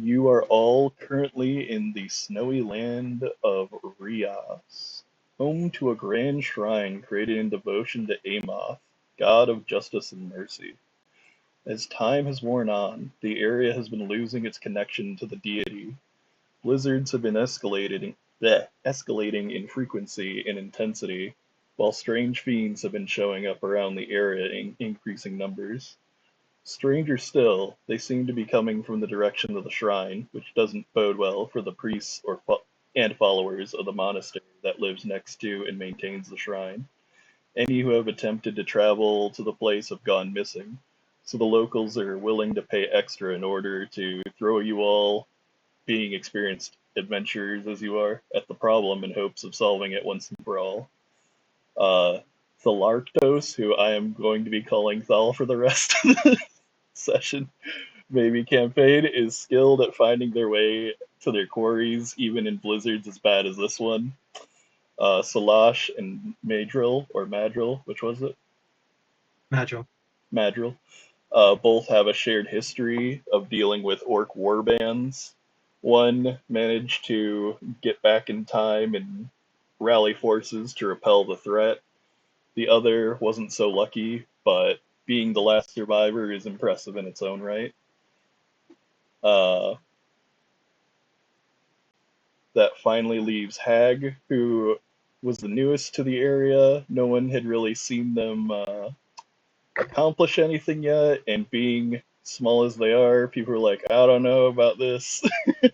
You are all currently in the snowy land of Rias, home to a grand shrine created in devotion to Amoth, god of justice and mercy. As time has worn on, the area has been losing its connection to the deity. Blizzards have been escalating in frequency and intensity, while strange fiends have been showing up around the area in increasing numbers. Stranger still, they seem to be coming from the direction of the shrine, which doesn't bode well for the priests and followers of the monastery that lives next to and maintains the shrine. Any who have attempted to travel to the place have gone missing, so the locals are willing to pay extra in order to throw you all, being experienced adventurers as you are, at the problem in hopes of solving it once and for all. Uh, Thalarktos, who I am going to be calling Thal for the rest of the session, maybe campaign, is skilled at finding their way to their quarries, even in blizzards as bad as this one. Salash and Madril, which was it? Magil. Madril. Both have a shared history of dealing with orc warbands. One managed to get back in time and rally forces to repel the threat. The other wasn't so lucky, but being the last survivor is impressive in its own right. Uh, that finally leaves Hag, who was the newest to the area. No one had really seen them accomplish anything yet, and being small as they are, people are like, I don't know about this,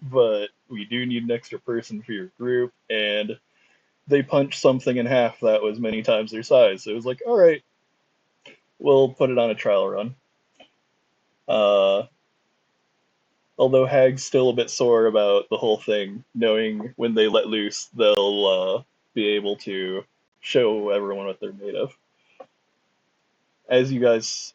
but we do need an extra person for your group, and they punched something in half that was many times their size. So it was like, all right, we'll put it on a trial run. Uh, Although Hag's still a bit sore about the whole thing, knowing when they let loose, they'll be able to show everyone what they're made of. As you guys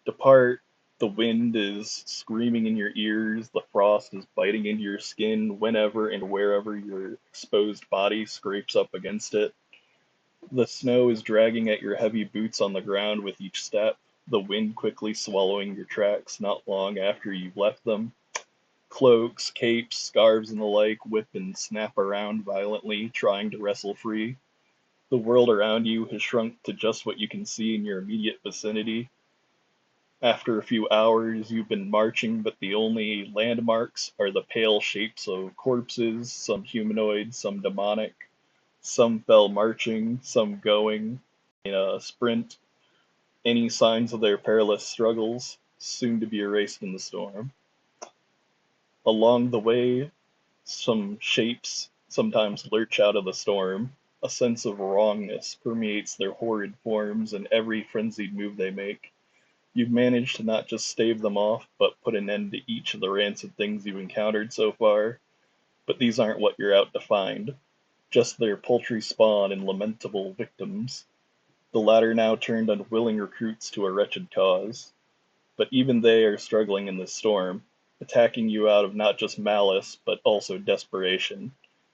depart, the wind is screaming in your ears, the frost is biting into your skin whenever and wherever your exposed body scrapes up against it. The snow is dragging at your heavy boots on the ground with each step, the wind quickly swallowing your tracks not long after you've left them. Cloaks, capes, scarves, and the like whip and snap around violently, trying to wrestle free. The world around you has shrunk to just what you can see in your immediate vicinity. After a few hours, you've been marching, but the only landmarks are the pale shapes of corpses, some humanoid, some demonic. Some fell marching, some going in a sprint. Any signs of their perilous struggles, soon to be erased in the storm. Along the way, some shapes sometimes lurch out of the storm. A sense of wrongness permeates their horrid forms and every frenzied move they make. You've managed to not just stave them off, but put an end to each of the rancid things you've encountered so far. But these aren't what you're out to find, just their paltry spawn and lamentable victims. The latter now turned unwilling recruits to a wretched cause. But even they are struggling in this storm, attacking you out of not just malice, but also desperation.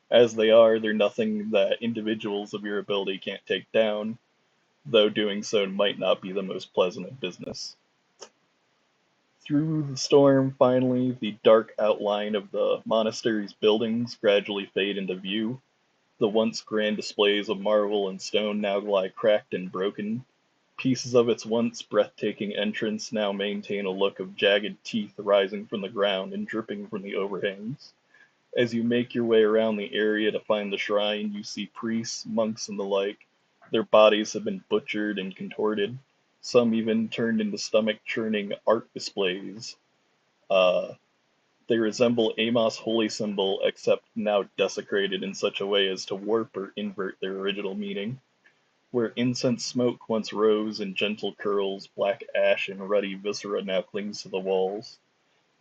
As they are, they're nothing that individuals of your ability can't take down, though doing so might not be the most pleasant of business. Through the storm, finally, the dark outline of the monastery's buildings gradually fade into view. The once grand displays of marble and stone now lie cracked and broken. Pieces of its once breathtaking entrance now maintain a look of jagged teeth rising from the ground and dripping from the overhangs. As you make your way around the area to find the shrine, you see priests, monks, and the like. Their bodies have been butchered and contorted, some even turned into stomach-churning art displays. Uh, they resemble Amos' holy symbol, except now desecrated in such a way as to warp or invert their original meaning. Where incense smoke once rose in gentle curls, black ash and ruddy viscera now clings to the walls.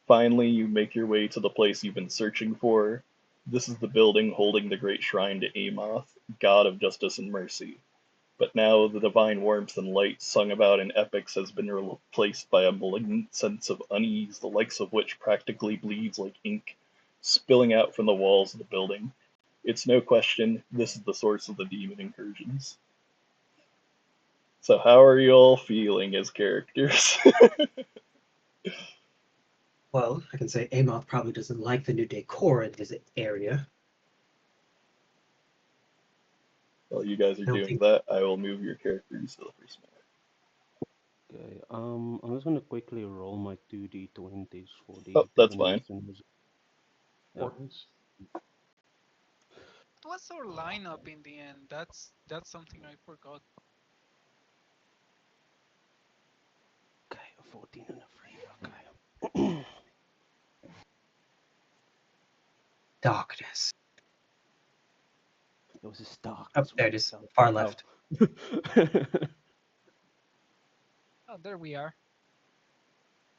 Finally, you make your way to the place you've been searching for. This is the building holding the great shrine to Amoth, god of justice and mercy. But now the divine warmth and light sung about in epics has been replaced by a malignant sense of unease, the likes of which practically bleeds like ink, spilling out from the walls of the building. It's no question, this is the source of the demon incursions. So how are you all feeling as characters? Well, I can say Amoth probably doesn't like the new decor in his area. While you guys are I don't doing think. that, I will move your characters to the first map. Okay, I'm just gonna quickly roll my 2d20s for Oh, the that's fine. combinations. Yeah. Importance. What's our lineup in the end? That's something I forgot. Okay, a 14 and a 3. Okay. Darkness. It was his dark. Oh, That's there what it he is. felt. Far left. Oh. Oh, there we are.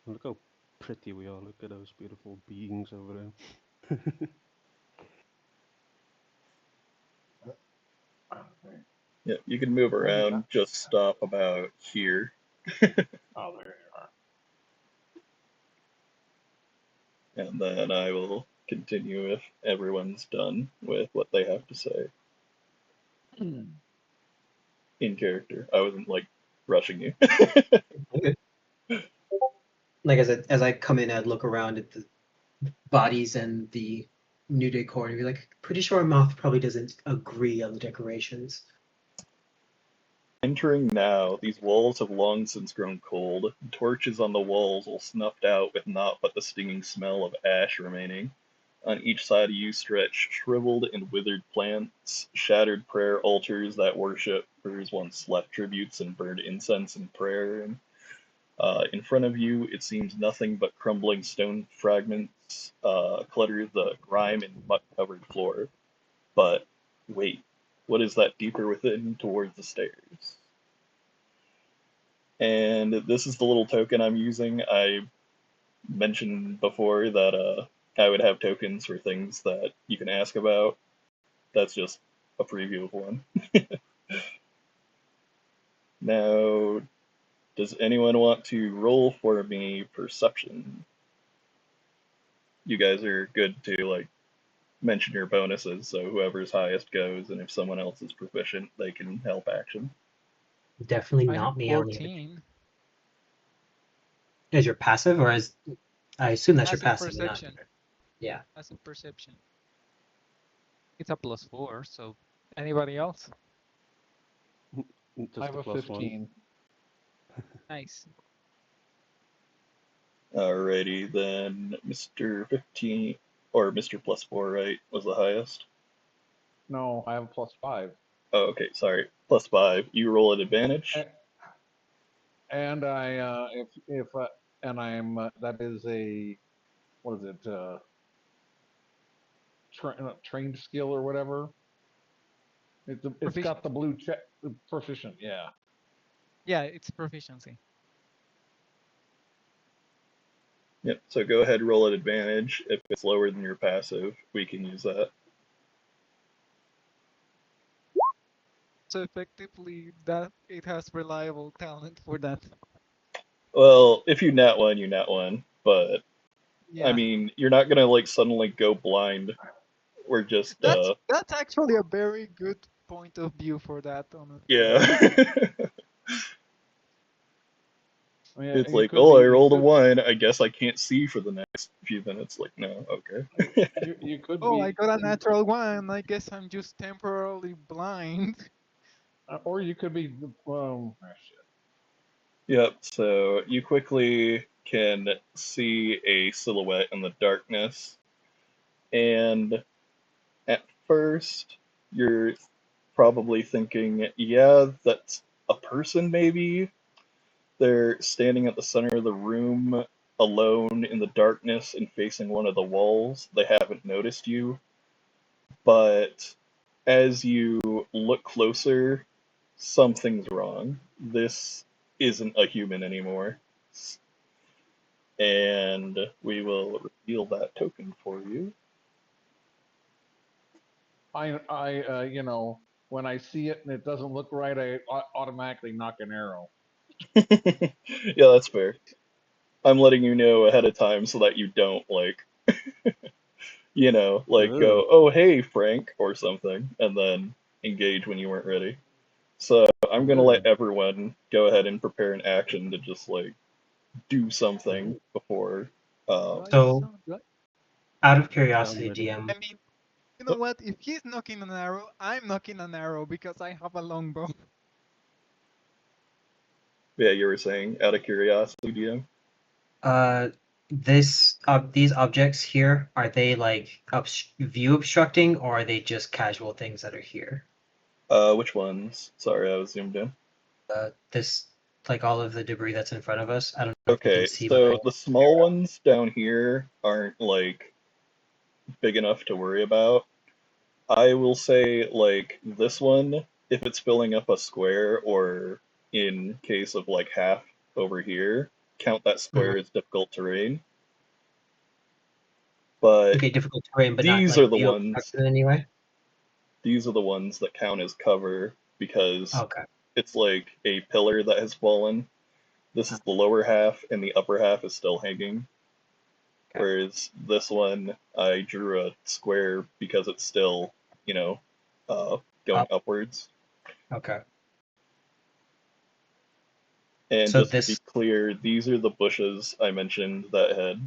Look how pretty we are. Look at those beautiful beings over there. Yeah, you can move around. Just stop about here. Oh, there you are. And then I will continue if everyone's done with what they have to say in character. I wasn't like rushing you. Okay. Like as I come in, I'd look around at the bodies and the new decor and be like, pretty sure Moth probably doesn't agree on the decorations. Entering now, these walls have long since grown cold. Torches on the walls all snuffed out with naught but the stinging smell of ash remaining. On each side of you stretch shriveled and withered plants, shattered prayer altars that worshippers once left tributes and burned incense and prayer in. In front of you, it seems nothing but crumbling stone fragments clutter the grime and muck-covered floor. But wait, what is that deeper within towards the stairs? And this is the little token I'm using. I mentioned before that I would have tokens for things that you can ask about. That's just a preview of one. Now, does anyone want to roll for me perception? You guys are good to like mention your bonuses, so whoever's highest goes, and if someone else is proficient, they can help action. Definitely I have not me. I only have 14. as your passive, or as I assume that's your As a passive, not perception. yeah. As a perception. It's a +4, so anybody else? Just I have a a plus 1. 15. Nice. Alrighty, then Mr. 15, or Mr. +4, right, was the highest? No, I have a +5. Oh, okay, sorry. +5. You roll at advantage. And I, if and I'm that is a what is it? Trained skill or whatever. It's got the blue check. Proficient, yeah. Yeah, it's proficiency. Yep, so go ahead, roll at advantage. If it's lower than your passive, we can use that. So effectively, that it has reliable talent for that. Well, if you nat one, you nat one, but Yeah. I mean, you're not gonna like suddenly go blind. We're just That's actually a very good point of view for that, honestly. yeah. I mean, It's you like, could oh, be, I rolled a 1. I guess I can't see for the next few minutes. Like, no, okay. you could Oh, be, I got a natural 1. I guess I'm just temporarily blind. or you could be. Shit. Yep, so you quickly can see a silhouette in the darkness, and at first you're probably thinking, yeah, that's a person maybe. They're standing at the center of the room, alone in the darkness and facing one of the walls. They haven't noticed you, but as you look closer, something's wrong. This isn't a human anymore. And we will reveal that token for you. When I see it and it doesn't look right, I automatically knock an arrow. Yeah, that's fair. I'm letting you know ahead of time so that you don't, like, go, oh, hey, Frank, or something, and then engage when you weren't ready. So I'm going to let everyone go ahead and prepare an action to just, like, do something before Uh, Do I So- sound right? Out of I'm curiosity, ready. DM, I mean, you know what? If he's knocking an arrow, I'm knocking an arrow because I have a longbow. yeah, you were saying out of curiosity, DM. these objects here, are they like view obstructing, or are they just casual things that are here? Which ones? Sorry, I was zoomed in. This, like all of the debris that's in front of us. I don't know if you Okay, can see, but so the small ones down here aren't like big enough to worry about. I will say like this one, if it's filling up a square, or in case of like half over here, count that square as difficult terrain. But okay, difficult terrain, but not these are like the view ones. obstructed in any way. These are the ones that count as cover because Okay. it's like a pillar that has fallen. This is the lower half, and the upper half is still hanging. Okay. Whereas this one, I drew a square because it's still, going Up. upwards. Okay. And So just to be this. clear, these are the bushes I mentioned that had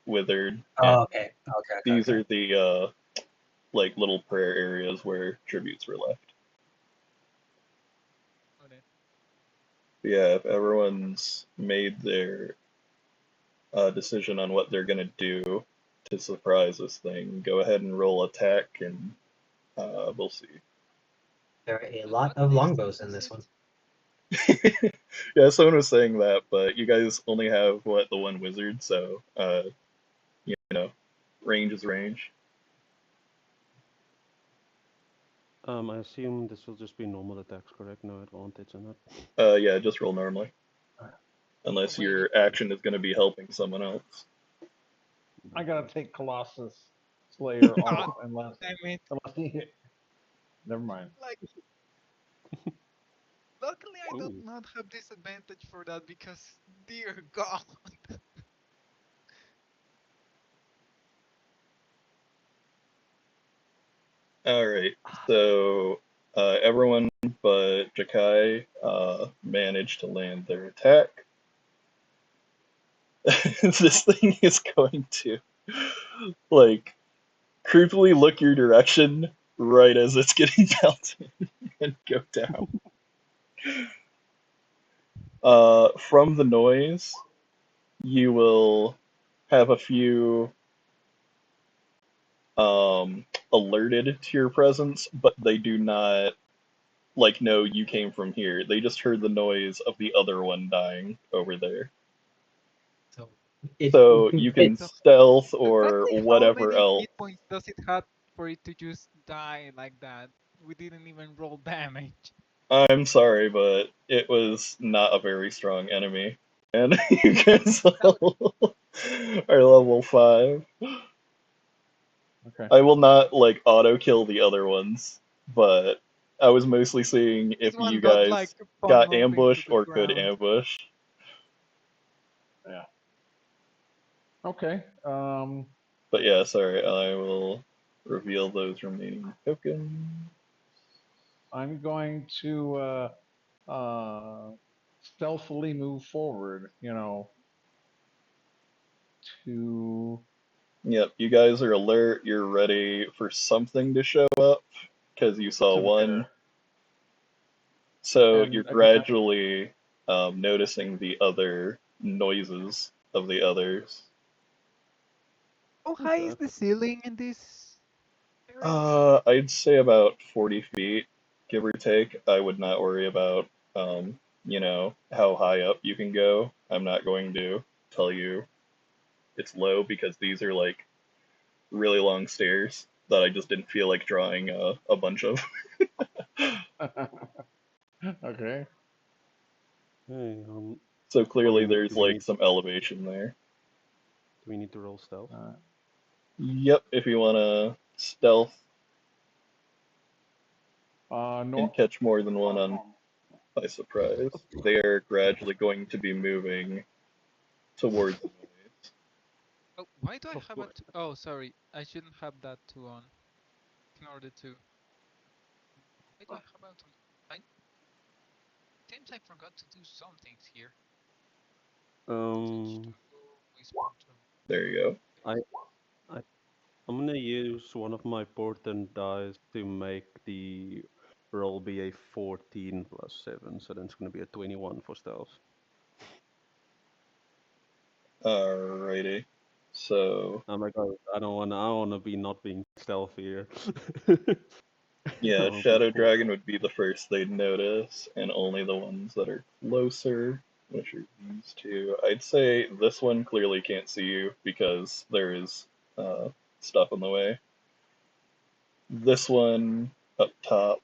withered. And Oh, okay. Okay. these Okay. are the like little prayer areas where tributes were left. Okay. Yeah, if everyone's made their decision on what they're gonna do to surprise this thing, go ahead and roll attack, and we'll see. There are a What lot of list longbows in is this it? one. Yeah, someone was saying that, but you guys only have what, the one wizard, so you know, range is range. I assume this will just be normal attacks, correct? No advantage in it. Yeah, just roll normally, unless Wait, your action is going to be helping someone else. I gotta take Colossus Slayer God off unless damn it! he hit. Never mind. Like, luckily I do Ooh. not have disadvantage for that because, dear God. All right, so everyone but Jakai managed to land their attack. This thing is going to like creepily look your direction right as it's getting pelted and go down. From the noise, you will have a few alerted to your presence, but they do not like know you came from here. They just heard the noise of the other one dying over there. So So you can So stealth or exactly how whatever many else. hit points does it have for it to just die like that? We didn't even roll damage. I'm sorry, but it was not a very strong enemy. And you guys are level 5. Okay. I will not like auto kill the other ones, but I was mostly seeing This if one you got like guys got pummeled into ambushed the or could ground. ambush. Yeah. Okay. But yeah, sorry, I will reveal those remaining tokens. I'm going to stealthily move forward. To Yep, you guys are alert. You're ready for something to show up because you saw one. there. So you're And again, gradually noticing the other noises of the others. How high is Okay. the ceiling in this area? I'd say about 40 feet, give or take. I would not worry about, how high up you can go. I'm not going to tell you it's low because these are like really long stairs that I just didn't feel like drawing a bunch of. okay. Hey, So clearly do there's we like need some elevation there. to roll stealth? Yep, if you want to stealth and Nor catch more than one on by surprise, they are gradually going to be moving towards the noise. Oh, why do I Of have course. Oh, sorry. I shouldn't have that two on. Ignore the two. Why do I have that on? I seems I forgot to do some things here. Touch Um, toggle, whisper toggle. There you I I'm gonna use one of my portent dice to make the roll be a 14 plus 7, so then it's gonna be a 21 for stealth. go. Alrighty. So I'm like, oh, I don't wanna be not being stealthy here. yeah, I'll be Shadow full. Dragon would be the first they'd notice, and only the ones that are closer, which are these two. I'd say this one clearly can't see you because there is stuff in the way. This one up top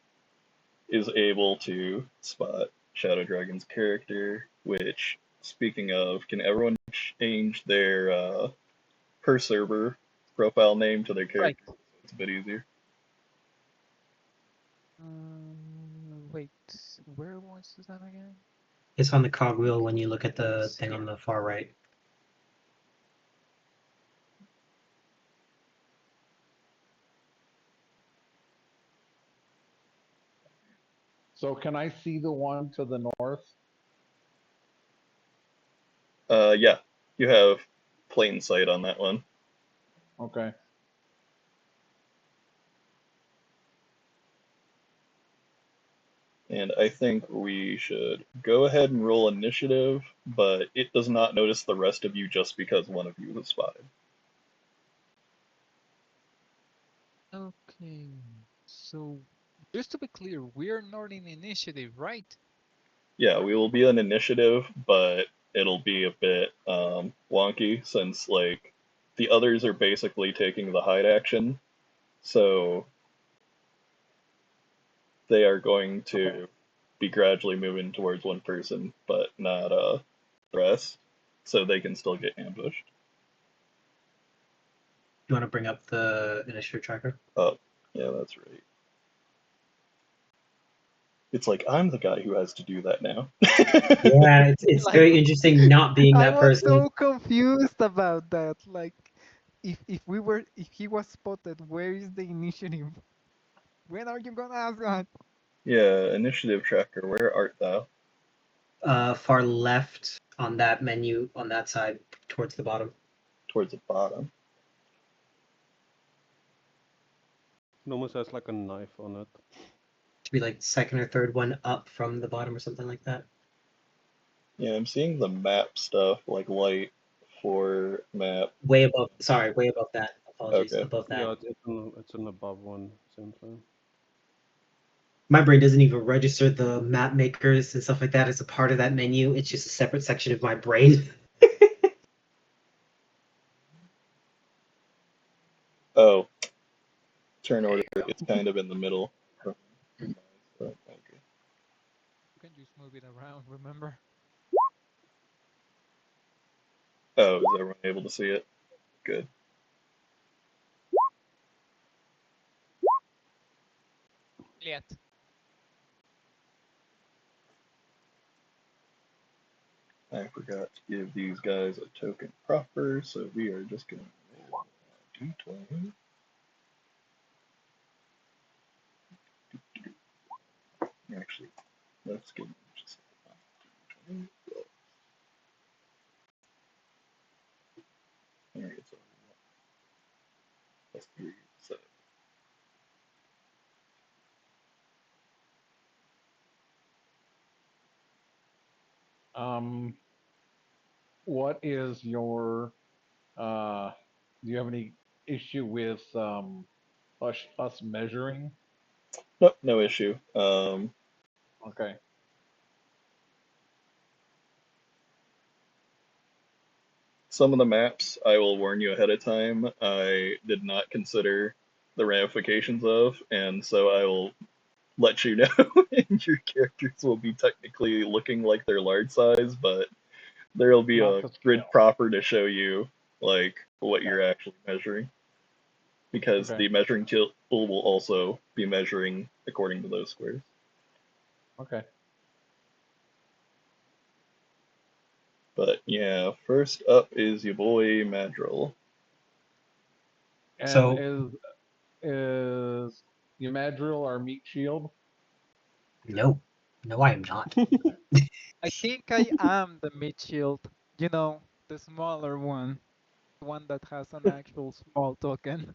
is able to spot Shadow Dragon's character, which, speaking of, can everyone change their per server profile name to their Right. character? So it's a bit easier. Wait, where was that again? It's on the cogwheel when you look at the It's thing on here. the far right. So can I see the one to the north? Yeah, you have plain sight on that one. Okay. And I think we should go ahead and roll initiative, but it does not notice the rest of you just because one of you was spotted. Okay. So, just to be clear, we're not in initiative, right? Yeah, we will be an initiative, but it'll be a bit wonky since like the others are basically taking the hide action, so they are going to be gradually moving towards one person, but not the rest, so they can still get ambushed. You want to bring up the initiative tracker? Oh, yeah, that's right. It's like I'm the guy who has to do that now. Yeah, it's Like, very interesting not being I that was person. so confused about that. Like, if he was spotted, where is the initiative? When are you gonna ask that? Yeah, initiative tracker, where art thou? Far left on that menu on that side towards the bottom. Towards the bottom. It almost has like a knife on it. To be like second or third one up from the bottom or something like that. Yeah, I'm seeing the map stuff, like light for map. Way above. Sorry, way above that. Apologies, Okay. above that. Yeah, it's an above one, essentially. My brain doesn't even register the map makers and stuff like that as a part of that menu. It's just a separate section of my brain. Oh, turn There order, you go. it's kind of in the middle. So, okay. You can just move it around, remember? Oh, is everyone able to see it? Good. Yet. I forgot to give these guys a token proper, so we are just going to roll a d20. Actually, let's give them just a d20. There it's plus 3, so What is your do you have any issue with us measuring? nope, no issue. Okay. Some of the maps, I will warn you ahead of time, I did not consider the ramifications of, and so I will let you know, and your characters will be technically looking like they're large size, but there'll be Not a to grid scale. proper to show you like what Okay. you're actually measuring, because Okay. the measuring tool will also be measuring according to those squares. Okay. But yeah, first up is your boy Madrill. And So is Eumadril our meat shield? no, no, I am not. I think I am the mid shield, you know, the smaller one. one that has an actual small token.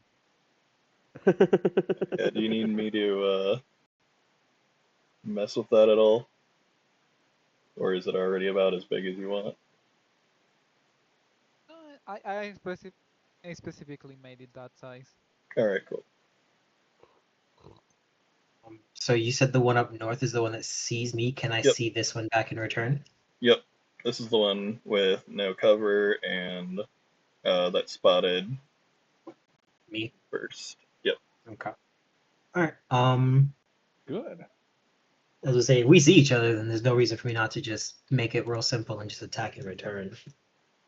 Yeah, do you need me to mess with that at all? Or is it already about as big as you want? I specifically made it that size. Alright, cool. So you said the one up north is the one that sees me. Can I Yep. see this one back in return? Yep. This is the one with no cover and that spotted Me. first. Yep. Okay. All right. Good. As I was saying, we see each other, then there's no reason for me not to just make it real simple and just attack in return.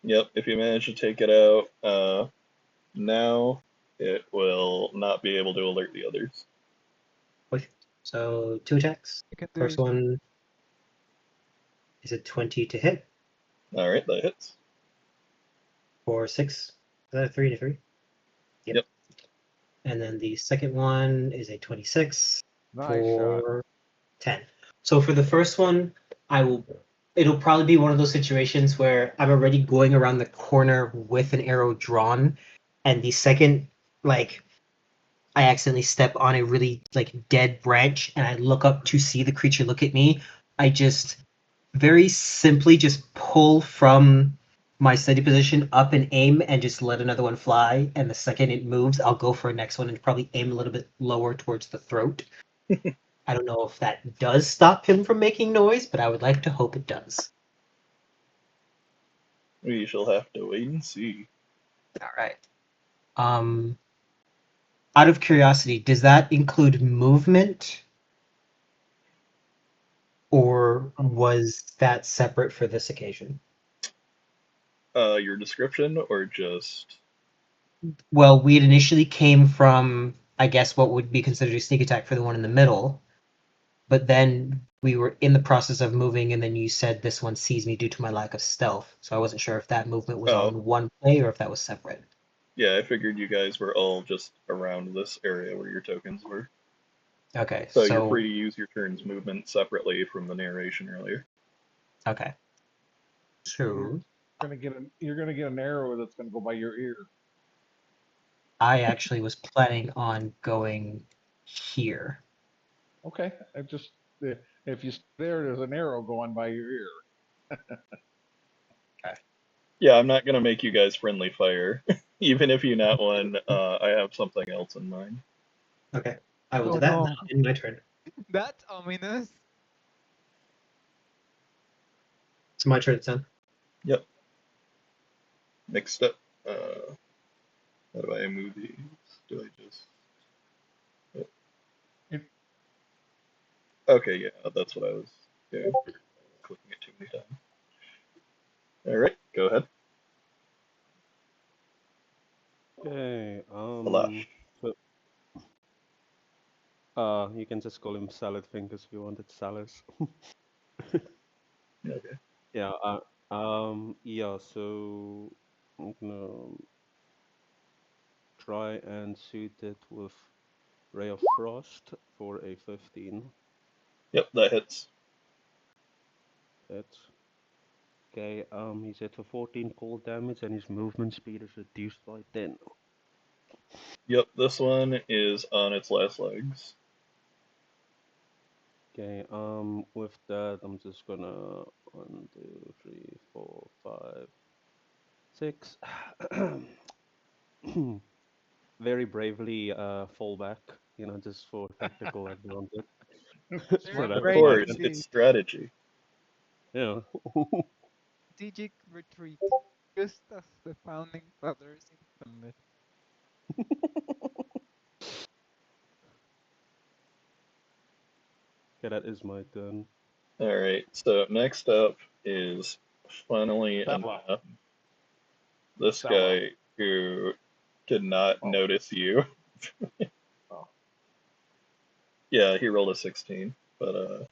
Yep. If you manage to take it out now, it will not be able to alert the others. So 2 attacks. You can do First it. one is a 20 to hit Alright, that hits. for 6. Is that a 3 to 3? Yep. And then the second one is a 26 Nice shot. for 10. So for the first one, it'll probably be one of those situations where I'm already going around the corner with an arrow drawn, and the second, like, I accidentally step on a really dead branch and I look up to see the creature look at me, I just very simply just pull from my steady position up and aim and just let another one fly, and the second it moves, I'll go for a next one and probably aim a little bit lower towards the throat. I don't know if that does stop him from making noise, but I would like to hope it does. We shall have to wait and see. All right. Out of curiosity, does that include movement, or was that separate for this occasion? Your description or just Well, we had initially came from, I guess, what would be considered a sneak attack for the one in the middle, but then we were in the process of moving, and then you said this one sees me due to my lack of stealth. So I wasn't sure if that movement was all in one play or if that was separate. yeah, I figured you guys were all just around this area where your tokens were. Okay, So you're free to use your turn's movement separately from the narration earlier. Okay. So You're gonna get an arrow that's gonna go by your ear. I actually was planning on going here. Okay, I just if you stay there's an arrow going by your ear. Yeah, I'm not gonna make you guys friendly fire. Even if you not one, I have something else in mind. Okay. I will Oh do that no. now in my turn. That's ominous. It's my turn, son. Yep. Next up, how do I move these? Do I just? Okay, yeah, that's what I was doing. Clicking it too many times. All right, go ahead. Okay. Alash. You can just call him Salad Fingers if you wanted Salas. Okay. Yeah. Yeah. So I'm gonna try and suit it with Ray of Frost for a 15. Yep, that hits. That's okay. He's at a 14 cold damage and his movement speed is reduced by 10. Yep, this one is on its last legs. Okay. With that, I'm just gonna 1, 2, 3, 4, 5, 6. Very bravely fall back, just for tactical advantage. So Very that's Of brave my course, turn. it's strategy. Yeah. strategic retreat. Just as the founding fathers intended. Okay, that is my turn. All right, so next up is funnily Sala. enough this Sala. guy who did not Oh. notice you. Oh. Yeah, he rolled a 16, but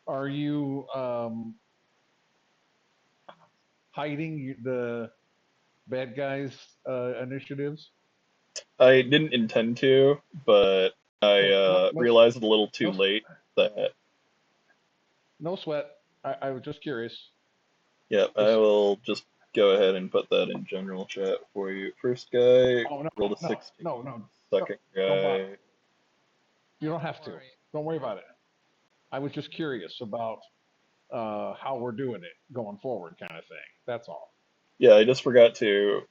Are you hiding the bad guys' initiatives? I didn't intend to, but I No realized a little too no- late that No sweat. I was just curious. yeah, I will just go ahead and put that in general chat for you. First guy Oh no, rolled a no, 16. no. Second Don't bother. guy, You don't have to. worry. Don't worry about it. I was just curious about how we're doing it going forward, kind of thing. That's all. yeah, I just forgot to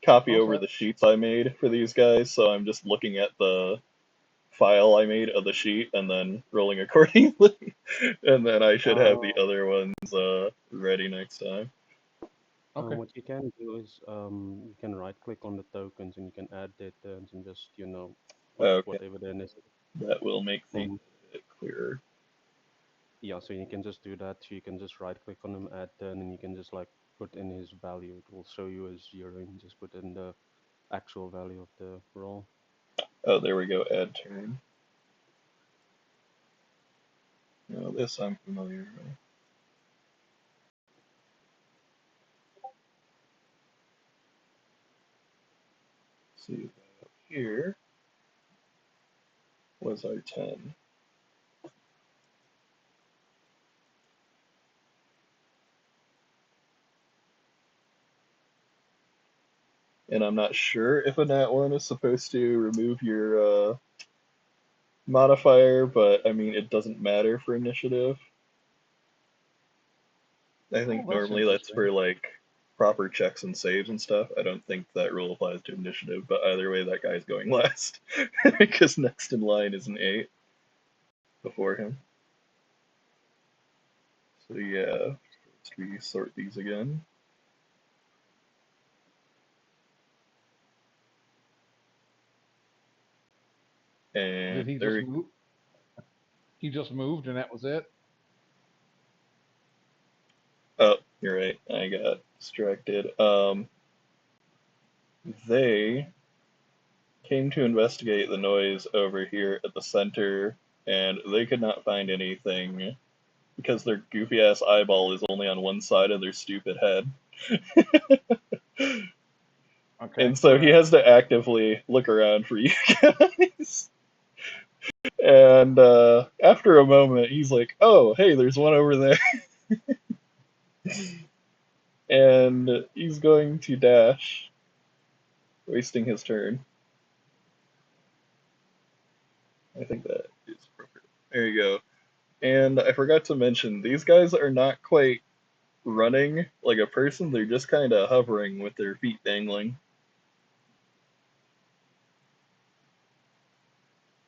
copy No over sweat. the sheets I made for these guys, so I'm just looking at the file I made of the sheet and then rolling accordingly. And then I should have the other ones ready next time. Okay. What you can do is you can right click on the tokens and you can add their turns and just put Okay, whatever their necessary. that will make things Um, a bit clearer. yeah, so you can just do that. You can just right click on him, add turn, and you can just like put in his value. It will show you as 0 and just put in the actual value of the roll. Oh, there we go, add turn. Now this I'm familiar with. See, that here was our 10. And I'm not sure if a nat 1 is supposed to remove your modifier, but I mean, it doesn't matter for initiative. I think Oh, that's normally that's interesting. for like proper checks and saves and stuff. I don't think that rule applies to initiative, but either way, that guy's going last because next in line is an 8 before him. So yeah, let's resort these again. And Did he there, just move? He just moved, and that was it. oh, you're right. I got distracted. They came to investigate the noise over here at the center, and they could not find anything because their goofy ass eyeball is only on one side of their stupid head. Okay. And so he has to actively look around for you guys. And after a moment, he's like, oh, hey, there's one over there. And he's going to dash, wasting his turn. I think that is appropriate. There you go. And I forgot to mention, these guys are not quite running like a person, they're just kind of hovering with their feet dangling.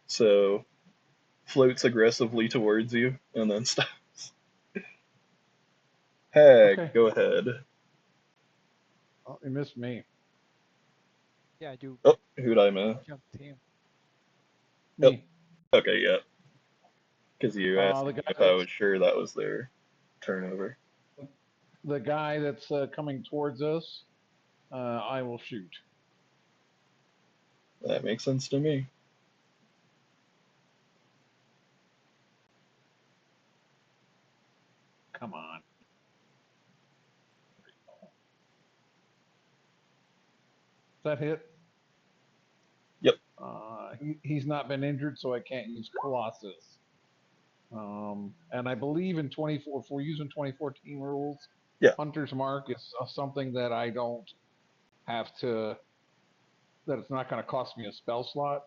So, floats aggressively towards you and then stops. Hag, Okay. go ahead. Oh, you missed me. Yeah, you Oh, who'd I miss? jumped him. Me. Okay, yeah. Because you asked The me guy if I that's was sure that was their turnover. coming towards us. I will shoot. That makes sense to me. Come on. Does that hit? Yep. He's not been injured, so I can't use Colossus. And I believe in 24, if we're using 2014 rules, Yeah. Hunter's Mark is something that I don't have to, that it's not going to cost me a spell slot.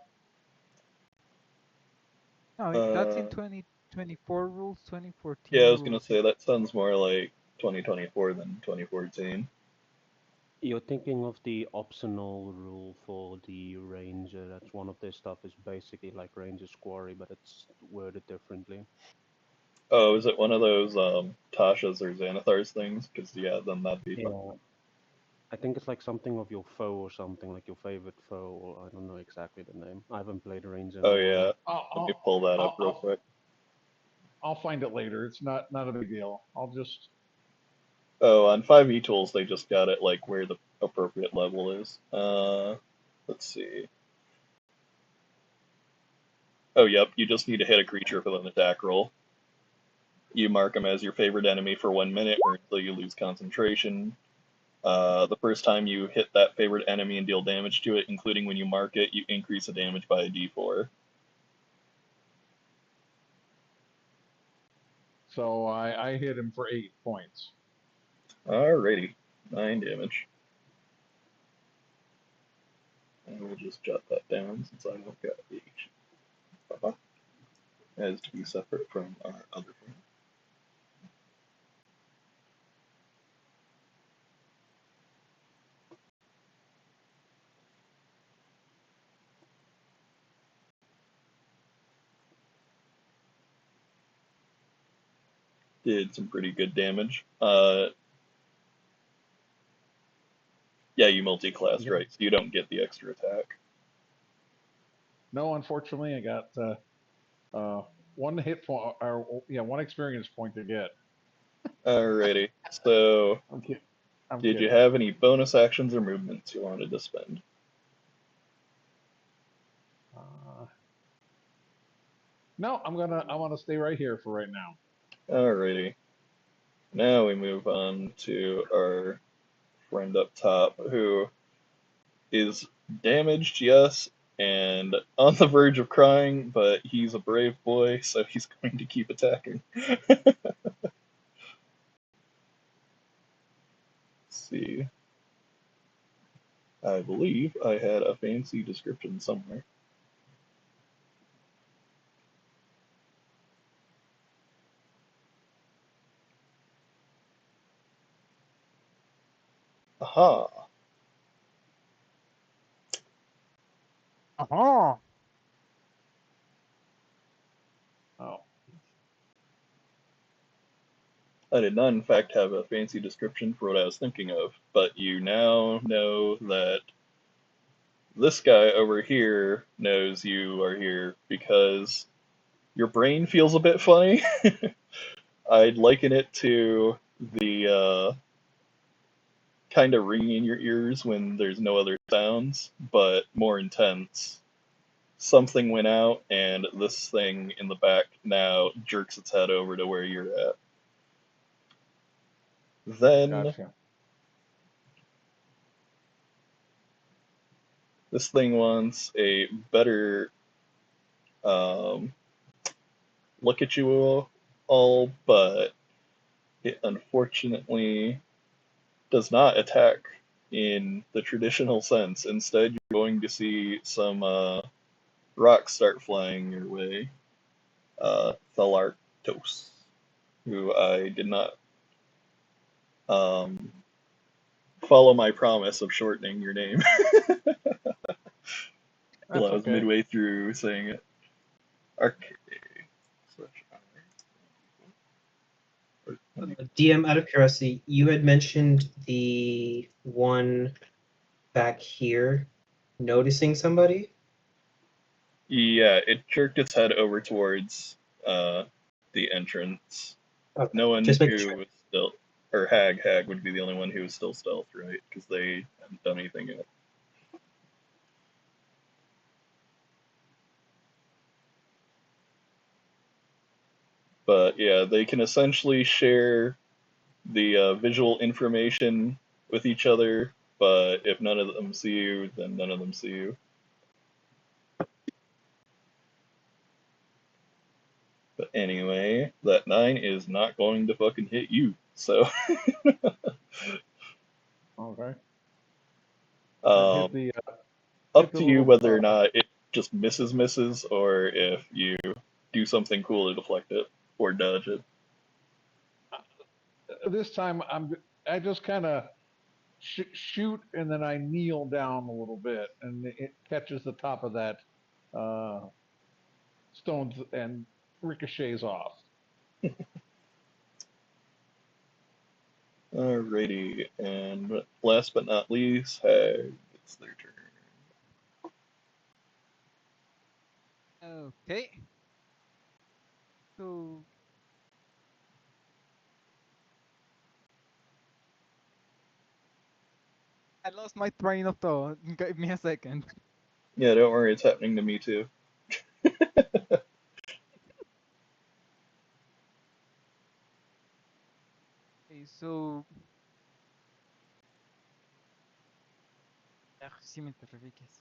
No, that's in Uh, 2024 rules, 2014 yeah, I was gonna rules. say that sounds more like 2024 than 2014. You're thinking of the optional rule for the ranger. That's one of their stuff. Is basically like ranger's quarry, but it's worded differently. Oh, is it one of those Tasha's or Xanathar's things? Because yeah, then that'd be fun. Yeah. I think it's like something of your foe or something, like your favorite foe, or I don't know exactly the name. I haven't played Ranger in a Oh while. yeah, let me pull that up real quick. I'll find it later. It's not a big deal. I'll just. Oh, on 5e tools they just got it like where the appropriate level is. Let's see. Oh, yep, you just need to hit a creature with an attack roll. You mark them as your favorite enemy for 1 minute or until you lose concentration. The first time you hit that favorite enemy and deal damage to it, including when you mark it, you increase the damage by a d4. So I hit him for 8 points. Alrighty, 9 damage. And we'll just jot that down since I have got the HP. As to be separate from our other friend. Did some pretty good damage. Yeah, you multi-classed, Yep. right? So you don't get the extra attack. No, unfortunately, I got one hit point, or yeah, one experience point to get. Alrighty. So, I'm kidding. I'm did you kidding. have any bonus actions or movements you wanted to spend? No, I'm gonna stay right here for right now. Alrighty. Now we move on to our friend up top, who is damaged, yes, and on the verge of crying, but he's a brave boy, so he's going to keep attacking. Let's see. I believe I had a fancy description somewhere. Aha! Aha! Oh, I did not, in fact, have a fancy description for what I was thinking of, but you now know that this guy over here knows you are here because your brain feels a bit funny. I'd liken it to the kind of ringing in your ears when there's no other sounds, but more intense. Something went out, and this thing in the back now jerks its head over to where you're at. Then gotcha. this thing wants a better look at you all, but it unfortunately does not attack in the traditional sense. Instead, you're going to see some rocks start flying your way. Thalartos, who I did not um, follow my promise of shortening your name till That's I was okay. midway through saying it. Arc. DM, out of curiosity, you had mentioned the one back here noticing somebody. Yeah, it jerked its head over towards the entrance. Okay, No one just making who sure. was still, or Hag would be the only one who was still stealth, right? Because they haven't done anything yet. But yeah, they can essentially share the visual information with each other, but if none of them see you, then none of them see you. But anyway, that 9 is not going to fucking hit you. So, Okay. Hit um, the up to you little. whether or not it just misses, or if you do something cool to deflect it or dodge it. This time I just kind of shoot and then I kneel down a little bit and it catches the top of that uh, stones and ricochets off. Alrighty, and last but not least, Hag. It's their turn. Okay. So I lost my train of thought. Give me a second. Yeah, don't worry, it's happening to me too. Okay, so si me terrifiques.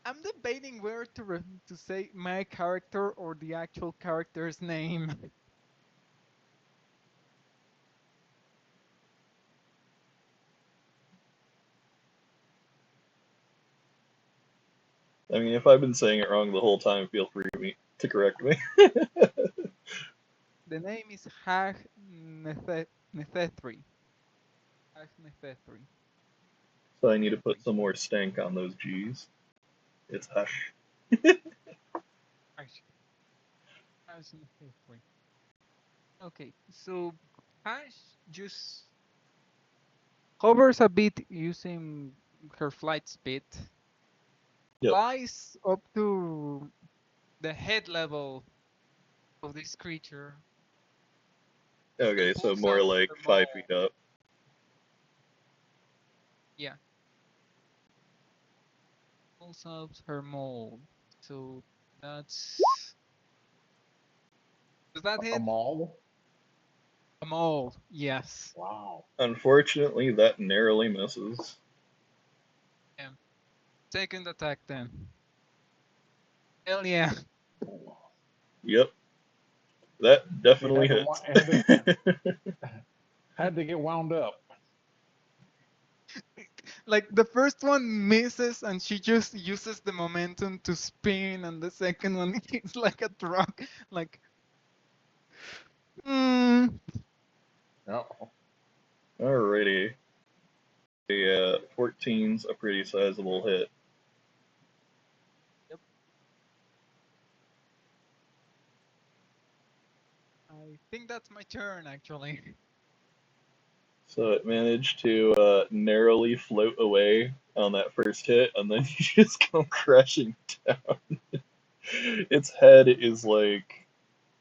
I'm debating where to say my character or the actual character's name. I mean, if I've been saying it wrong the whole time, feel free to correct me. The name is Hag Nethethri. Hag Nethethri. So I need to put some more stank on those G's. It's hush. Hag Nethethri. Okay, so Hash just hovers a bit using her flight speed, Yep. flies up to the head level of this creature. Okay, so Pulls more out like her 5 maul. feet up. Yeah. Pulls out her mold. So that's. Does that A hit? maul? A mold, yes. Wow. Unfortunately, that narrowly misses. Yeah. Second attack then. Hell yeah. Yep. That We definitely had hits. had to get wound up. Like the first one misses and she just uses the momentum to spin, and the second one hits like a truck. Like, Oh. Alrighty. The 14's a pretty sizable hit. Yep. I think that's my turn actually. So it managed to narrowly float away on that first hit, and then you just come crashing down. Its head is like,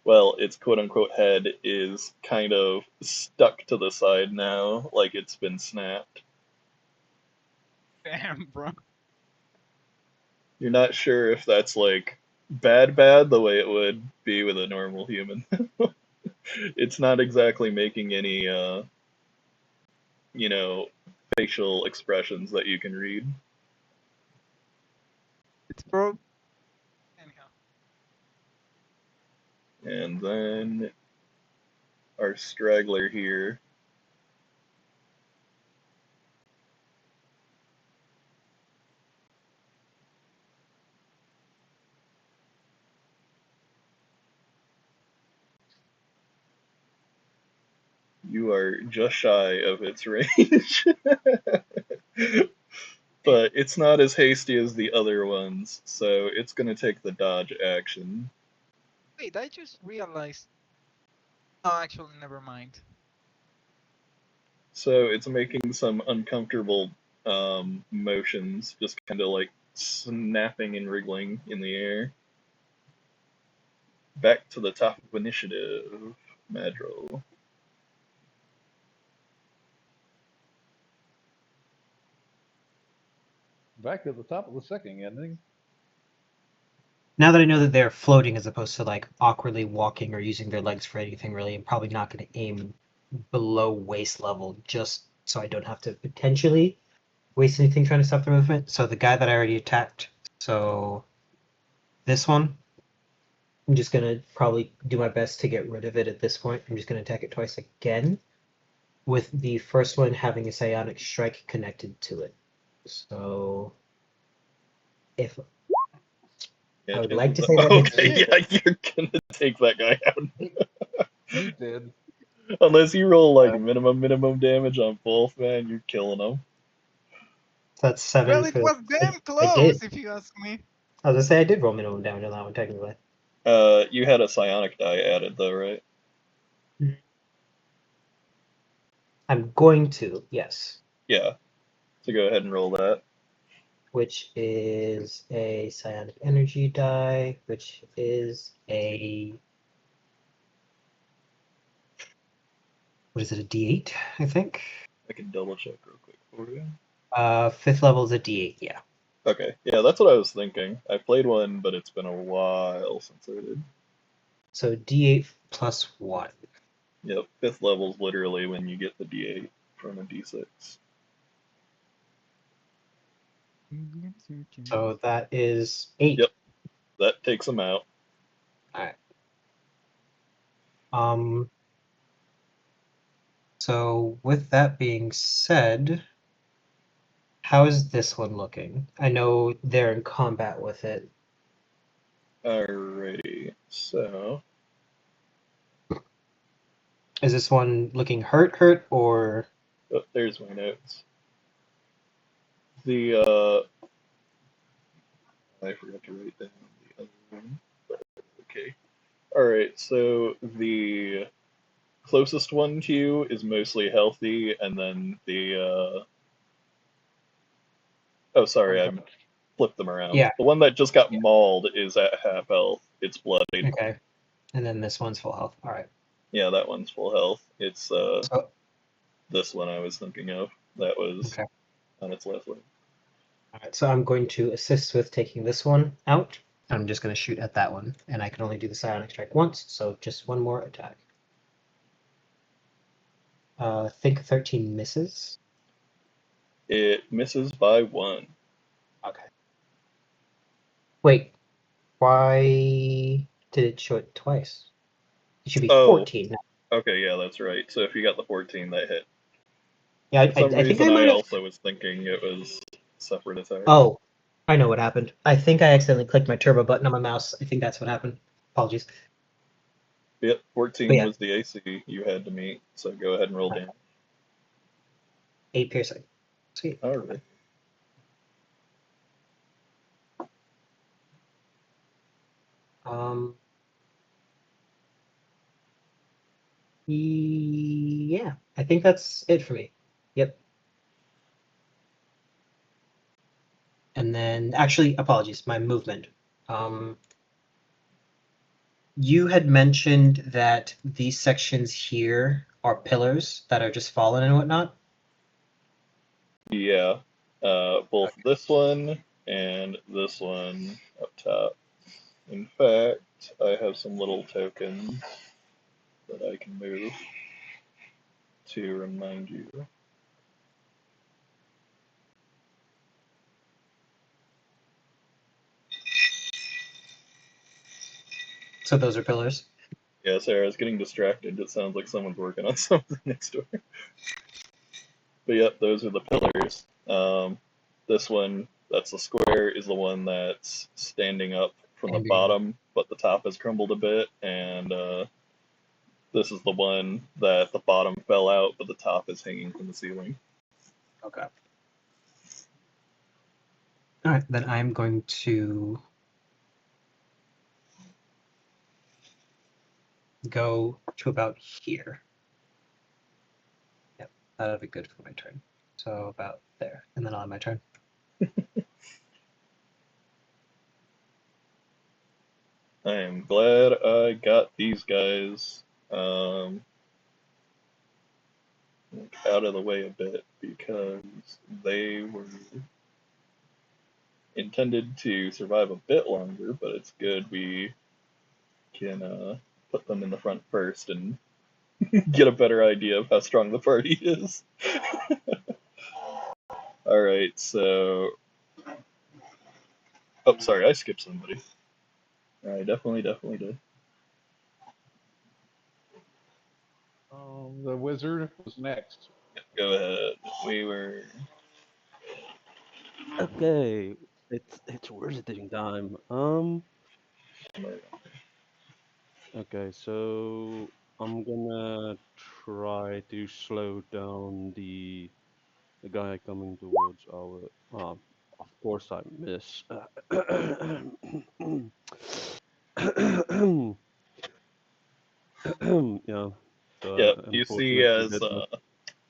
well, its quote unquote head is kind of stuck to the side now, like it's been snapped. Damn, bro. You're not sure if that's like bad, the way it would be with a normal human. It's not exactly making any, you know, facial expressions that you can read. It's broke. Anyhow. And then our straggler here. You are just shy of its range. But it's not as hasty as the other ones, so it's going to take the dodge action. Wait, I just realized. Oh, actually, never mind. So it's making some uncomfortable motions, just kind of like snapping and wriggling in the air. Back to the top of initiative, Madro. Back to the top of the second ending. Now that I know that they're floating as opposed to like awkwardly walking or using their legs for anything really, I'm probably not going to aim below waist level just so I don't have to potentially waste anything trying to stop the movement. So the guy that I already attacked, so this one, I'm just going to probably do my best to get rid of it at this point. I'm just going to attack it twice again, with the first one having a psionic strike connected to it. So if I would like to say that hits Okay, me. yeah, you're gonna take that guy out. He did. Unless you roll like minimum damage on both, man, you're killing them. That's 7 Well, it for. was damn I did. close, if you ask me. I was gonna say I did roll minimum damage on that one technically. You had a psionic die added though, right? I'm going to, yes. Yeah. So go ahead and roll that. Which is a psionic energy die, which is a. What is it, a D8, I think? I can double check real quick for you. 5th level is a D8, yeah. Okay, yeah, that's what I was thinking. I played one, but it's been a while since I did. So D8 plus 1. Yep, 5th level's literally when you get the D8 from a D6. So that is 8. Yep. That takes him out. Alright. So with that being said, how is this one looking? I know they're in combat with it. Alrighty. So Is this one looking hurt, or oh, there's my notes. The I forgot to write down the other one. But okay. Alright, so the closest one to you is mostly healthy, and then the oh sorry, I flipped them around. Yeah. The one that just got mauled is at half health. It's bloodied. okay? And then this one's full health. All right. Yeah, that one's full health. It's So this one I was thinking of. That was okay. on its left leg. All right. So I'm going to assist with taking this one out. I'm just going to shoot at that one, and I can only do the psionic strike once, so just one more attack. I think 13 misses. It misses by 1. Okay. Wait, why did it show it twice? It should be Oh. 14 now. Okay, yeah, that's right. So if you got the 14, that hit. Yeah, For some I think reason, I I might have. also was thinking it was separate attack. Oh, I know what happened. I think I accidentally clicked my turbo button on my mouse. I think that's what happened. Apologies. Yep, 14 But yeah. was the AC you had to meet, so go ahead and roll damage. 8 piercing. Sweet. Alright. Yeah, I think that's it for me. Yep. And then, actually, apologies, my movement. You had mentioned that these sections here are pillars that are just fallen and whatnot. Yeah, both this one and this one up top. In fact, I have some little tokens that I can move to remind you. So those are pillars. Yeah, Sarah, I was getting distracted. It sounds like someone's working on something next door. But yep, those are the pillars. This one, that's the square, is the one that's standing up from the bottom, but the top has crumbled a bit. And this is the one that the bottom fell out, but the top is hanging from the ceiling. Okay. All right, then I'm going to go to about here. Yep, that'll be good for my turn. So about there, and then I'll have my turn. I am glad I got these guys out of the way a bit, because they were intended to survive a bit longer, but it's good we can put them in the front first and get a better idea of how strong the party is. Alright, so... Oh, sorry, I skipped somebody. I definitely did. The wizard was next. Go ahead. We were... Okay, it's visiting time. Okay, so I'm gonna try to slow down the guy coming towards our. Of course I miss. Yeah. Yeah, So you see unfortunately, as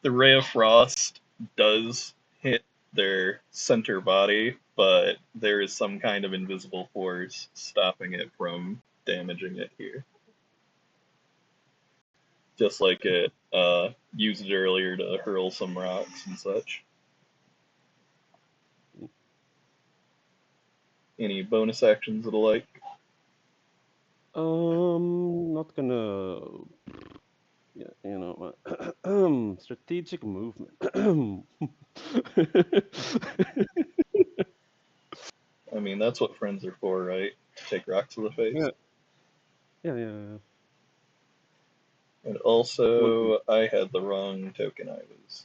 the ray of frost does hit their center body, but there is some kind of invisible force stopping it from damaging it here. Just like it used it earlier to hurl some rocks and such. Any bonus actions of the like? Not gonna. Yeah, you know, strategic movement. I mean, that's what friends are for, right? To take rocks to the face. Yeah. And also, I had the wrong token I was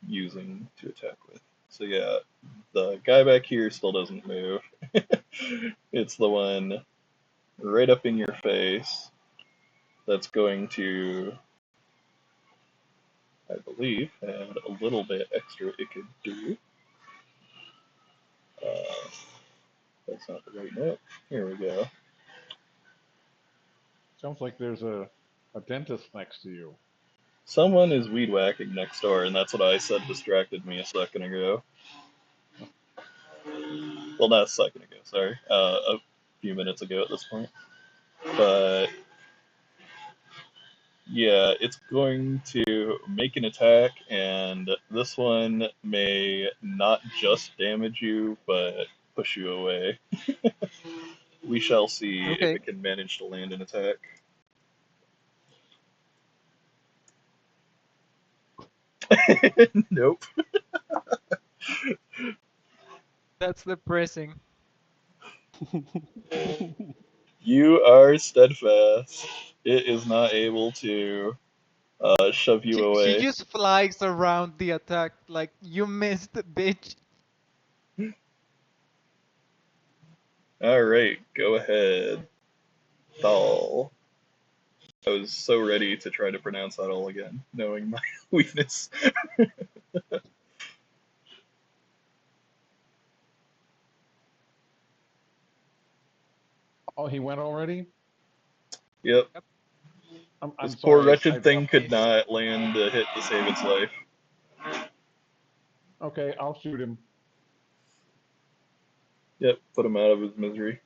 using to attack with. So yeah, the guy back here still doesn't move. It's the one right up in your face that's going to, I believe, add a little bit extra it could do. That's not the right note. Here we go. Sounds like there's a dentist next to you. Someone is weed whacking next door, and that's what I said distracted me a second ago. Well, not a second ago, sorry. A few minutes ago at this point. But yeah, it's going to make an attack, and this one may not just damage you, but push you away. We shall see if Okay. it can manage to land an attack. Nope. That's depressing. You are steadfast. It is not able to shove you She away. just flies around the attack like you missed, bitch. Alright, go ahead. Thal. I was so ready to try to pronounce that all again, knowing my weakness. Oh, he went already? Yep. I'm This poor sorry. wretched thing could Nice. not land a hit to save its life. Okay, I'll shoot him. Yep, put him out of his misery.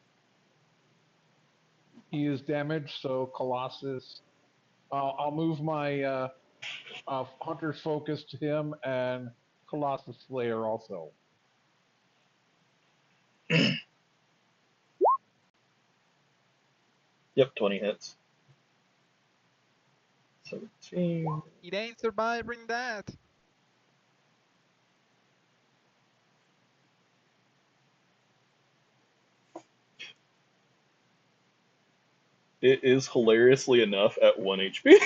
He is damaged, so Colossus. I'll move my Hunter's Focus to him and Colossus Slayer also. Yep, 20 hits. 17. It ain't surviving that. It is hilariously enough at 1 HP.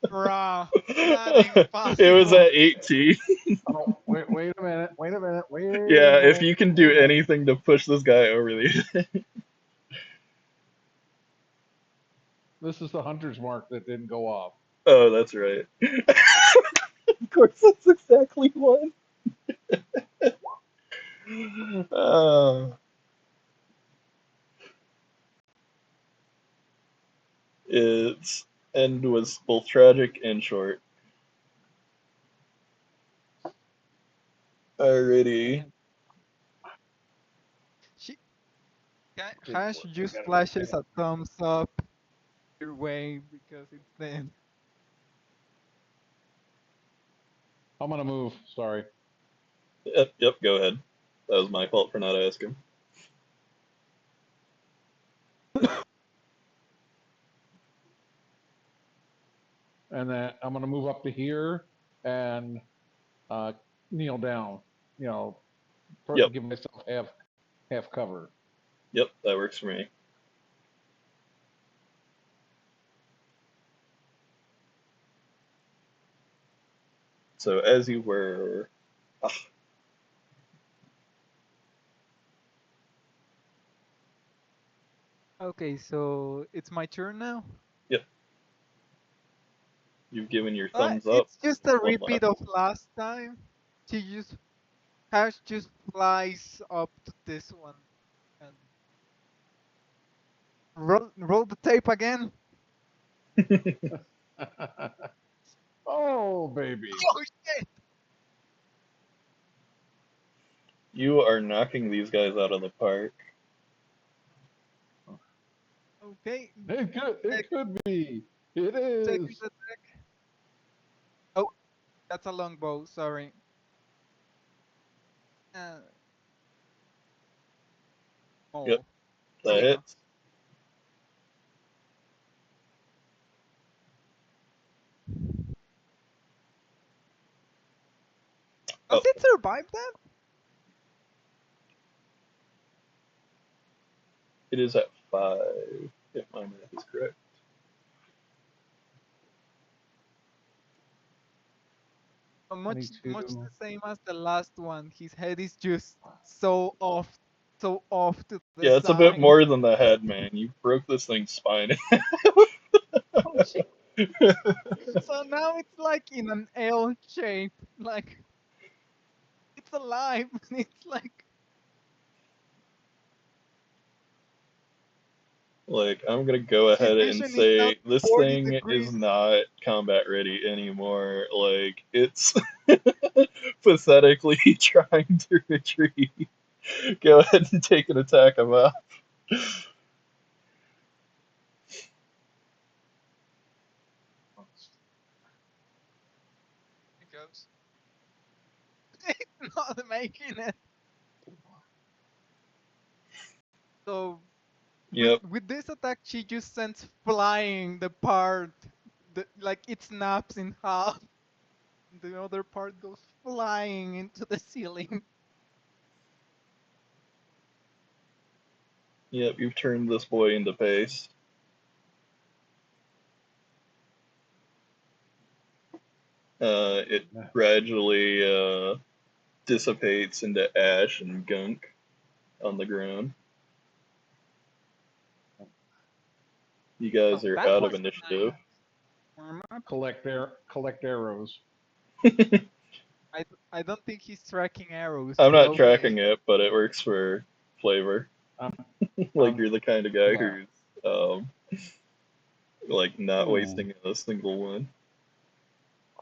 Bruh, that ain't It was possible. at 18. Oh, wait a minute. Wait a minute. Wait a Yeah, if minute. you can do anything to push this guy over the. This is the Hunter's Mark that didn't go off. Oh, that's right. Of course, that's exactly one. Uh, its end was both tragic and short. Alrighty. She Didn't Hash work. I just gotta go flashes back. a thumbs up your way because it's dead. I'm gonna move. Sorry. Yep, go ahead. That was my fault for not asking. And then I'm gonna move up to here and uh, kneel down. You know, Yep, give myself half cover. yep, that works for me. So as you were. Ah, Okay, so it's my turn now. yep, you've given your thumbs up. It's just a One left. repeat of last time. She just Hash just flies up to this one and roll the tape again. Oh, baby. Oh shit! You are knocking these guys out of the park. Okay, It could be. It second is. attack. Oh, that's a longbow. Sorry. Uh, Yep, oh, there that we go. hits. Does Oh, it survive that? It is at 5, if my math is correct. Much 22. the same as the last one. His head is just so off to the Yeah, it's a bit side. more than the head, man. You broke this thing's spine. Oh shit! So now it's like in an L shape. Like it's alive. It's like Like, I'm gonna go his ahead and vision is now say this 40 thing is degrees. not combat ready anymore. Like, it's pathetically trying to retreat. Go ahead and take an attack him out. It goes. It's not making it. So Yep, with this attack, she just sends flying the part, like it snaps in half. The other part goes flying into the ceiling. yep, you've turned this boy into paste. It gradually dissipates into ash and gunk on the ground. You guys Oh, are that out of was initiative. nice. Collect arrows. I don't think he's tracking arrows. I'm not Go ahead. tracking it, but it works for flavor. Like, you're the kind of guy yeah. who's like not Hmm. wasting a single one.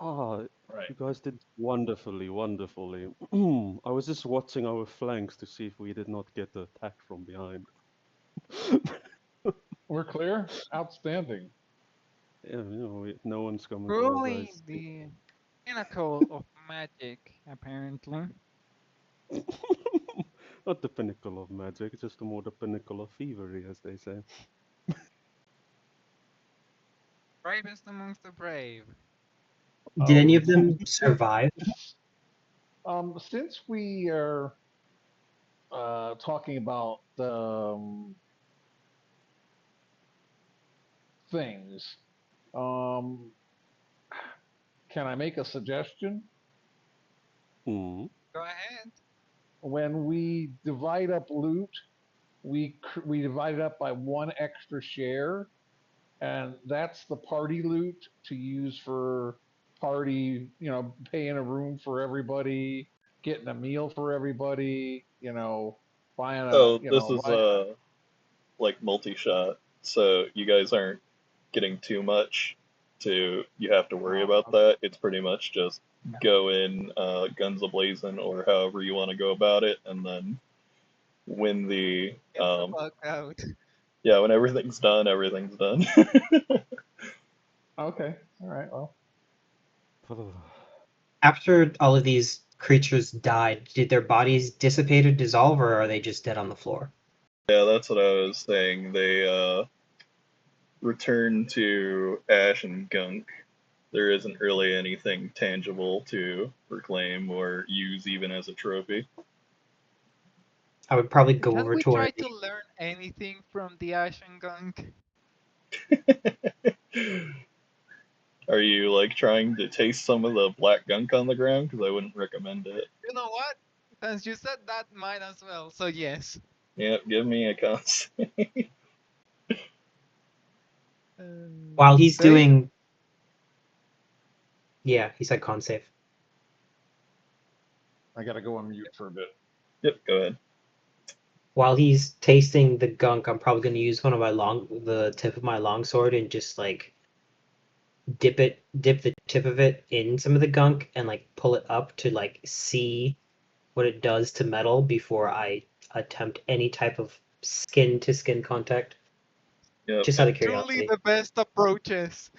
Ah, Right. you guys did wonderfully, wonderfully. I was just watching our flanks to see if we did not get attacked from behind. We're clear? Outstanding. Yeah, no one's coming to our Truly base. the pinnacle of magic, apparently. Not the pinnacle of magic, just more the pinnacle of thievery, as they say. Bravest amongst the brave. Did any Um, of them survive? Since we are talking about things, um, can I make a suggestion? Hmm. Go ahead. When we divide up loot, we divide it up by one extra share, and that's the party loot to use for party. Paying a room for everybody, getting a meal for everybody. Buying a oh, this is like multi-shot, so you guys aren't getting too much you have to worry about that. It's pretty much just go in guns a-blazing or however you want to go about it, and then when the Get the fuck out. yeah, when everything's done, everything's done. Okay, all right. Well, After all of these creatures died, did their bodies dissipate or dissolve, or are they just dead on the floor? Yeah, that's what I was saying. They return to ash and gunk. There isn't really anything tangible to reclaim or use even as a trophy. I would probably go Can over we to one try of the. to learn anything from the Ashen Gunk? Are you like trying to taste some of the black gunk on the ground? Because I wouldn't recommend it. You know what? Since you said that, might as well. So yes. Yep, give me a con. While he's Save? doing. Yeah, he said con save. I got to go on mute for a bit. Yep, go ahead. While he's tasting the gunk, I'm probably going to use the tip of my longsword and just like dip the tip of it in some of the gunk and like pull it up to like see what it does to metal before I attempt any type of skin to skin contact. Yep. Just out of Truly curiosity. the best approaches.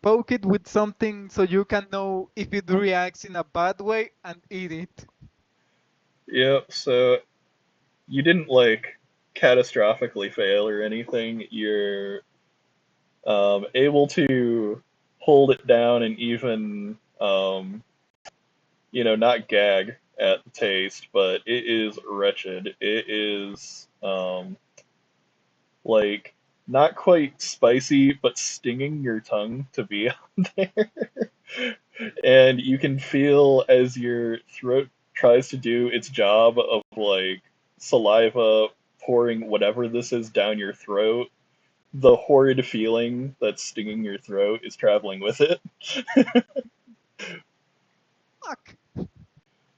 Poke it with something so you can know if it reacts in a bad way and eat it. Yep, so you didn't like catastrophically fail or anything. You're able to hold it down and even not gag at the taste, but it is wretched. It is like not quite spicy, but stinging your tongue to be on there. And you can feel as your throat tries to do its job of like saliva pouring whatever this is down your throat. The horrid feeling that's stinging your throat is traveling with it. Fuck.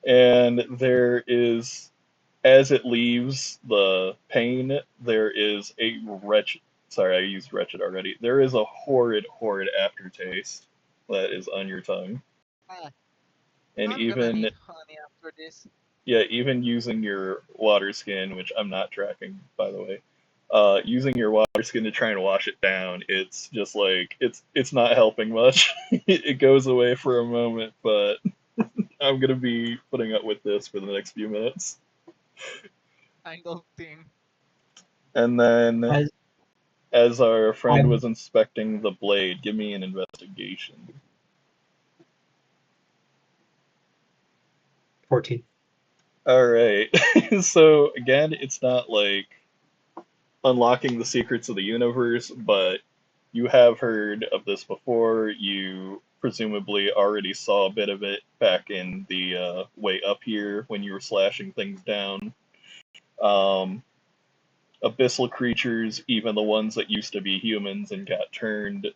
And there is, as it leaves the pain, there is a wretched. Sorry, I used wretched already. There is a horrid, horrid aftertaste that is on your tongue. Ah, And I'm gonna even, need honey after this. yeah, even using your water skin, which I'm not tracking, by the way, using your water skin to try and wash it down, it's just like it's not helping much. It goes away for a moment, but I'm gonna be putting up with this for the next few minutes. Kind of thing. And then, As as our friend I'm was inspecting the blade, give me an investigation. 14. All right. So again, it's not like unlocking the secrets of the universe, but you have heard of this before. You presumably already saw a bit of it back in the way up here when you were slashing things down. Um, Abyssal creatures, even the ones that used to be humans and got turned,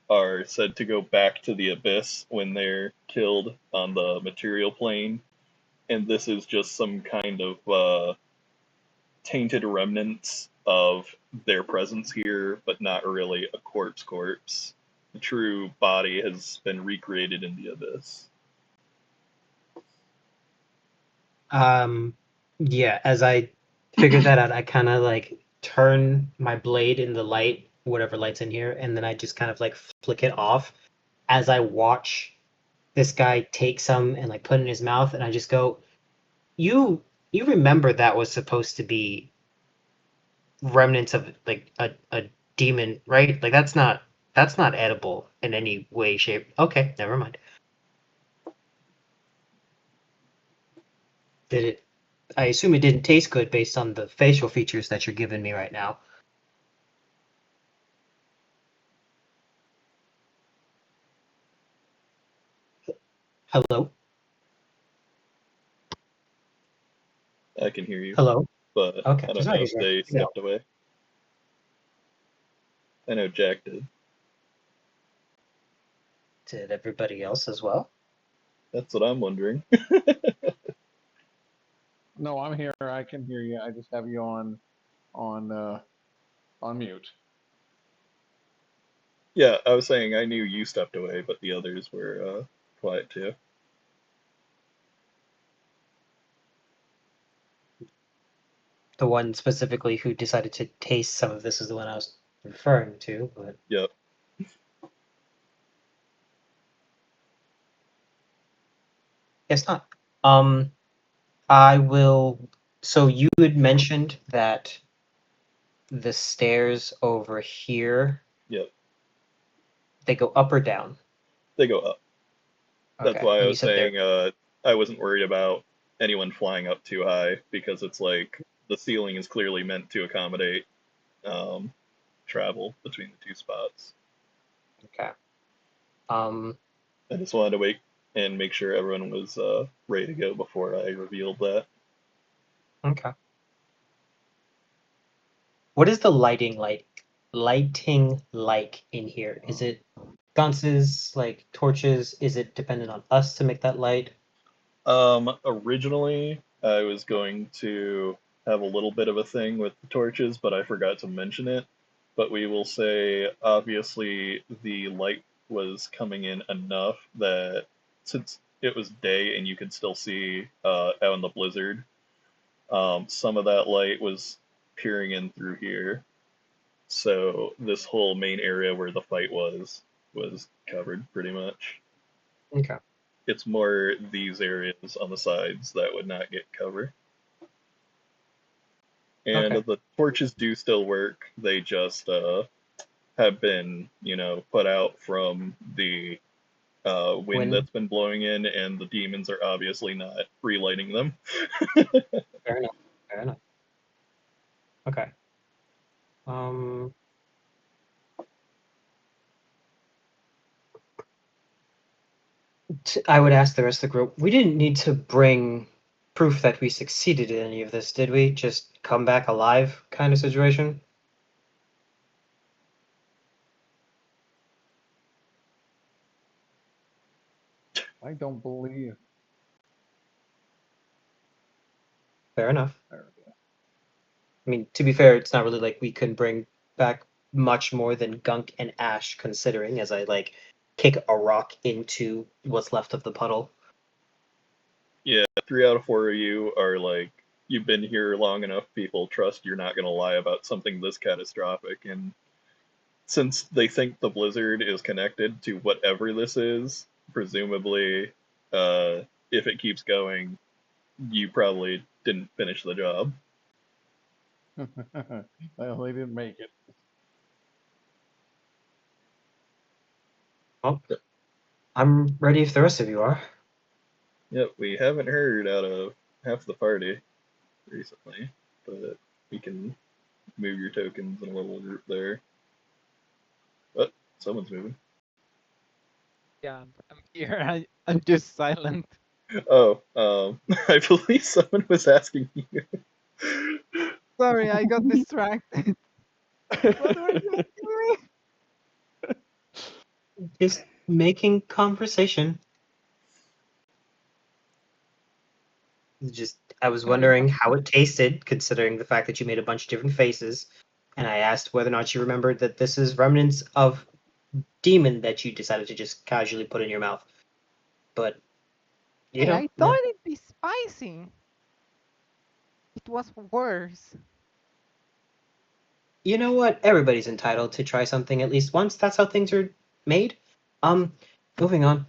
are said to go back to the abyss when they're killed on the material plane. And this is just some kind of tainted remnants of their presence here, but not really a corpse. The true body has been recreated in the abyss. Yeah, as I figure that out, I kind of like turn my blade in the light, whatever light's in here, and then I just kind of like flick it off as I watch this guy take some and like put it in his mouth, and I just go, you remember that was supposed to be remnants of like a demon, right? Like that's not edible in any way, shape. Okay, never mind. Did it? I assume it didn't taste good based on the facial features that you're giving me right now. Hello? I can hear you, Hello? but Okay, I just don't know making if sure. they Yeah. stepped away. I know Jack did. Did everybody else as well? That's what I'm wondering. No, I'm here. I can hear you. I just have you on mute. Yeah, I was saying I knew you stepped away, but the others were quiet too. The one specifically who decided to taste some of this is the one I was referring to, but Yep. guess not. Um, I will. So you had mentioned that the stairs over here, Yep. they go up or down? They go up. That's Okay, why I and you was said they're saying I wasn't worried about anyone flying up too high because it's like the ceiling is clearly meant to accommodate um, travel between the two spots. okay. Um, I just wanted to wait and make sure everyone was ready to go before I revealed that. okay. What is the lighting like in here? Is it sconces, like torches? Is it dependent on us to make that light? Originally, I was going to have a little bit of a thing with the torches, but I forgot to mention it. But we will say, obviously, the light was coming in enough that since it was day and you could still see out in the blizzard, some of that light was peering in through here. So this whole main area where the fight was covered pretty much. Okay. It's more these areas on the sides that would not get cover. And Okay. the torches do still work. They just have been, put out from the wind When that's been blowing in, and the demons are obviously not relighting them. fair enough. Fair enough. Okay. I would ask the rest of the group. We didn't need to bring proof that we succeeded in any of this, did we? Just come back alive kind of situation? I don't believe. Fair enough. There it is. I mean, to be fair, it's not really like we can bring back much more than gunk and ash, considering as I like kick a rock into what's left of the puddle. Yeah, 3 out of 4 of you are like, you've been here long enough, people trust you're not going to lie about something this catastrophic. And since they think the blizzard is connected to whatever this is, presumably, if it keeps going, you probably didn't finish the job. Well, they didn't make it. Well, I'm ready if the rest of you are. Yep, we haven't heard out of half the party recently, but we can move your tokens in a little group there. But someone's moving. Yeah, I'm here. I'm just silent. Oh, I believe someone was asking you. Sorry, I got distracted. What were you doing? Just making conversation. Just, I was wondering how it tasted, considering the fact that you made a bunch of different faces, and I asked whether or not you remembered that this is remnants of demon that you decided to just casually put in your mouth. But you Hey, know, I thought it'd be spicy. It was worse. you know what? Everybody's entitled to try something at least once. That's how things are made. Moving on.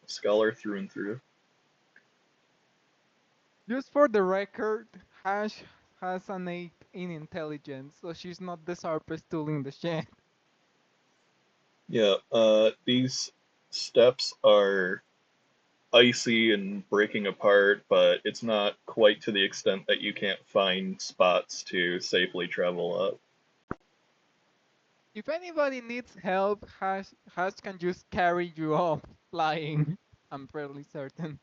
Scholar through and through. Just for the record, Hash has an 8 in intelligence, so she's not the sharpest tool in the shed. Yeah, these steps are icy and breaking apart, but it's not quite to the extent that you can't find spots to safely travel up. If anybody needs help, Hash can just carry you off flying. I'm fairly certain.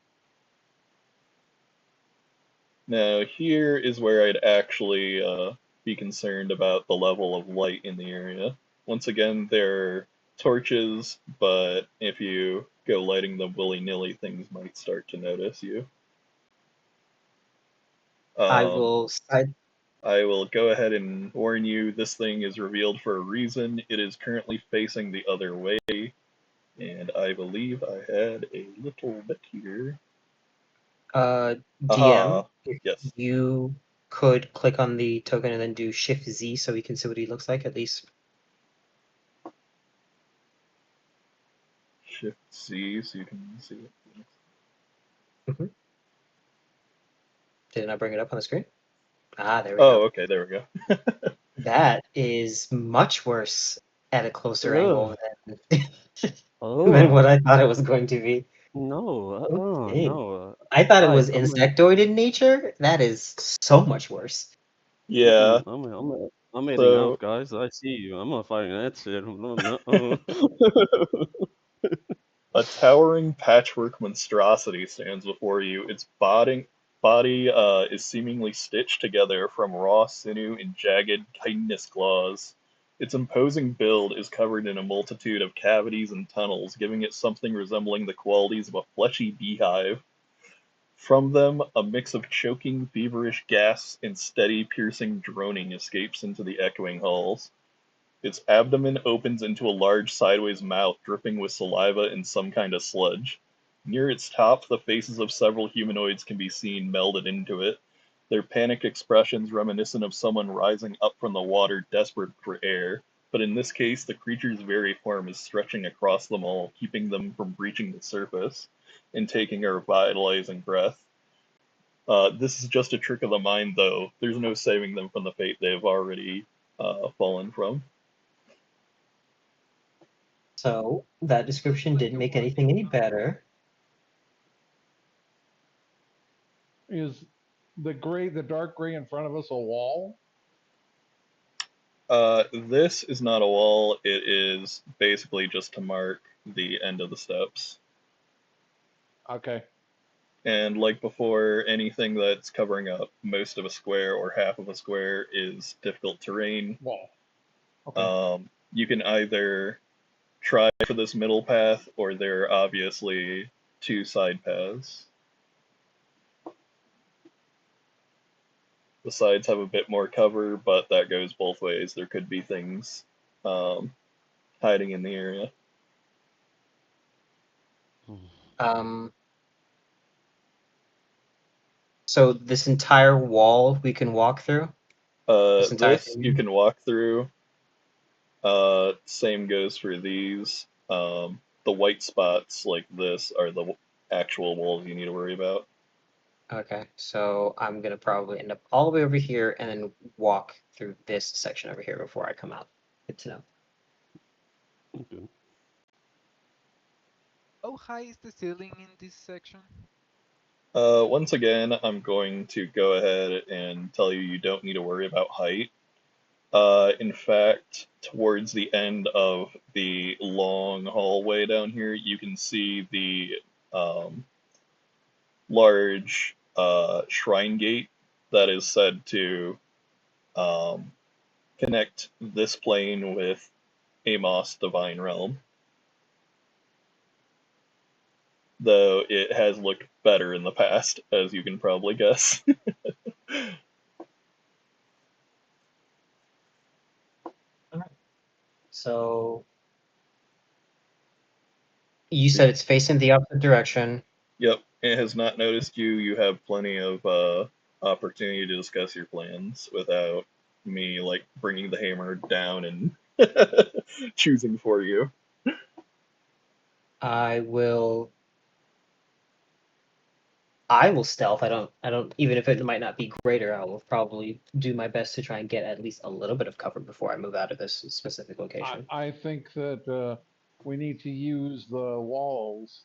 Now, here is where I'd actually be concerned about the level of light in the area. Once again, there are torches, but if you go lighting them willy-nilly, things might start to notice you. I will side. I will go ahead and warn you, this thing is revealed for a reason. It is currently facing the other way, and I believe I had a little bit here. DM, Aha! if Yes. you could click on the token and then do Shift Z so we can see what he looks like at least. Shift C so you can see it. Mm-hmm. Did I bring it up on the screen? Ah, there we Oh, go. okay, there we go. That is much worse at a closer angle Ugh. than, than Oh what I thought it was going to be. no! Okay. No! I thought it Guys, was insectoid in nature. That is so much worse. Yeah, I'm heading so out, guys. I see you. I'm not fighting that shit. No. a towering patchwork monstrosity stands before you. Its body is seemingly stitched together from raw sinew and jagged chitinous claws. Its imposing build is covered in a multitude of cavities and tunnels, giving it something resembling the qualities of a fleshy beehive. From them, a mix of choking, feverish gasps and steady, piercing droning escapes into the echoing halls. Its abdomen opens into a large sideways mouth dripping with saliva and some kind of sludge. Near its top, the faces of several humanoids can be seen melded into it, their panicked expressions reminiscent of someone rising up from the water desperate for air. But in this case, the creature's very form is stretching across them all, keeping them from breaching the surface and taking a revitalizing breath. This is just a trick of the mind, though. There's no saving them from the fate they've already fallen from. So that description didn't make anything any better. Is the dark gray in front of us a wall? This is not a wall. It is basically just to mark the end of the steps. Okay. And like before, anything that's covering up most of a square or half of a square is difficult terrain. Wall. Okay. You can either try for this middle path, or there are obviously two side paths. The sides have a bit more cover, but that goes both ways. There could be things hiding in the area. So this entire wall we can walk through? This entire This thing? you can walk through. Same goes for these. The white spots like this are the actual walls you need to worry about. Okay, so I'm gonna probably end up all the way over here and then walk through this section over here before I come out. Good to know. Okay. How high is the ceiling in this section? Once again, I'm going to go ahead and tell you you don't need to worry about height. In fact, towards the end of the long hallway down here, you can see the large shrine gate that is said to connect this plane with Amoth's divine realm. Though it has looked better in the past, as you can probably guess. So you said it's facing the opposite direction. Yep, it has not noticed you. You have plenty of opportunity to discuss your plans without me like bringing the hammer down and choosing for you. I will stealth. I don't even if it might not be greater, I will probably do my best to try and get at least a little bit of cover before I move out of this specific location. I think that we need to use the walls,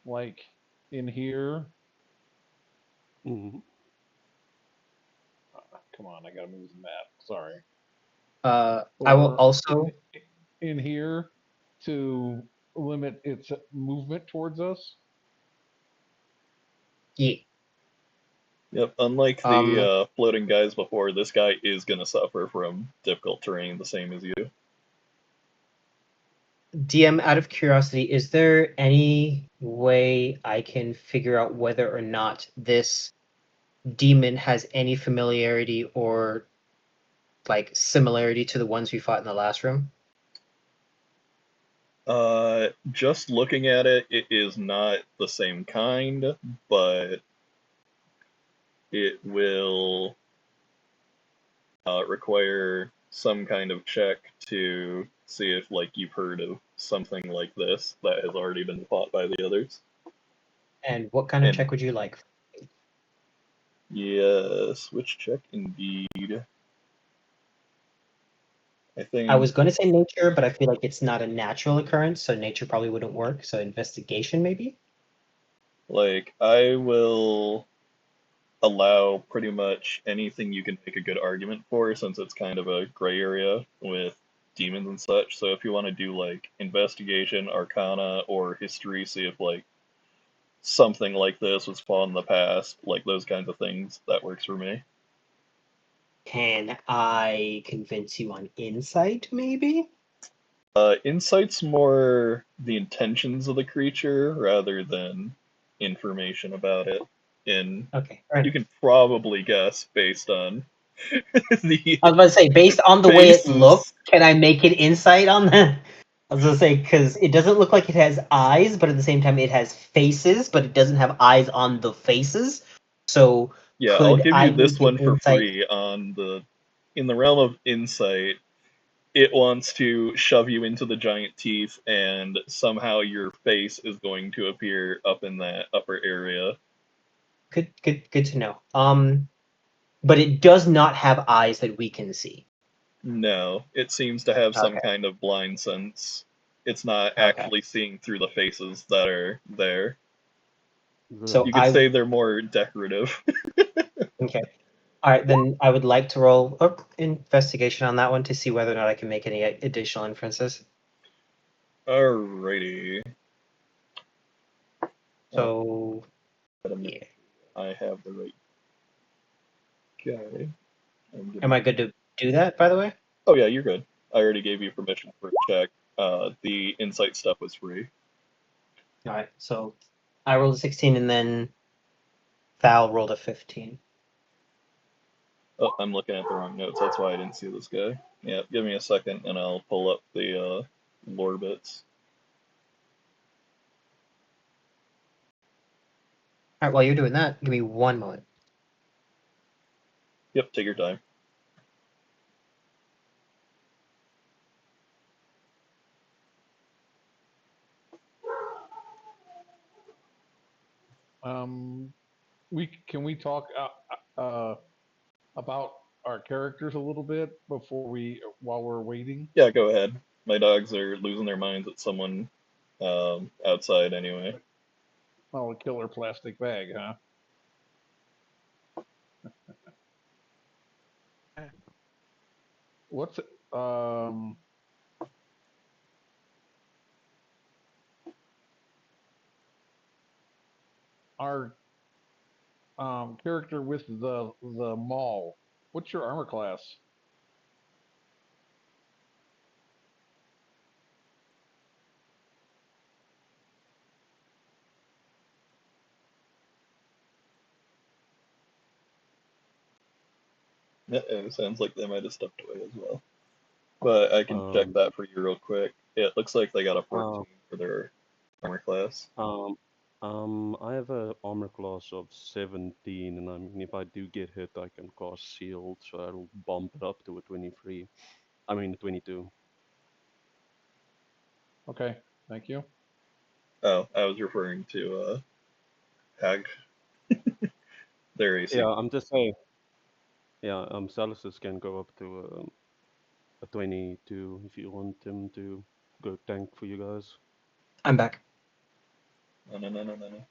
like in here. Mm-hmm. Come on, I gotta move the map. Sorry. I will Or also in here to limit its movement towards us. yeah. Yep, unlike the Um floating guys before, this guy is going to suffer from difficult terrain the same as you. DM, out of curiosity, is there any way I can figure out whether or not this demon has any familiarity or like similarity to the ones we fought in the last room? Just looking at it, it is not the same kind, but it will require some kind of check to see if like you've heard of something like this that has already been fought by the others. And what kind of And check would you like? yes, which check indeed? I think I was going to say nature, but I feel like it's not a natural occurrence, so nature probably wouldn't work. So investigation, maybe? like I will allow pretty much anything you can make a good argument for, since it's kind of a gray area with demons and such. So if you want to do like investigation, arcana, or history, see if like something like this was fought in the past, like those kinds of things, that works for me. Can I convince you on insight, maybe? Insight's more the intentions of the creature rather than information about it. And Okay. All right. you can probably guess based on the I was about to say, based on the way it looked, faces. can I make it insight on that? I was gonna say, because it doesn't look like it has eyes, but at the same time it has faces, but it doesn't have eyes on the faces. So Yeah, I'll could give I you this make it one for insight? free on the in the realm of insight. It wants to shove you into the giant teeth, and somehow your face is going to appear up in that upper area. Good to know. But it does not have eyes that we can see. No, it seems to have some Okay. kind of blind sense. It's not Okay. actually seeing through the faces that are there. So You The, could I say they're more decorative. okay. All right, then I would like to roll a investigation on that one to see whether or not I can make any additional inferences. Alrighty. So, Let me- yeah. I have the right guy. Am I good to do that, by the way? Oh yeah, you're good. I already gave you permission for a check. The insight stuff was free. All right, so I rolled a 16 and then Thal rolled a 15. Oh, I'm looking at the wrong notes. That's why I didn't see this guy. Yeah, give me a second and I'll pull up the lore bits. All right, while you're doing that, give me 1 moment. Yep, take your time. Can we talk about our characters a little bit while we're waiting? Yeah, go ahead. My dogs are losing their minds at someone outside anyway. Oh, a killer plastic bag, huh? What's our character with the maul? What's your armor class? It sounds like they might have stepped away as well. But I can check that for you real quick. It looks like they got a 14 for their armor class. I have a armor class of 17, and I mean, if I do get hit, I can cast shield, so that'll bump it up to a 23. I mean, 22. Okay, thank you. Oh, I was referring to Hag. Their AC. Yeah, I'm just saying. Yeah, Saluses can go up to a 22 if you want him to go tank for you guys. I'm back. No.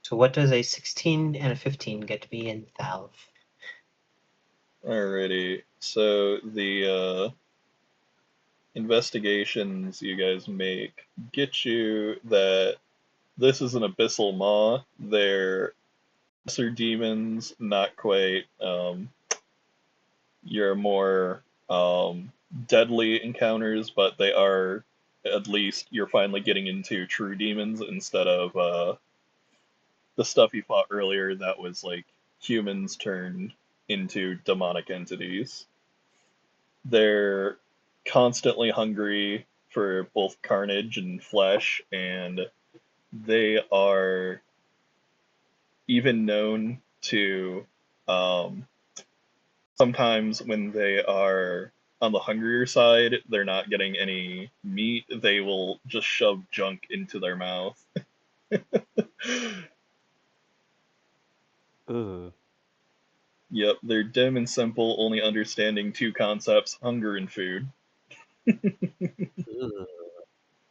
So what does a 16 and a 15 get to be in Thal? Alrighty. So the investigations you guys make get you that this is an abyssal maw. They're lesser demons, not quite your more deadly encounters, but they are at least you're finally getting into true demons instead of the stuff you fought earlier that was like humans turned into demonic entities. They're constantly hungry for both carnage and flesh, and they are even known to sometimes when they are on the hungrier side, they're not getting any meat, they will just shove junk into their mouth. Ugh. Yep, they're dim and simple, only understanding two concepts, hunger and food. Ugh.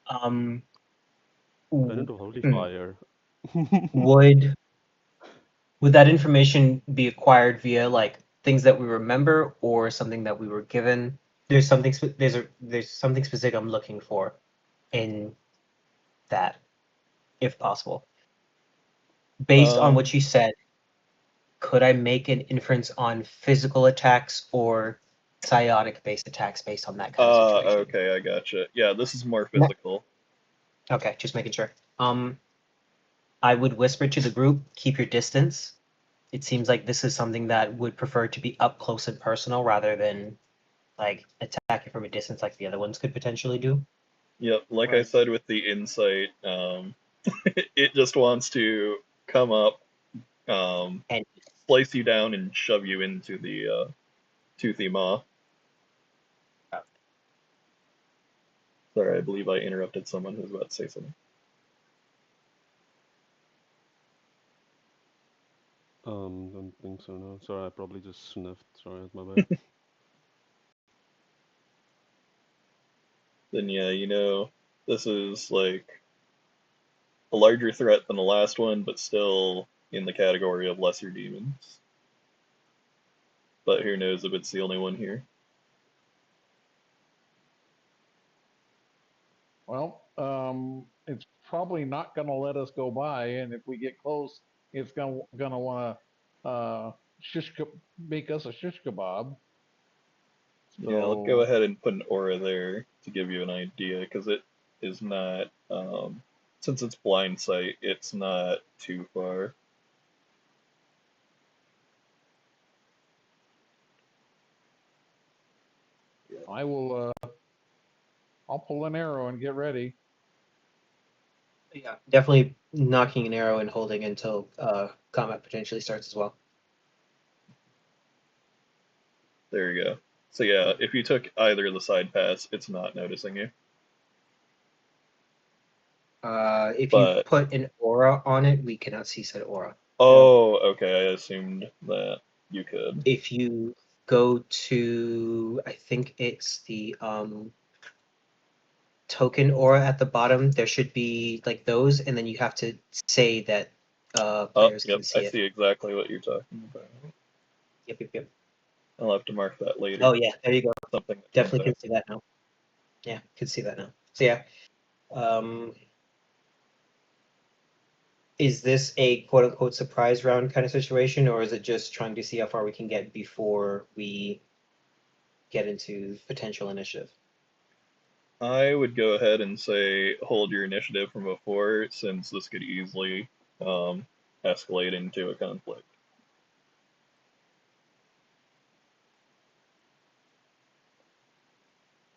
Um, Turn into holy hmm, fire. would that information be acquired via like things that we remember or something that we were given? There's something there's something specific I'm looking for in that, if possible. Based on what you said, could I make an inference on physical attacks or psionic based attacks based on that kind of situation? Okay, I gotcha. Yeah, this is more Yeah. physical. Okay, just making sure. I would whisper to the group, keep your distance. It seems like this is something that would prefer to be up close and personal rather than like attacking from a distance like the other ones could potentially do. Yep, like I Right. said with the insight, it just wants to come up, And slice you down, and shove you into the toothy maw. Sorry, I believe I interrupted someone who was about to say something. Don't think so, no. Sorry, I probably just sniffed. Sorry, my bad. Then yeah, this is like a larger threat than the last one, but still in the category of lesser demons. But who knows if it's the only one here. Well, it's probably not going to let us go by, and if we get close, it's going to want to make us a shish kebab. Yeah, I'll go ahead and put an aura there to give you an idea, because it is not, since it's blind sight, it's not too far. I will. I'll pull an arrow and get ready. Yeah, definitely knocking an arrow and holding until combat potentially starts as well. There you go. So yeah, if you took either of the side paths, it's not noticing you. If But- you put an aura on it, we cannot see said aura. Oh, okay, I assumed that you could. If you go to, I think it's the token aura at the bottom, there should be like those, and then you have to say that players Yep, can see I it. see exactly what you're talking about. Yep. I'll have to mark that later. Oh yeah, there you go. Something that Definitely comes can see that now. Yeah, can see that now. So yeah. Is this a quote unquote surprise round kind of situation, or is it just trying to see how far we can get before we get into potential initiative? I would go ahead and say hold your initiative from before, since this could easily escalate into a conflict.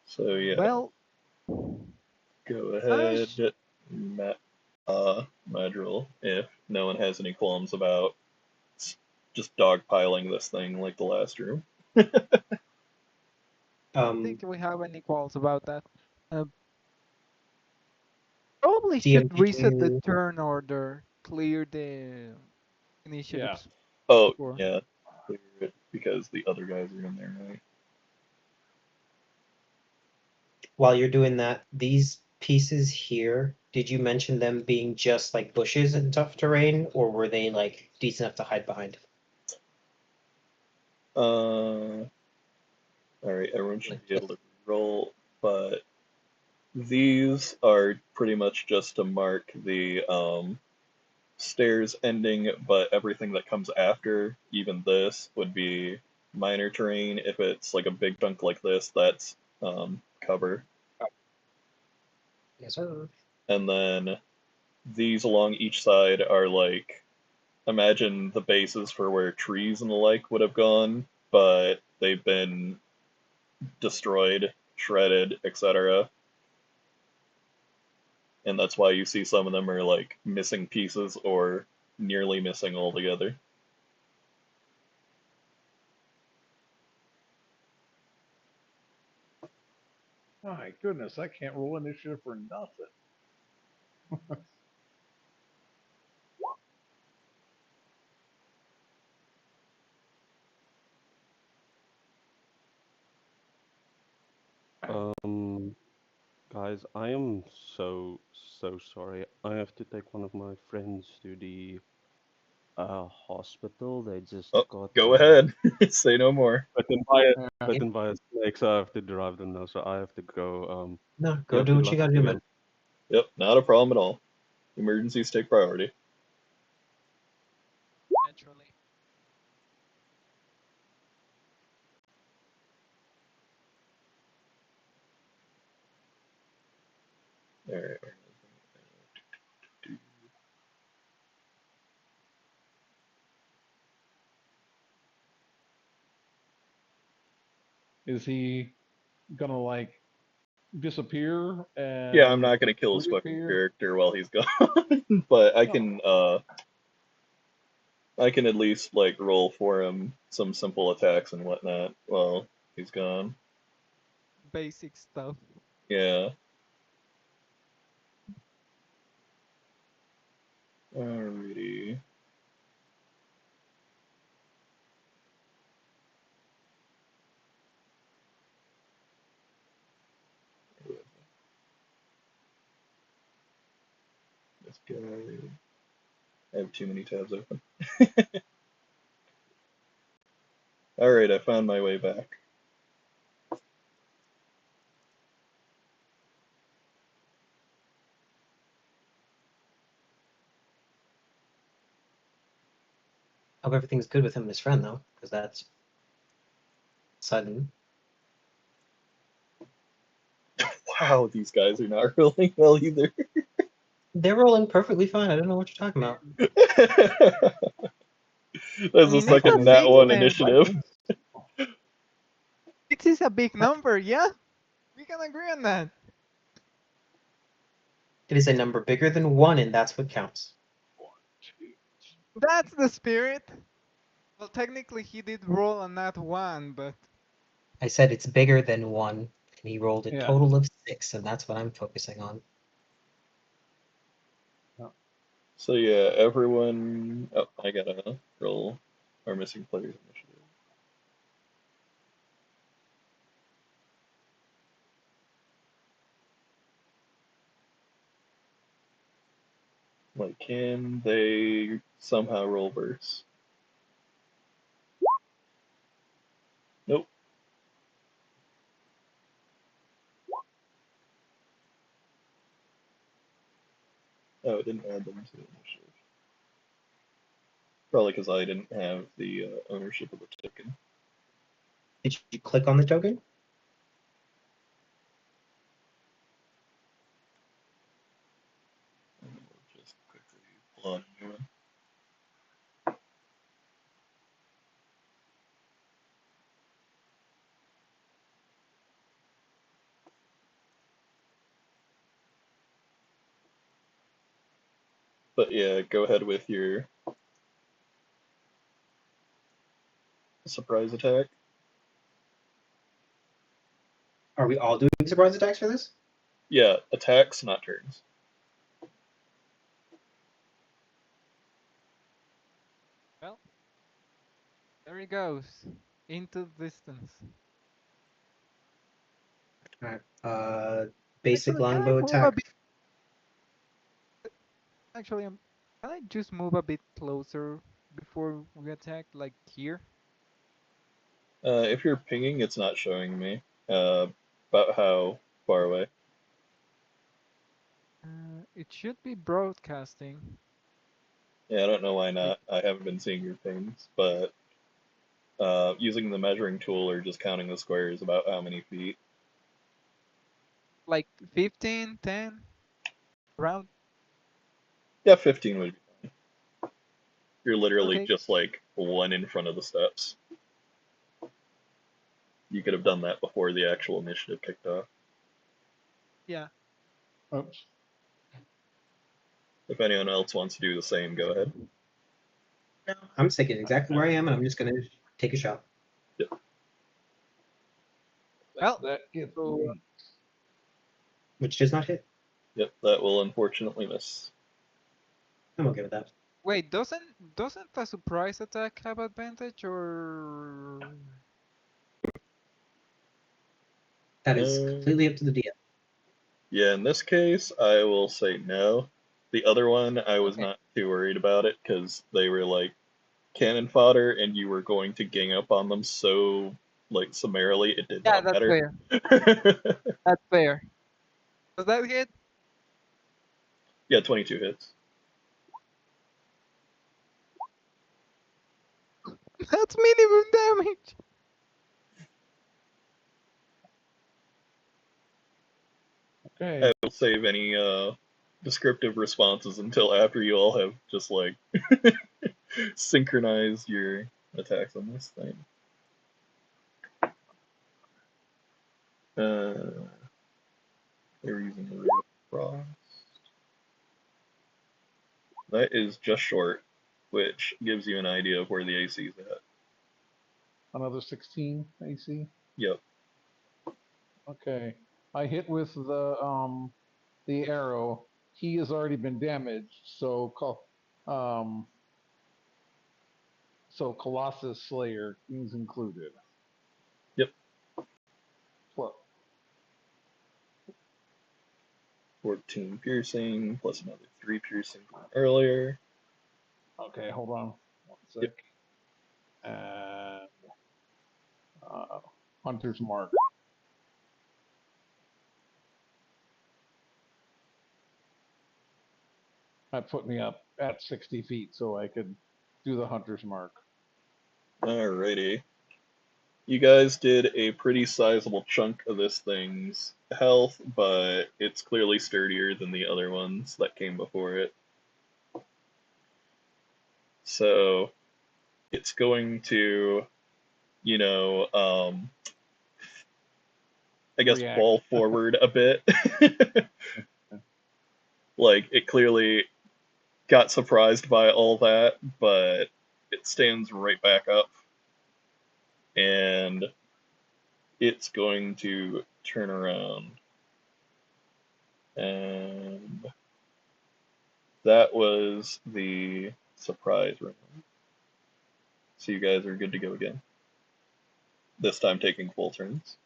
So yeah, Well, go ahead, Madril, if no one has any qualms about just dogpiling this thing like the last room. I don't think we have any calls about that. Probably DM, should did reset the you- turn order, clear the initiatives. Oh, Sure. yeah, clear it because the other guys are in there, right? While you're doing that, these pieces here, did you mention them being just like bushes and tough terrain, or were they like decent enough to hide behind? Alright, everyone should Like be able to roll, but these are pretty much just to mark the stairs ending, but everything that comes after, even this, would be minor terrain. If it's like a big chunk like this, that's cover. Yes, sir. And then these along each side are like, imagine the bases for where trees and the like would have gone, but they've been destroyed, shredded, etc. And that's why you see some of them are like missing pieces or nearly missing altogether. My goodness, I can't roll initiative for nothing. Guys, I am so sorry. I have to take one of my friends to the hospital. They just Oh, got go ahead. Say no more. bitten by a snake, so I have to drive them now. So I have to go. No, go Yeah, do good what you luck gotta to do, them. man. Yep, not a problem at all. Emergencies take priority. Naturally. Alright. Is he gonna like disappear and Yeah, I'm not gonna kill his fucking reappear? character while he's gone, but Oh. I can at least like roll for him some simple attacks and whatnot while he's gone. Basic stuff. Yeah. Alrighty. Just guy. I have too many tabs open. Alright, I found my way back. Hope everything's good with him and his friend, though, because that's sudden. Wow, these guys are not rolling well either. They're rolling perfectly fine. I don't know what you're talking about. That's I the mean, it's second a nat big one man. initiative. 6 is a big number, yeah? We can agree on that. It is a number bigger than 1, and that's what counts. That's the spirit. Well, technically, he did roll on that one, but I said it's bigger than 1, and he rolled a Yeah. total of 6, and that's what I'm focusing on. So yeah, everyone. Oh, I gotta roll our missing players initiative. Like, can they somehow roll verse? Nope. Oh, it didn't add them to the initiative. Probably because I didn't have the ownership of the token. Did you click on the token? And we'll just quickly pull out a new one. But yeah, go ahead with your surprise attack. Are we all doing surprise attacks for this? Yeah, attacks, not turns. well, there he goes into the distance. Alright. Basic Actually, can I longbow move a attack. bit? Actually, can I just move a bit closer before we attack, like here? If you're pinging, it's not showing me. About how far away? It should be broadcasting. Yeah, I don't know why not. I haven't been seeing your pings, but using the measuring tool or just counting the squares about how many feet. Like 15, 10, around. Yeah, 15 would be fine. You're literally Okay. just like one in front of the steps. You could have done that before the actual initiative kicked off. Yeah. Oops. If anyone else wants to do the same, go ahead. No, I'm sticking exactly where I am, and I'm just gonna take a shot. Yep. Well, That gets so, me. Which does not hit. Yep, that will unfortunately miss. I'm okay with that. wait, doesn't a surprise attack have advantage or? That is completely up to the DM. Yeah, in this case, I will say no. The other one, I was Okay. not too worried about it because they were like cannon fodder, and you were going to gang up on them so like summarily, it did Yeah, not that's matter. fair. That's fair. Does that hit? Yeah, 22 hits. That's minimum damage. Okay. I will save any descriptive responses until after you all have just like synchronized your attacks on this thing. They're using the frost. That is just short, which gives you an idea of where the AC is at. Another 16 AC. Yep. Okay. I hit with the arrow. He has already been damaged, so so Colossus Slayer is included. Yep. Plus, 14 piercing, plus another 3 piercing from earlier. Okay, hold on 1 sec. Yep. And Hunter's Mark. That put me up at 60 feet, so I could do the Hunter's Mark. Alrighty. You guys did a pretty sizable chunk of this thing's health, but it's clearly sturdier than the other ones that came before it. So it's going to, you know, I guess React. fall forward a bit. Like, it clearly got surprised by all that, but it stands right back up. And it's going to turn around. And that was the surprise round. So you guys are good to go again. This time taking full turns.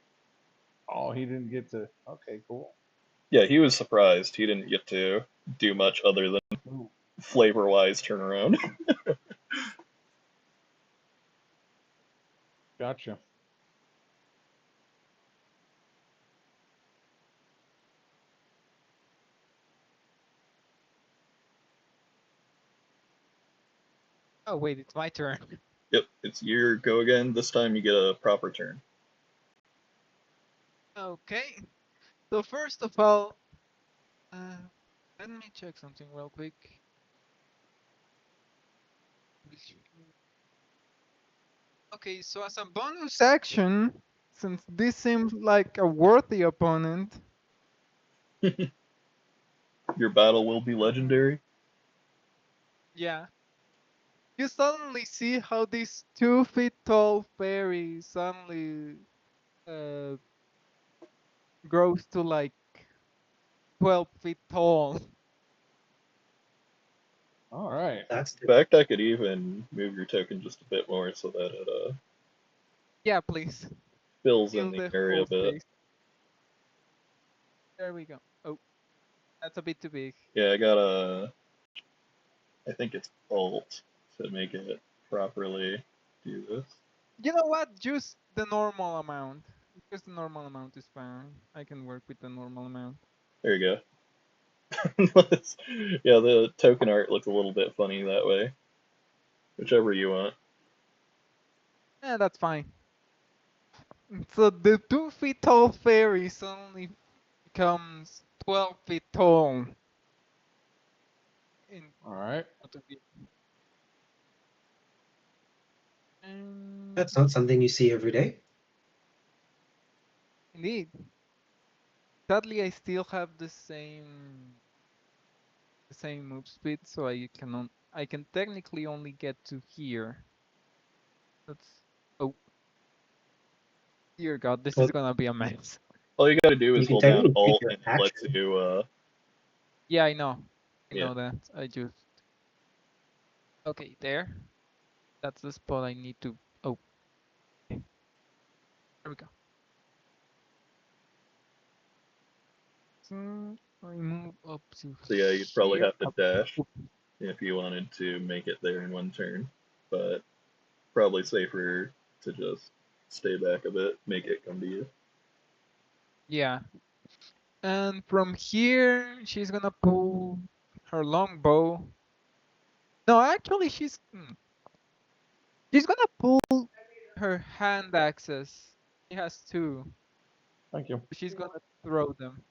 Oh, he didn't get to. Okay, cool. Yeah, he was surprised. He didn't get to do much other than Ooh, flavor-wise turn around. gotcha. Oh wait, it's my turn. Yep, it's your go again. This time you get a proper turn. Okay. So first of all, let me check something real quick. Okay, so as a bonus action, since this seems like a worthy opponent, Your battle will be legendary. yeah, you suddenly see how this 2 feet tall fairy suddenly uh, grows to like 12 feet tall. All right. That's In fact, I could even move your token just a bit more so that it Yeah, please. fills in Fill the the area whole a bit. space. There we go. Oh, that's a bit too big. Yeah, I got I think it's Alt to make it properly do this. You know what? Just the normal amount. Just the normal amount is fine. I can work with the normal amount. There you go. Yeah, the token art looks a little bit funny that way. Whichever you want. Yeah, that's fine. So the 2 feet tall fairy suddenly becomes 12 feet tall. In All right. and that's not something you see every day. indeed. Sadly, I still have the same move speed, so I can technically only get to here. That's oh dear God, this Well, is gonna be a mess. All you gotta do you is can hold down technically take Alt your and it lets action. you Yeah, I know. I yeah. know that. I just okay there. That's the spot I need to. Oh, okay. There we go. So I move up to So yeah, you'd probably here. have to Up. dash Oop. if you wanted to make it there in one turn. But probably safer to just stay back a bit, make it come to you. Yeah, and from here she's gonna pull her longbow. No, actually she's gonna pull her hand axes. She has two. Thank you. She's gonna throw them.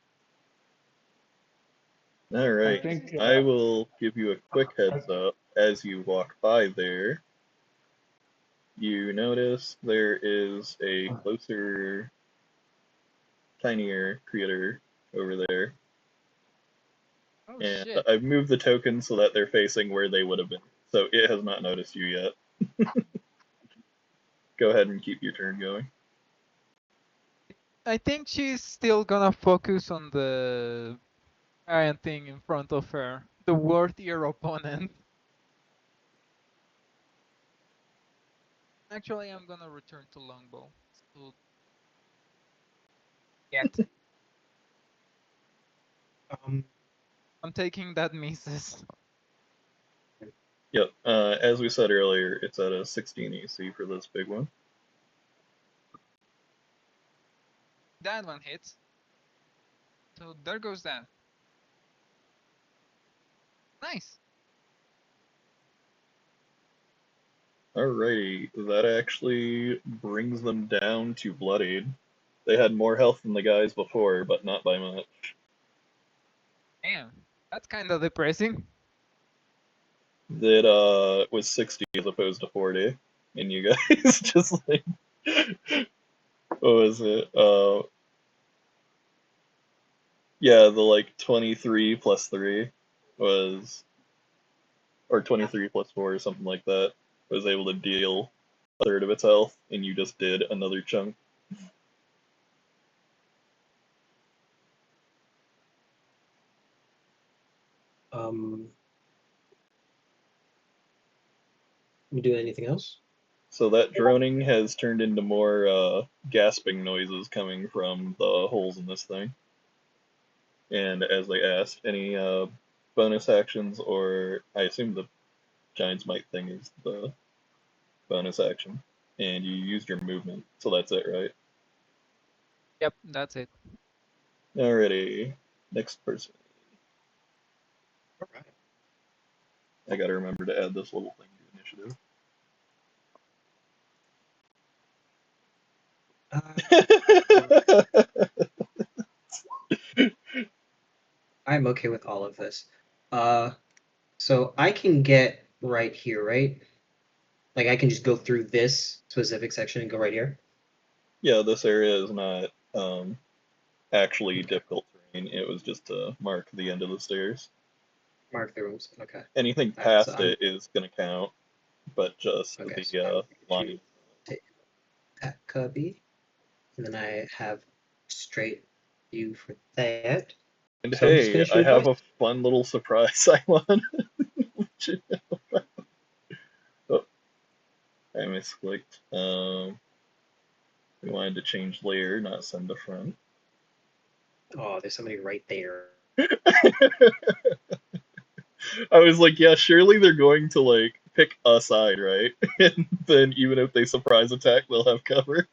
All I right, think. I will give you a quick heads up as you walk by there. You notice there is a closer, tinier creature over there, Oh and shit. I've moved the tokens so that they're facing where they would have been. So it has not noticed you yet. Go ahead and keep your turn going. I think she's still gonna focus on the giant thing in front of her, the worthier opponent. Actually, I'm gonna return to longbow. So, yet. I'm taking that misses. Yep. As we said earlier, it's at a 16 AC for this big one. That one hits. So there goes that. Nice. Alrighty, that actually brings them down to bloodied. They had more health than the guys before, but not by much. Damn. That's kind of depressing. That was 60 as opposed to 40, and you guys just like, what was it? Yeah, the like 23 plus 3 was, or 23 plus 4 or something like that, was able to deal a third of its health, and you just did another chunk. We do anything else? So that droning has turned into more gasping noises coming from the holes in this thing. And as they asked, any bonus actions, or I assume the Giant's Might thing is the bonus action. And you used your movement, so that's it, right? Yep, that's it. Alrighty, next person. All right. I gotta remember to add this little thing to initiative. I'm okay with all of this. So I can get right here, right? Like I can just go through this specific section and go right here. Yeah, this area is not actually Okay. difficult terrain. It was just to mark the end of the stairs. Mark the rooms. Okay. Anything All right. So past I'm it is gonna count, but just okay. So I'm the going to line. take that cubby, and then I have straight view for that. And So I'm just hey, gonna I shoot have twice. a fun little surprise I want. Oh, I misclicked. We wanted to change layer, not send to front. Oh, there's somebody right there. I was like, yeah, surely they're going to like pick a side, right? And then even if they surprise attack, they'll have cover.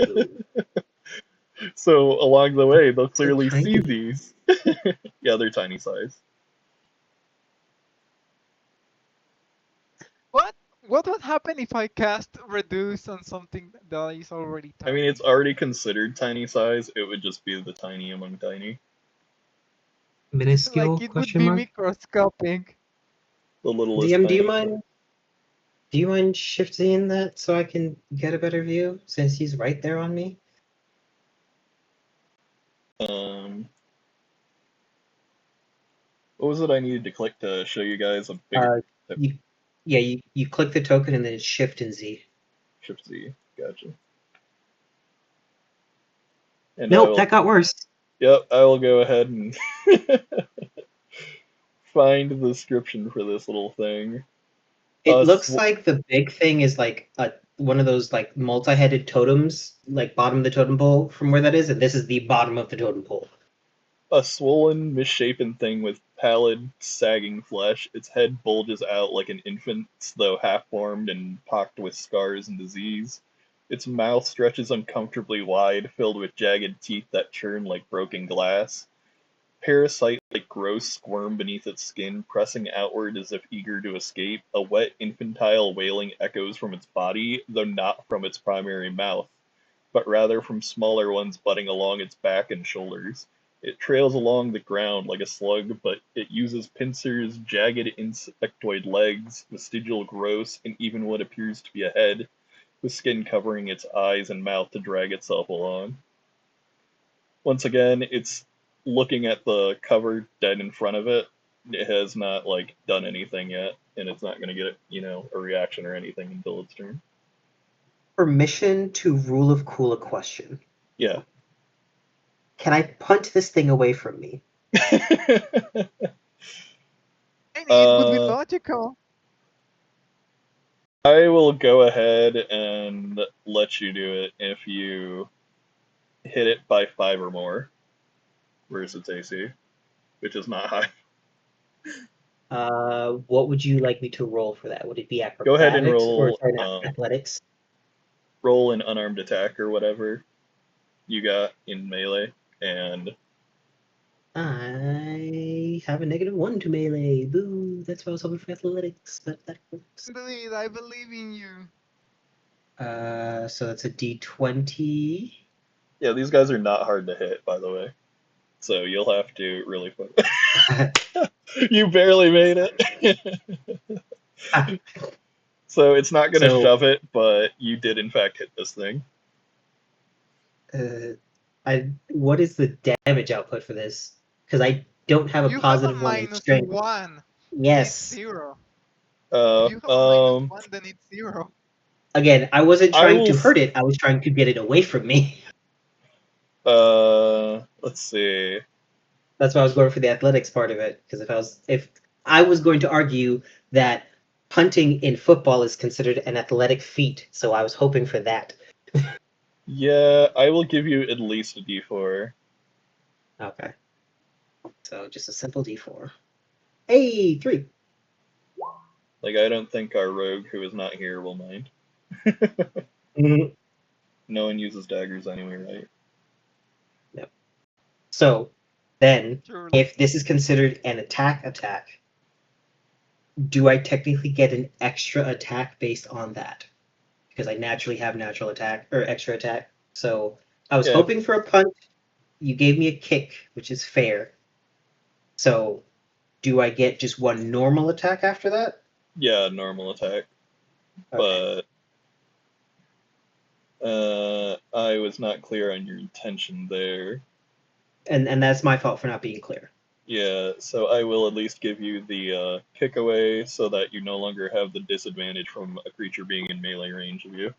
Ooh, So along the way, they'll so clearly see tiny. these. Yeah, they're tiny size. What? What would happen if I cast reduce on something that is already I mean, tiny? it's already considered tiny size. It would just be the tiny among tiny. Minuscule? Like it would Question be mark. microscopic. The littlest DM, tiny size. do you mind shifting that so I can get a better view since he's right there on me? Um, what was it I needed to click to show you guys a bigger You, yeah, you click the token and then it's Shift and Z. Shift Z? Gotcha. And I Nope, will, that got worse. yep, I will go ahead and find the description for this little thing. It A, looks sw- like the big thing is like one of those like multi-headed totems, like bottom of the totem pole from where that is, and this is the bottom of the totem pole. a swollen, misshapen thing with pallid, sagging flesh. Its head bulges out like an infant's, though half-formed and pocked with scars and disease. Its mouth stretches uncomfortably wide, filled with jagged teeth that churn like broken glass. Parasite-like growths squirm beneath its skin, pressing outward as if eager to escape. A wet, infantile wailing echoes from its body, though not from its primary mouth, but rather from smaller ones butting along its back and shoulders. It trails along the ground like a slug, but it uses pincers, jagged insectoid legs, vestigial growths, and even what appears to be a head, with skin covering its eyes and mouth to drag itself along. Once again, it's looking at the cover dead in front of it. It has not like done anything yet, and it's not going to get a reaction or anything until its turn. Permission to rule of cool a question. Yeah. Can I punt this thing away from me? I mean, it would be uh, logical. I will go ahead and let you do it if you hit it by 5 or more versus its AC. which is not high. What would you like me to roll for that? Would it be Go ahead and acrobatics or roll, sorry, not athletics? roll an unarmed attack or whatever you got in melee, and I have a -1 to melee. Boo! That's why I was hoping for athletics, but that works. I believe in you. So that's a D20. yeah, these guys are not hard to hit, by the way. So you'll have to really You barely made it. So it's not going to So- shove it, but you did in fact hit this thing. What is the damage output for this? Because I don't have a You positive have a one in minus strength. 1. It's Yes. 0. Uh, If you have a minus 1, then it's 0. Again, I wasn't I trying will to s- hurt it. I was trying to get it away from me. let's see. That's why I was going for the athletics part of it. Because if I was going to argue that punting in football is considered an athletic feat, so I was hoping for that. Yeah, I will give you at least a D4. Okay. So just a simple D4. Hey, 3. Like, I don't think our rogue who is not here will mind. Mhm. No one uses daggers anyway, right? So then, Surely. if this is considered an attack, do I technically get an extra attack based on that? Because I naturally have natural attack or extra attack. So I was Yeah. hoping for a punt. You gave me a kick, which is fair. So do I get just one normal attack after that? Yeah, normal attack. Okay. But I was not clear on your intention there. And that's my fault for not being clear. Yeah, so I will at least give you the kick away so that you no longer have the disadvantage from a creature being in melee range of you.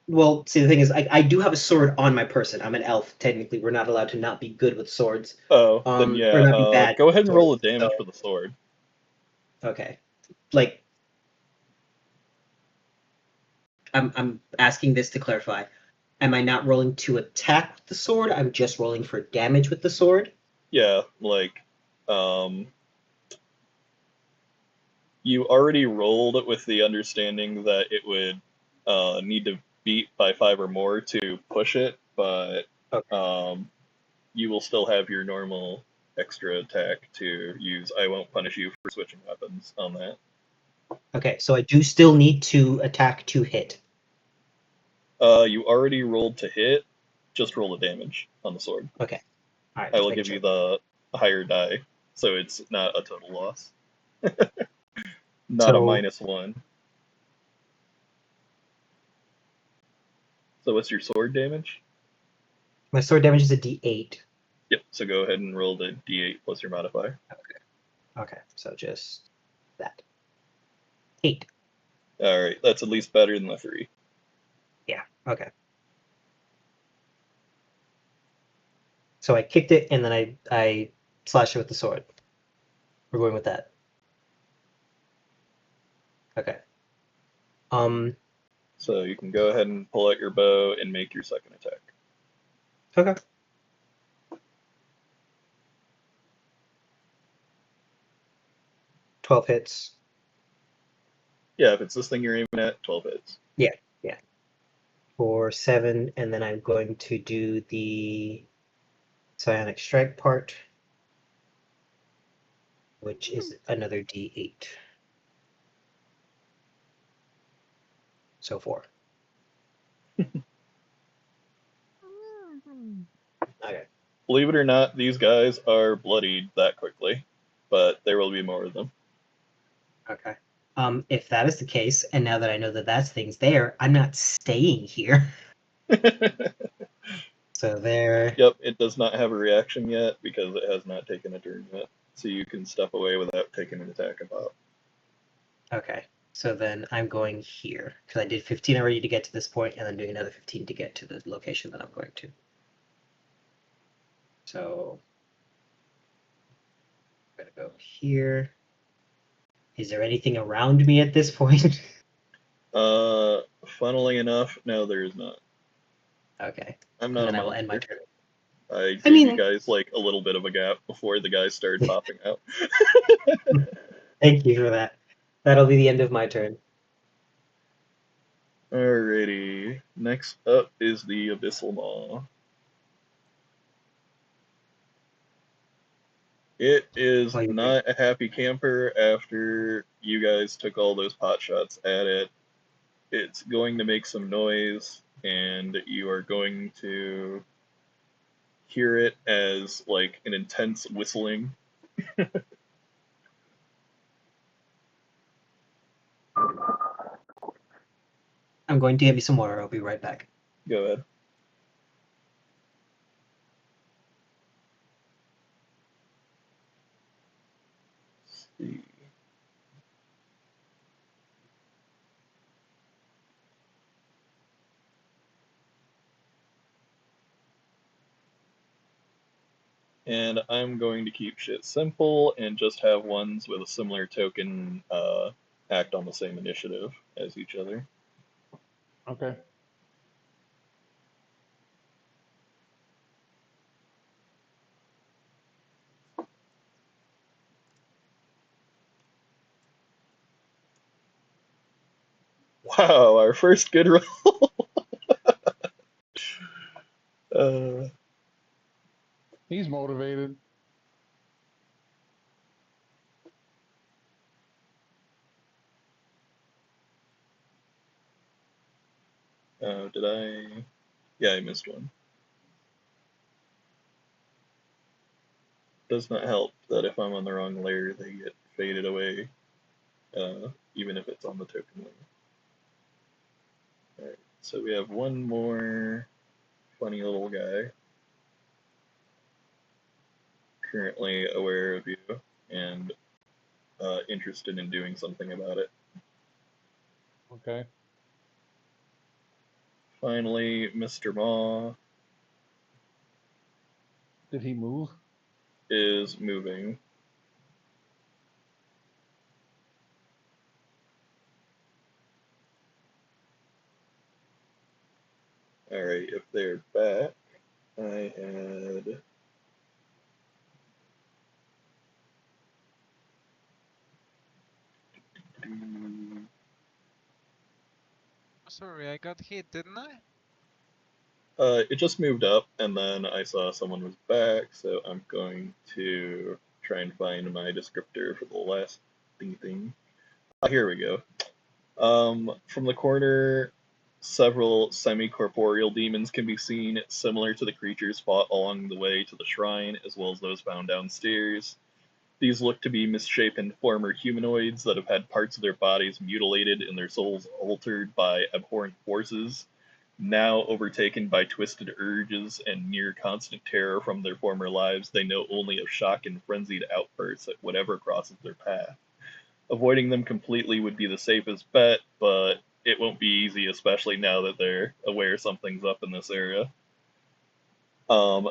Well, see, the thing is, I do have a sword on my person. I'm an elf. Technically, we're not allowed to not be good with swords. Oh, then Or yeah, not be bad. go ahead with and roll the swords, damage so- for the sword. Okay. Like, I'm asking this to clarify. Am I not rolling to attack with the sword? I'm just rolling for damage with the sword? Yeah, like, you already rolled it with the understanding that it would need to beat by 5 or more to push it, but Okay. you will still have your normal extra attack to use. I won't punish you for switching weapons on that. Okay, so I do still need to attack to hit. You already rolled to hit. Just roll the damage on the sword. Okay. All right. I will just give making you sure. the higher die, so it's not a total loss. Not a So -1. So what's your sword damage? my sword damage is a D8. Yep, so go ahead and roll the d8 plus your modifier. Okay, so just that. 8. Alright, that's at least better than the 3. Yeah. Okay. So I kicked it and then I slashed it with the sword. We're going with that. Okay. So you can go ahead and pull out your bow and make your second attack. Okay. $12 hits. Yeah, if it's this thing you're aiming at, 12 hits. Yeah. For 7, and then I'm going to do the psionic strike part, which is another D8. So 4. Okay. Believe it or not, these guys are bloodied that quickly, but there will be more of them. Okay. If that is the case, and now that I know that that thing's there, I'm not staying here. So there. Yep, it does not have a reaction yet because it has not taken a turn yet. So you can step away without taking an attack about. Okay. So then I'm going here because I did 15 already to get to this point, and then doing another 15 to get to the location that I'm going to. So I'm gonna go here. Is there anything around me at this point? Funnily enough, no, there is not. Okay. I'm And not a then I will end my monster. turn. I I gave you mean, guys like a little bit of a gap before the guys started popping out. thank you for that. That'll be the end of my turn. Alrighty. Next up is the Abyssal Maw. It is Oh, you're great. not a happy camper after you guys took all those pot shots at it. It's going to make some noise, and you are going to hear it as like an intense whistling. I'm going to get me some water. I'll be right back. Go ahead. Let's see. And I'm going to keep shit simple and just have ones with a similar token act on the same initiative as each other. Okay. Wow, our first good roll. uh, He's motivated. did I? Yeah, I missed one. Does not help that if I'm on the wrong layer, they get faded away, even if it's on the token layer. Alright, so we have one more funny little guy currently aware of you and interested in doing something about it. Okay. Finally, Mr. Maw Did he move? is moving. Alright, if they're back, I had. Sorry, I got hit, didn't I? It just moved up, and then I saw someone was back, so I'm going to try and find my descriptor for the last thing. Here we go. From the corner, several semi-corporeal demons can be seen, similar to the creatures fought along the way to the shrine, as well as those found downstairs. These look to be misshapen former humanoids that have had parts of their bodies mutilated and their souls altered by abhorrent forces, now overtaken by twisted urges and near constant terror from their former lives. They know only of shock and frenzied outbursts at whatever crosses their path. Avoiding them completely would be the safest bet, but it won't be easy, especially now that they're aware something's up in this area.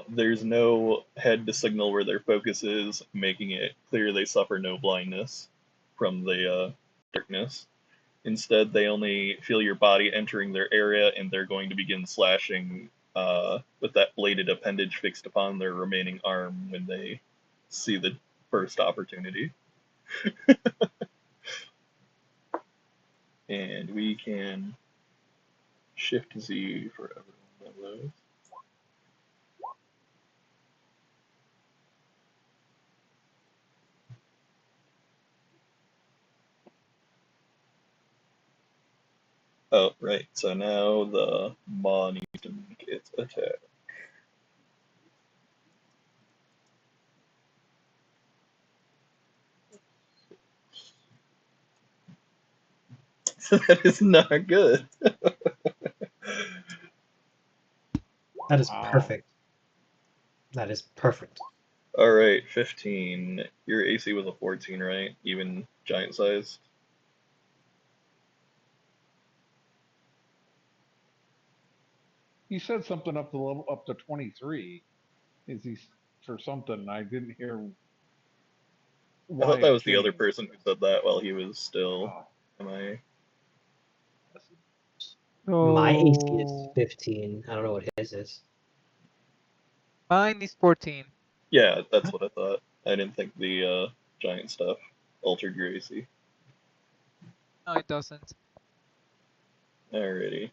There's no head to signal where their focus is, making it clear they suffer no blindness from the darkness. Instead, they only feel your body entering their area, and they're going to begin slashing with that bladed appendage fixed upon their remaining arm when they see the first opportunity. And we can Shift Z for every one of those. Oh, right. So now the Maw needs to make its attack. That is not good. That is Wow. perfect. That is perfect. All right, 15. Your AC was a 14, right? Even giant sized. He said something up the level up to 23. Is he for something? I didn't hear I why thought that it was the other changed. person who said that while he was still Oh. MIA. My AC is Oh, 15. I don't know what his is. Mine is 14. Yeah, that's what I thought. I didn't think the giant stuff altered your AC. No, it doesn't. Alrighty.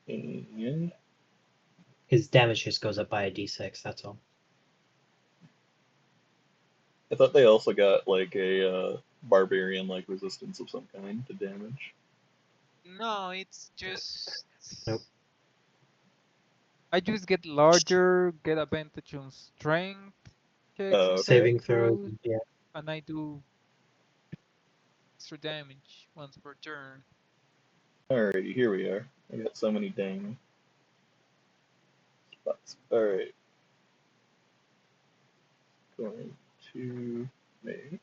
And His damage just goes up by a d6. That's all. I thought they also got like a barbarian like resistance of some kind to damage. No, it's just. Nope. I just get larger, get advantage on strength checks Oh, and okay. Saving saving throws. throws, Yeah. and I do extra damage once per turn. Alrighty, here we are. I got so many dang spots. Alright. Going to make.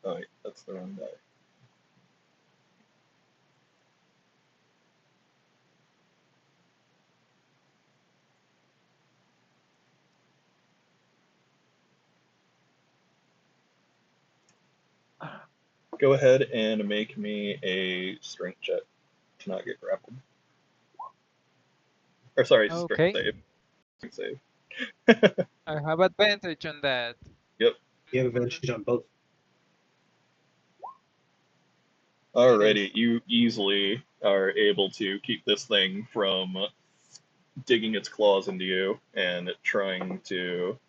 Oh, wait, that's the wrong die. Go ahead and make me a strength check to not get grappled. Or sorry, strength Okay, save. Strength save. I have advantage on that. Yep. You have advantage on both. Alrighty, you easily are able to keep this thing from digging its claws into you and trying to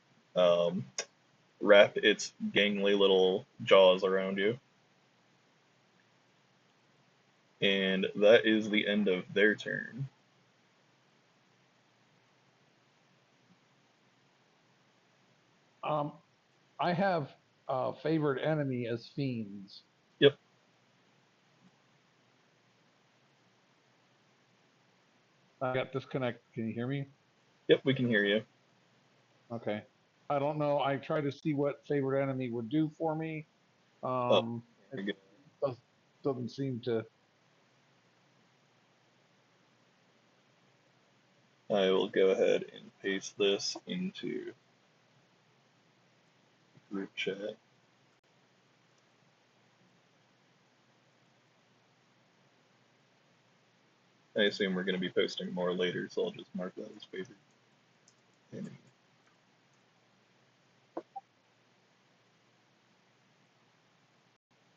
wrap its gangly little jaws around you. And that is the end of their turn. I have favored enemy as fiends. Yep. I got disconnected. Can you hear me? Yep, we can hear you. Okay. I don't know. I tried to see what favored enemy would do for me. There you It doesn't seem to. go. I will go ahead and paste this into group chat. I assume we're going to be posting more later, so I'll just mark that as favored enemy.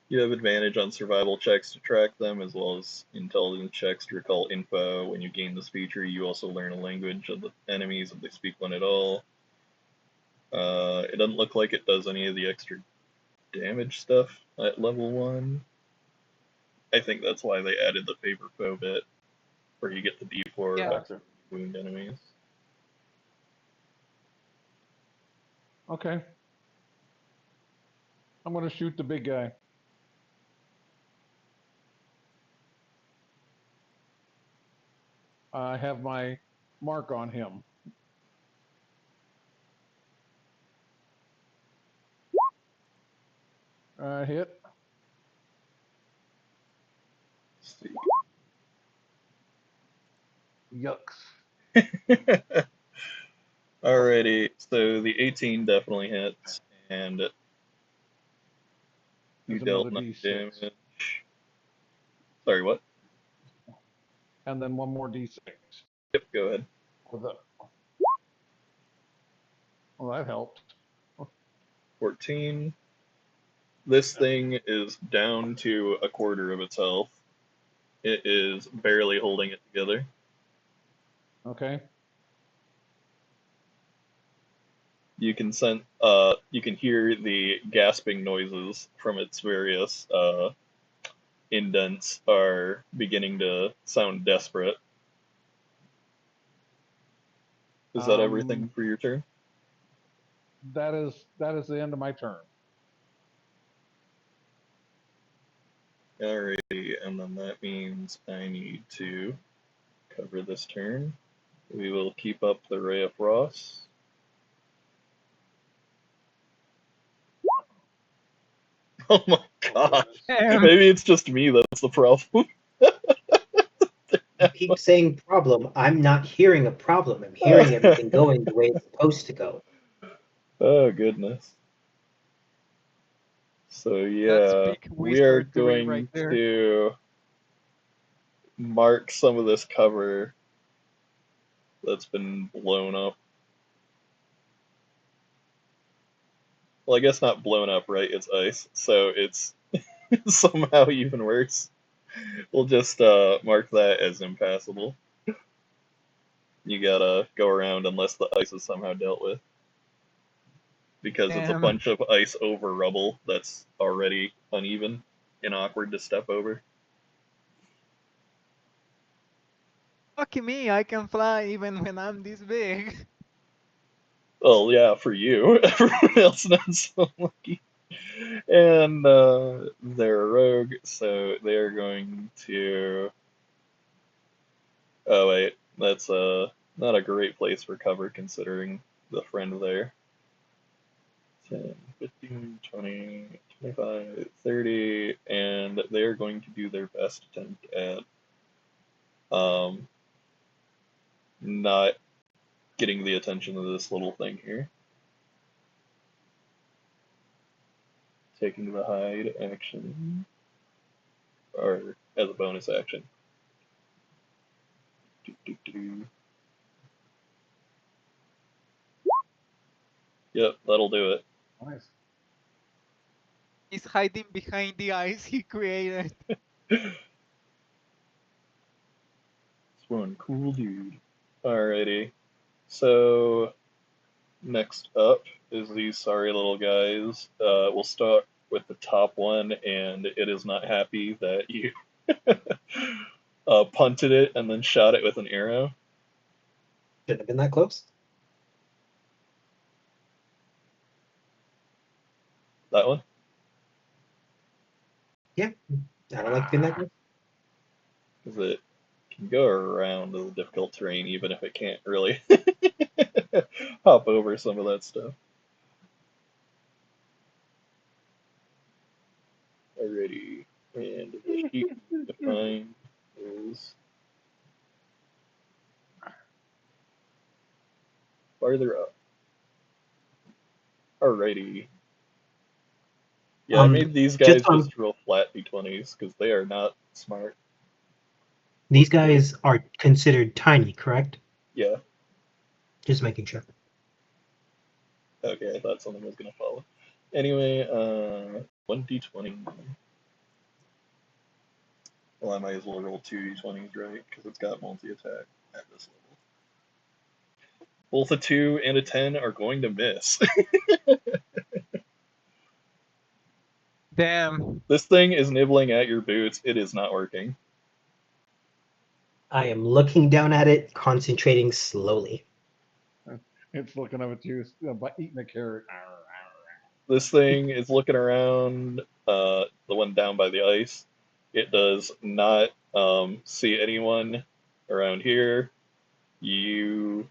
You have advantage on survival checks to track them, as well as intelligence checks to recall info. When you gain this feature, you also learn a language of the enemies if they speak one at all. It doesn't look like it does any of the extra damage stuff at level 1. I think that's why they added the favor foe bit, where you get the D4 Yeah. extra wound enemies. Okay. I'm going to shoot the big guy. I have my mark on him. Hit. Let's see. Yucks. Alrighty, so the 18 definitely hits, and you There's dealt another 9 D6. damage. Sorry, what? And then one more D6. Yep, go ahead. Well, that helped. 14. This thing is down to a quarter of its health. It is barely holding it together. Okay. You can you can hear the gasping noises from its various indents are beginning to sound desperate. Is that everything for your turn? That is the end of my turn. Alrighty, and then that means I need to cover this turn. We will keep up the Ray of Frost. Oh my gosh. Maybe it's just me that's the problem. You keep saying problem. I'm not hearing a problem. I'm hearing everything going the way it's supposed to go. Oh, goodness. So, That's yeah, big we are wizardry right going there. to mark some of this cover that's been blown up. Well, I guess not blown up, right? It's ice, so it's somehow even worse. We'll just mark that as impassable. You gotta go around unless the ice is somehow dealt with. Because it's a Damn. bunch of ice over rubble that's already uneven and awkward to step over. Lucky me, I can fly even when I'm this big. Well, yeah, for you. Everyone else not so lucky. And they're a rogue, so they're going to. Oh wait, that's not a great place for cover considering the friend there. 10, 15, 20, 25, 30, and they're going to do their best attempt at not getting the attention of this little thing here. Taking the hide action, or as a bonus action. Yep, that'll do it. Nice. He's hiding behind the ice he created. This one cool dude. Alrighty. So next up is these sorry little guys. We'll start with the top one, and it is not happy that you punted it and then shot it with an arrow. Shouldn't have been that close. That one? Yeah, I don't like being that close. Because it can go around the difficult terrain even if it can't really hop over some of that stuff. Alrighty. And the sheet defined is farther up. Alrighty. Yeah, I made these guys just roll flat d20s because they are not smart. These guys are considered tiny, correct? Yeah. Just making sure. Okay, I thought something was gonna follow. Anyway, 1d20. Well, I might as well roll 2d20s, right? Because it's got multi-attack at this level. Both a 2 and a 10 are going to miss. Damn. This thing is nibbling at your boots. It is not working. I am looking down at it, concentrating slowly. It's looking up at you, eating a carrot. This thing is looking around, the one down by the ice. It does not see anyone around here. You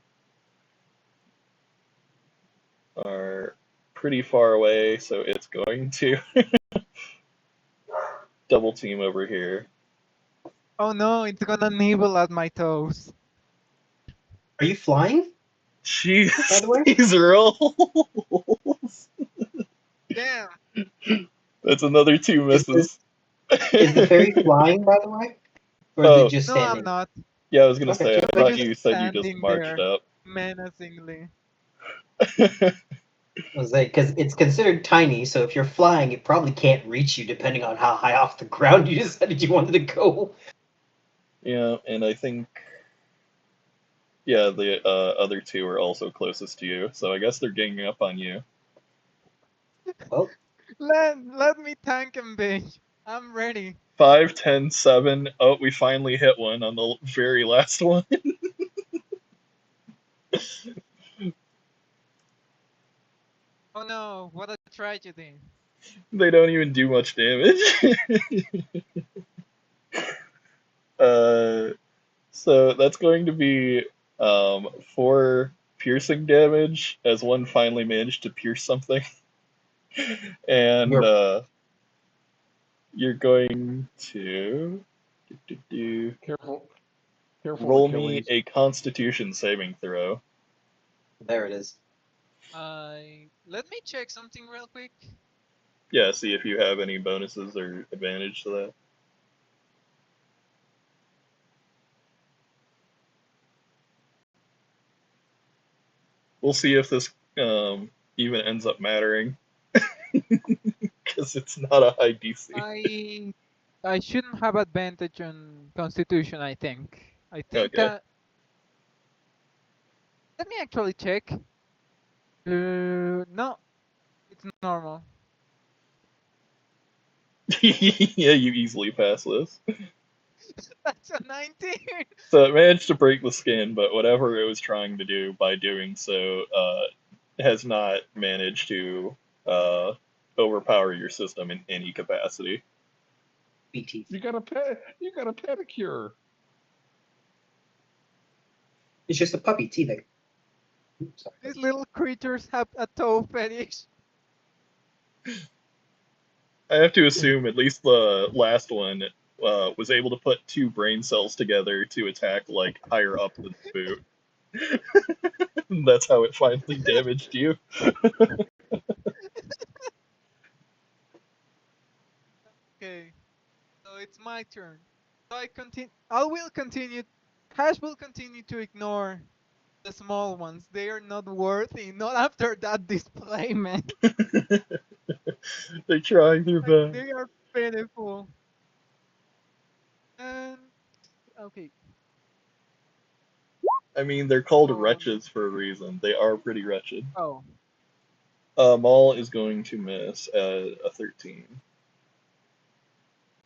are pretty far away, so it's going to double team over here. Oh no, it's gonna nibble at my toes. Are you flying? Jeez, By the way? these rolls. Damn. That's another 2 misses. Is the fairy flying, by the way? Or is Oh, it just No, I'm standing? not. yeah, I was gonna Okay, say, just I I'm thought making just you said you just standing marched there up. menacingly. I was like, because it's considered tiny, so if you're flying, it probably can't reach you depending on how high off the ground you decided you wanted to go. Yeah, and I think, yeah, the other 2 are also closest to you, so I guess they're ganging up on you. Well, Let me tank him, bitch. I'm ready. 5, 10, 7. Oh, we finally hit one on the very last one. Oh no, what a tragedy. They don't even do much damage. uh, so that's going to be 4 piercing damage as one finally managed to pierce something. And you're going to Careful. Careful, roll me Achilles. a Constitution saving throw. there it is. Let me check something real quick. Yeah, see if you have any bonuses or advantage to that. We'll see if this even ends up mattering, because it's not a high DC. I shouldn't have advantage on Constitution. I think. Okay. Let me actually check. No, it's normal. Yeah, you easily pass this. That's a 19. So it managed to break the skin, but whatever it was trying to do by doing so has not managed to overpower your system in any capacity. BT. You got a pet. You got a pedicure. It's just a puppy teething. Oops, sorry. These little creatures have a toe fetish. I have to assume at least the last one was able to put two brain cells together to attack like higher up than the boot. That's how it finally damaged you. Okay, so it's my turn. So I will continue. Hash will continue to ignore the small ones. They are not worthy. Not after that display, man. They're trying their Like best. they are pitiful. And okay. I mean, they're called So wretches for a reason. They are pretty wretched. oh, Maul is going to miss a 13.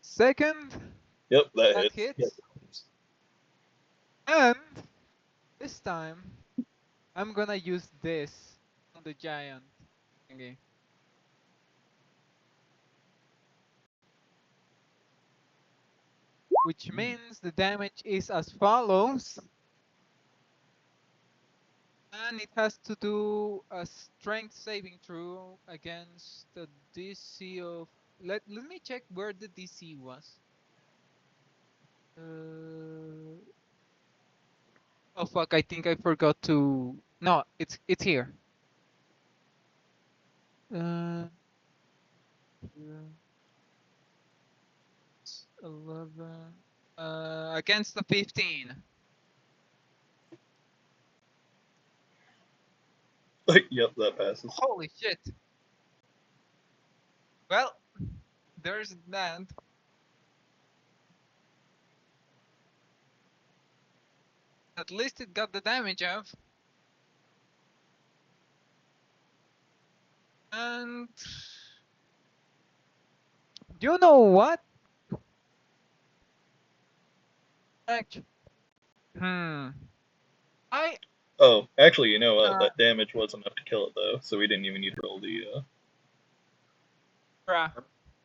second Yep, that that hits. hits. And this time I'm gonna use this on the giant. Okay. Which means the damage is as follows. And it has to do a strength saving throw against the DC of. Let me check where the DC was. Oh fuck! I think I forgot to. No, it's here. 11. Against the 15. Yep, that passes. Holy shit! Well, there's that. At least it got the damage off. And you know what? Actually, I Oh, actually, you know what? That damage was enough to kill it, though, so we didn't even need to roll the.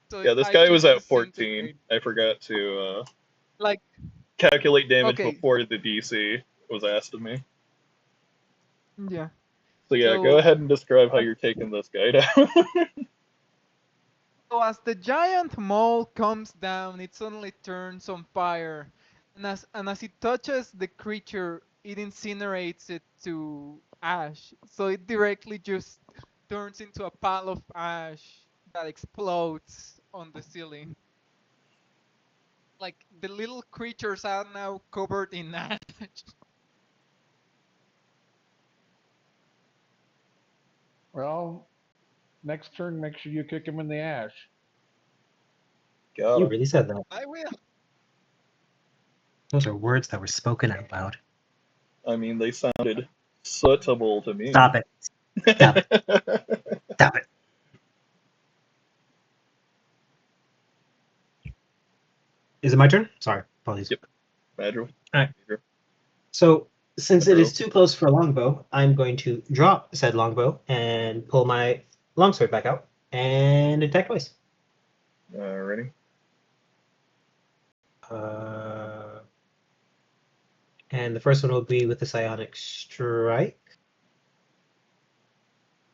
So Yeah, this I guy was just at 14. disintegrate. I forgot to Like, calculate damage okay, before the DC was asked of me. yeah. So yeah, go So, ahead and describe how you're taking this guy down. so as the giant mole comes down, it suddenly turns on fire, and as it touches the creature, it incinerates it to ash. So it directly just turns into a pile of ash that explodes on the ceiling. Like the little creatures are now covered in ash. Well, next turn, make sure you kick him in the ash. Got You him. really said that. I will. Those are words that were spoken out loud. I mean, they sounded suitable to me. Stop it. Stop it. Stop it. Is it my turn? Sorry. Apologies. Yep. Madro. Alright. So, since it Madro. is too close for a longbow, I'm going to drop said longbow and pull my longsword back out and attack twice. Alrighty. And the first one will be with the psionic strike.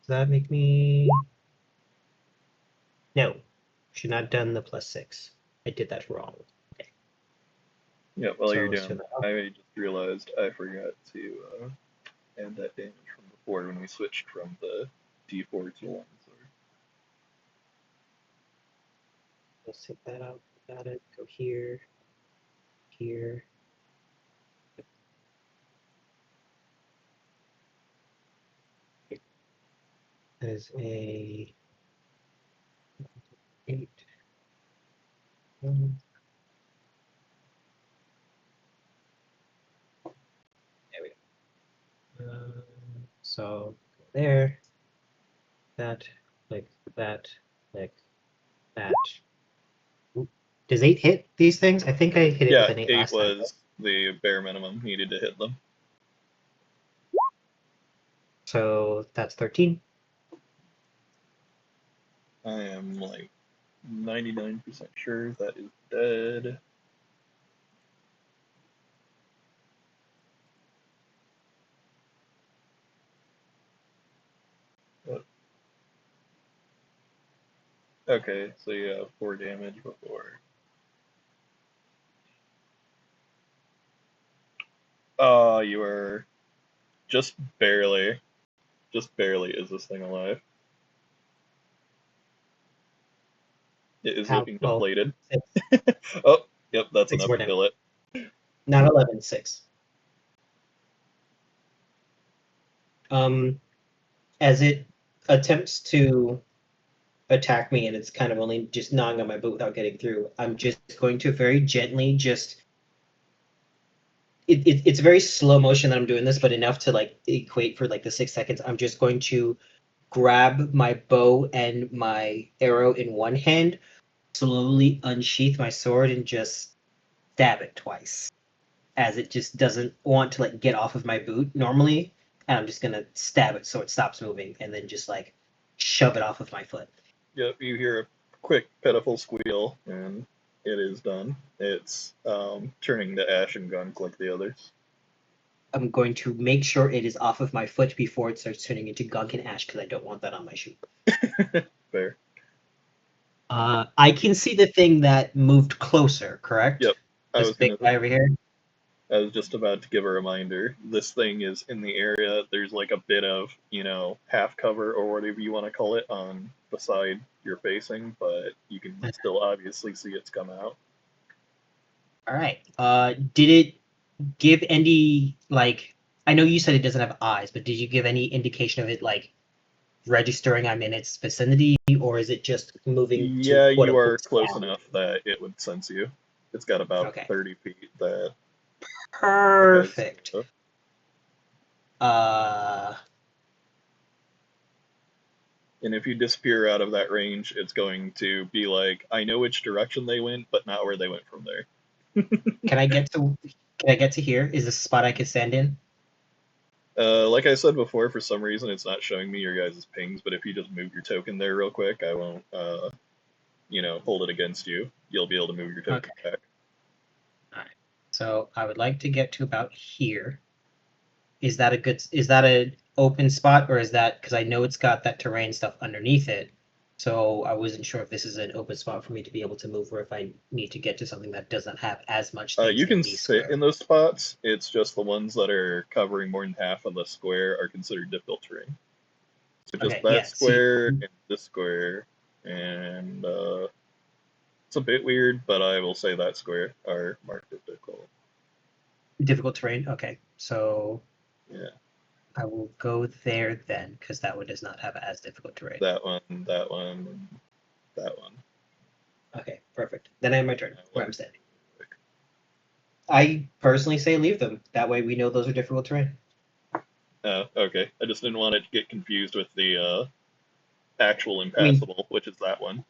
Does that make me? No, should not have done the +6. I did that wrong. Okay. Yeah, while So you're let's doing turn that, that off. I just realized I forgot to add that damage from before when we switched from the D4 to long sword. Let's take that out. Got it. Go here. Here. That is a 8. There we go. So there. That. Click that. Click that. Oop. Does 8 hit these things? I think I hit it Yeah, with an 8 8 last time. was the bare minimum needed to hit them. So that's 13. I am like 99% sure that is dead. What? Okay, so you have 4 damage before. Oh, you are just barely is this thing alive. It is How? looking Well, deflated. 6. Oh, yep, that's 6 enough more to damage. kill it. Not 11, 6. As it attempts to attack me and it's kind of only just gnawing on my boot without getting through, I'm just going to very gently just it's very slow motion that I'm doing this, but enough to like equate for like the 6 seconds. I'm just going to grab my bow and my arrow in one hand, slowly unsheath my sword and just stab it twice. As it just doesn't want to like get off of my boot normally. And I'm just gonna stab it so it stops moving and then just like shove it off of my foot. Yep, you hear a quick, pitiful squeal, and it is done. It's turning to ash and gunk like the others. I'm going to make sure it is off of my foot before it starts turning into gunk and ash because I don't want that on my shoe. Fair. I can see the thing that moved closer, correct? Yep. This big guy over here. I was just about to give a reminder. This thing is in the area. There's like a bit of, half cover or whatever you want to call it on the side you're facing, but you can still obviously see it's come out. All right. Did it give any like? I know you said it doesn't have eyes, but did you give any indication of it like registering I'm in its vicinity, or is it just moving to Yeah, quote you are unquote close stab? enough that it would sense you. It's got about Okay. 30 feet that. Perfect. And if you disappear out of that range, it's going to be like, I know which direction they went, but not where they went from there. Can I get to here? Is this a spot I could stand in? Like I said before, for some reason it's not showing me your guys' pings, but if you just move your token there real quick, I won't, hold it against you. You'll be able to move your token back. All right. So I would like to get to about here. Is that an open spot, or is that because I know it's got that terrain stuff underneath it? So I wasn't sure if this is an open spot for me to be able to move, or if I need to get to something that doesn't have as much things You can in the sit square. in those spots. It's just the ones that are covering more than half of the square are considered difficult terrain. So just Okay, that yeah, square and this square, and it's a bit weird, but I will say that square are marked as difficult. Difficult terrain. Okay, so yeah, I will go there then, because that one does not have as difficult terrain. that one, that one, that one. Okay, perfect. Then I have my turn where I'm standing. I personally say leave them. That way we know those are difficult terrain. Okay. I just didn't want it to get confused with the actual impassable, which is that one.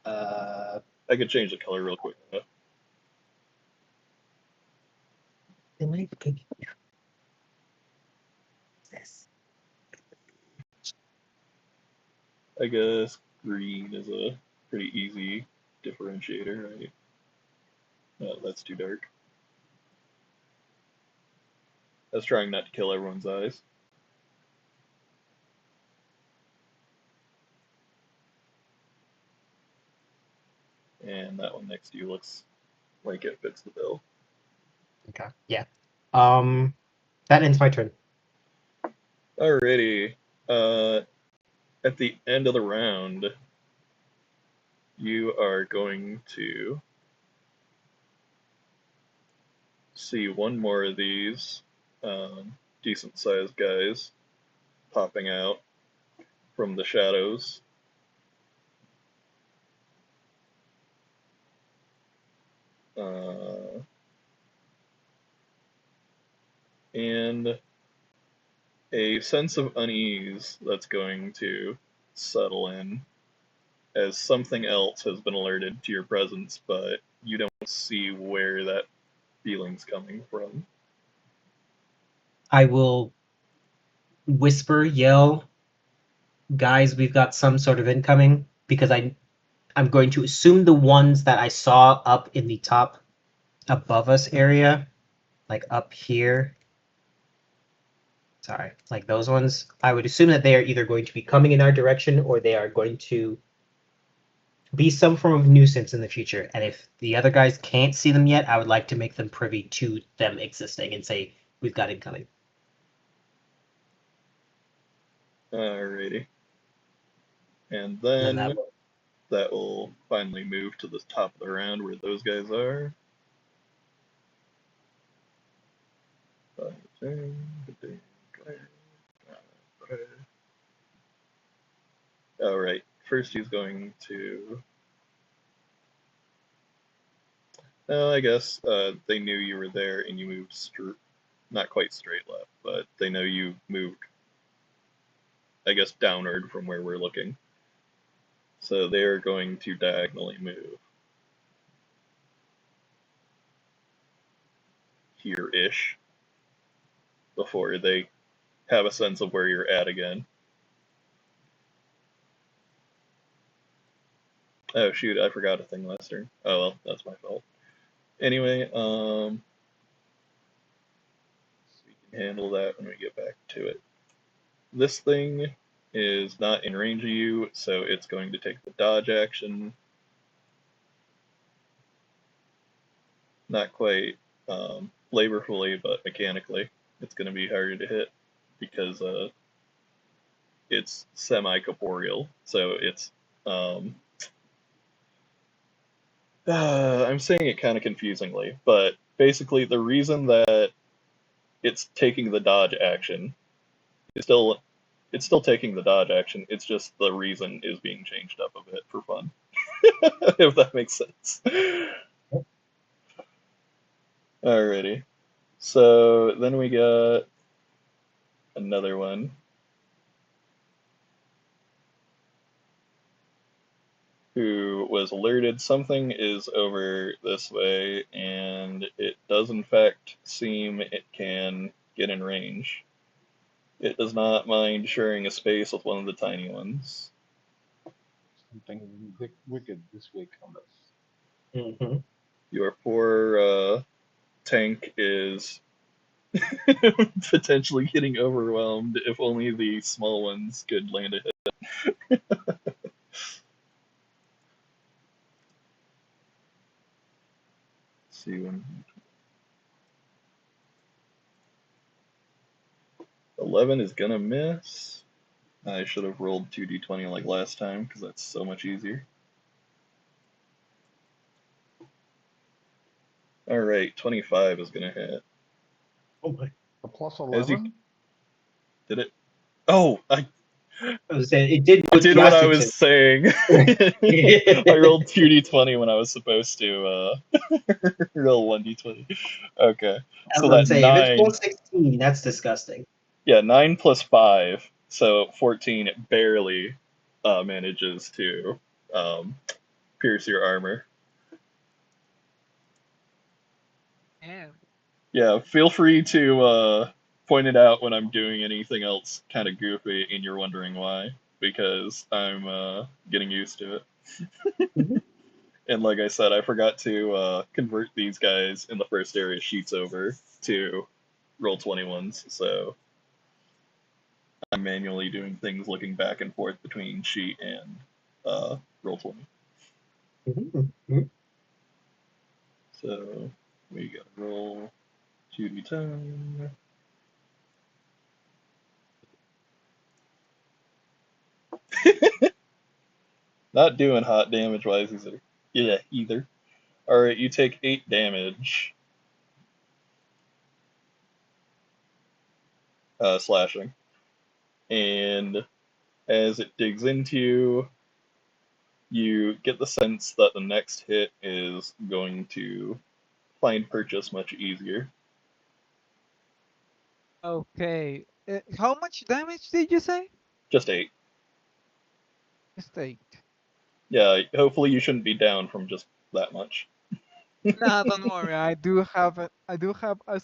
I could change the color real quick. This. I guess green is a pretty easy differentiator, right? No, that's too dark. I was trying not to kill everyone's eyes. And that one next to you looks like it fits the bill. Okay. Yeah. That ends my turn. Alrighty. At the end of the round, you are going to see one more of these decent sized guys popping out from the shadows. And a sense of unease that's going to settle in as something else has been alerted to your presence, but you don't see where that feeling's coming from. I will whisper, yell, guys, we've got some sort of incoming, because I'm going to assume the ones that I saw up in the top above us area, like up here. Sorry, like those ones. I would assume that they are either going to be coming in our direction or they are going to be some form of nuisance in the future. And if the other guys can't see them yet, I would like to make them privy to them existing and say, we've got incoming. Alrighty. And And then that that will finally move to the top of the round where those guys are. Alright, first he's going to... I guess they knew you were there and you moved not quite straight left, but they know you moved, I guess, downward from where we're looking. So they're going to diagonally move here-ish before they have a sense of where you're at again. Oh shoot, I forgot a thing last turn. Oh well, that's my fault. Anyway, so we can handle that when we get back to it. This thing is not in range of you, so it's going to take the dodge action. Not quite flavorfully, but mechanically, it's going to be harder to hit because it's semi-corporeal. So it's I'm saying it kind of confusingly, but basically the reason that it's taking the dodge action is it's still taking the dodge action. It's just the reason is being changed up a bit for fun, if that makes sense. Alrighty. So then we got another one. Who was alerted something is over this way, and it does in fact seem it can get in range. It does not mind sharing a space with one of the tiny ones. Something wicked this way cometh. Mm-hmm. Your poor tank is potentially getting overwhelmed if only the small ones could land a hit. See when 11 is gonna miss. I should have rolled 2d20 like last time because that's so much easier. Alright, 25 is gonna hit. Oh my. A plus As you 11? did it. Oh, I I was saying, it did what did you what asked I it was to. saying. I rolled 2d20 when I was supposed to roll 1d20. Okay, That's so what I'm that saying. If it's 9, plus 16, that's disgusting. yeah, 9 plus 5, so 14, it barely manages to pierce your armor. Damn. Yeah, feel free to point it out when I'm doing anything else kind of goofy and you're wondering why, because I'm getting used to it. Mm-hmm. And like I said, I forgot to convert these guys in the first area sheets over to roll 21s, so I'm manually doing things looking back and forth between sheet and roll 20. Mm-hmm. So we got roll 2d10. Not doing hot damage wise either. Yeah, either. Alright, you take 8 damage. Slashing. And as it digs into you, you get the sense that the next hit is going to find purchase much easier. Okay. How much damage did you say? Just 8. Just 8. Yeah, hopefully you shouldn't be down from just that much. Nah, don't worry. I do have a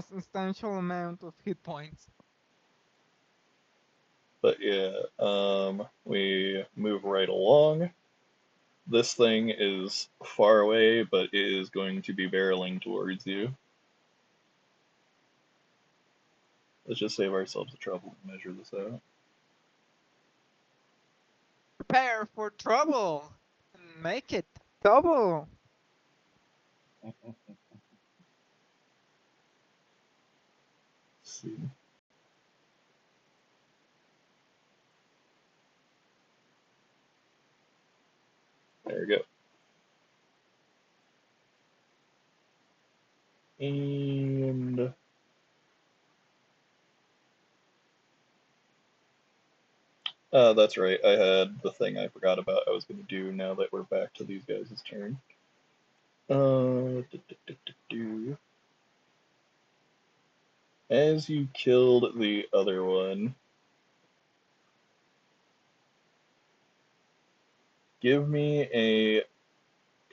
substantial amount of hit points. But yeah, we move right along. This thing is far away, but it is going to be barreling towards you. Let's just save ourselves the trouble and measure this out. Prepare for trouble and make it double. Let's see. There we go. And that's right. I had the thing I forgot about I was going to do now that we're back to these guys' turn. As you killed the other one, give me a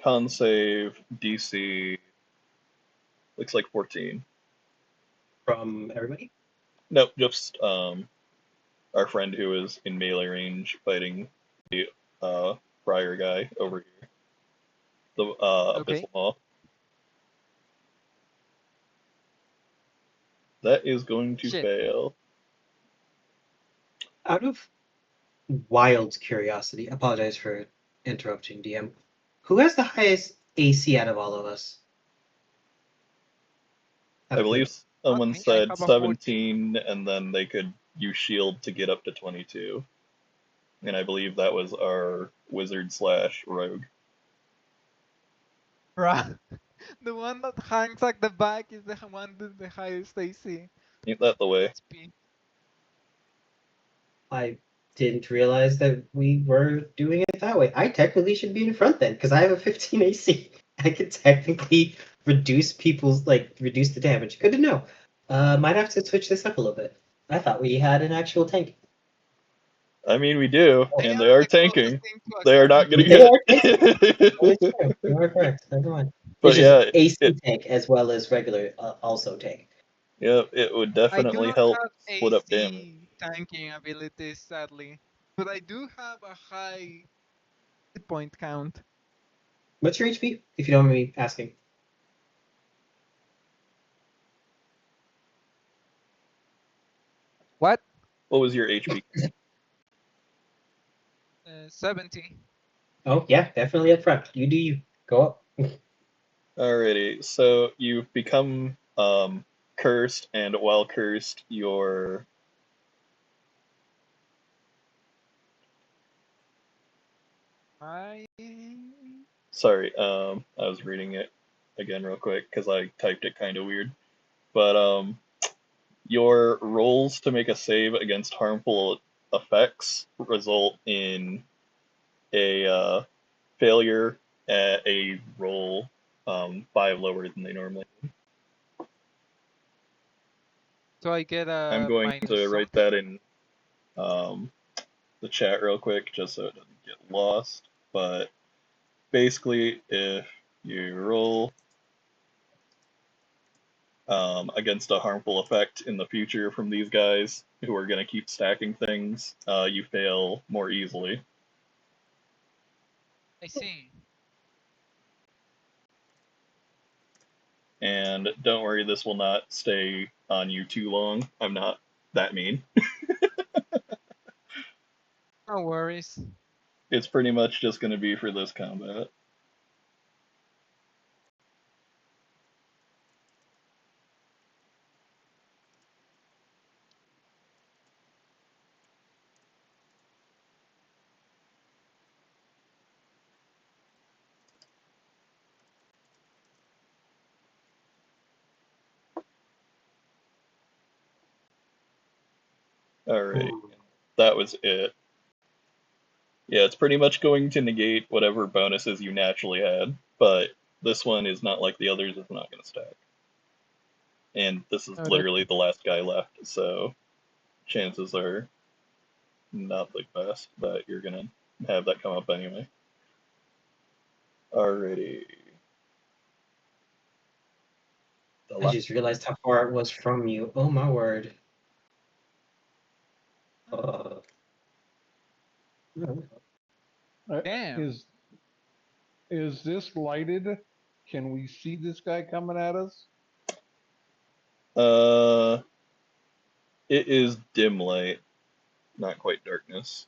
con save DC. Looks like 14. From everybody? Nope, just our friend who is in melee range fighting the prior guy over here. The Okay. Abyssal Maw. That is going to Shit. fail. Out of wild curiosity, apologize for interrupting, DM. Who has the highest AC out of all of us? I believe Not someone me. I said have a 14. 17, and then they could use shield to get up to 22. And I believe that was our wizard slash rogue. Bruh. The one that hangs at the back is the one with the highest AC. Ain't that the way? SP. I didn't realize that we were doing it that way. I technically should be in front then, because I have a 15 AC. I could technically reduce reduce the damage. Good to know. Might have to switch this up a little bit. I thought we had an actual tank. I mean, we do, They and are they are the closest tanking. thing to a They are not tank. getting They are hit. That is true. You are correct. Never mind. But It's just yeah, AC it tank as well as regular also tank. yeah, it would I do definitely not help have split up damage. AC tanking abilities, sadly. But I do have a high hit point count. What's your HP, if you don't mind me asking? What? What was your HP? 70. Oh yeah, definitely up front. You do you. Go up. Alrighty, so you've become cursed, and while cursed, your I sorry, I was reading it again real quick because I typed it kind of weird. But your rolls to make a save against harmful effects result in a failure at a roll 5 lower than they normally. so I get I'm a going minus to write something. that in the chat real quick just so it doesn't get lost. But basically, if you roll against a harmful effect in the future from these guys who are going to keep stacking things, you fail more easily. I see. And don't worry, this will not stay on you too long. I'm not that mean. No worries. It's pretty much just going to be for this combat. Alright, that was it. Yeah, it's pretty much going to negate whatever bonuses you naturally had, but this one is not like the others, it's not going to stack. And this is Oh, literally the last guy left, so chances are not the best that you're going to have that come up anyway. Alrighty. I just realized how far it was from you. Oh my word. Uh, damn. Is this lighted? Can we see this guy coming at us? It is dim light, not quite darkness.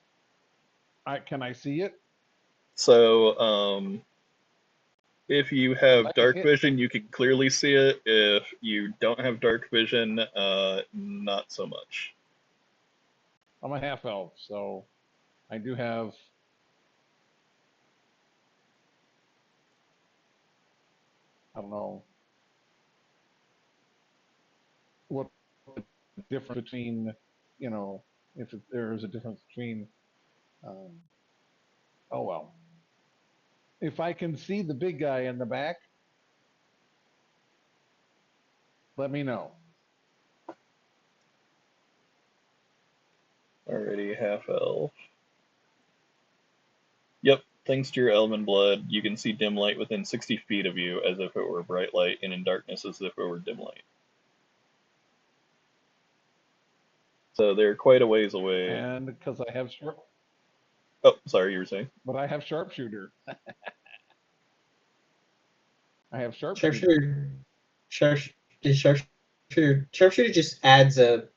Can I see it? So, if you have I dark hit- vision, you can clearly see it. If you don't have dark vision, not so much. I'm a half elf, so I do have. I don't know what the difference between, if there is a difference between. Oh well. If I can see the big guy in the back, let me know. Already half elf. Yep, thanks to your elven blood, you can see dim light within 60 feet of you as if it were bright light, and in darkness as if it were dim light. So they're quite a ways away. And because I have Oh, sorry, you were saying? but I have sharpshooter. I have Sharpshooter. Sharpshooter just adds a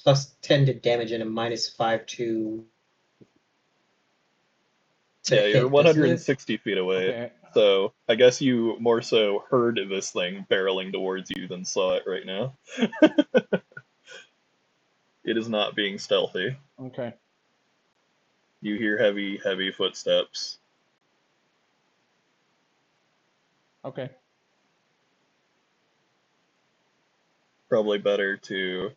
+10 to damage and a -5 to Yeah, you're hit, doesn't it? 160 feet away. Okay. So I guess you more so heard this thing barreling towards you than saw it right now. It is not being stealthy. Okay. You hear heavy, heavy footsteps. Okay. Probably better to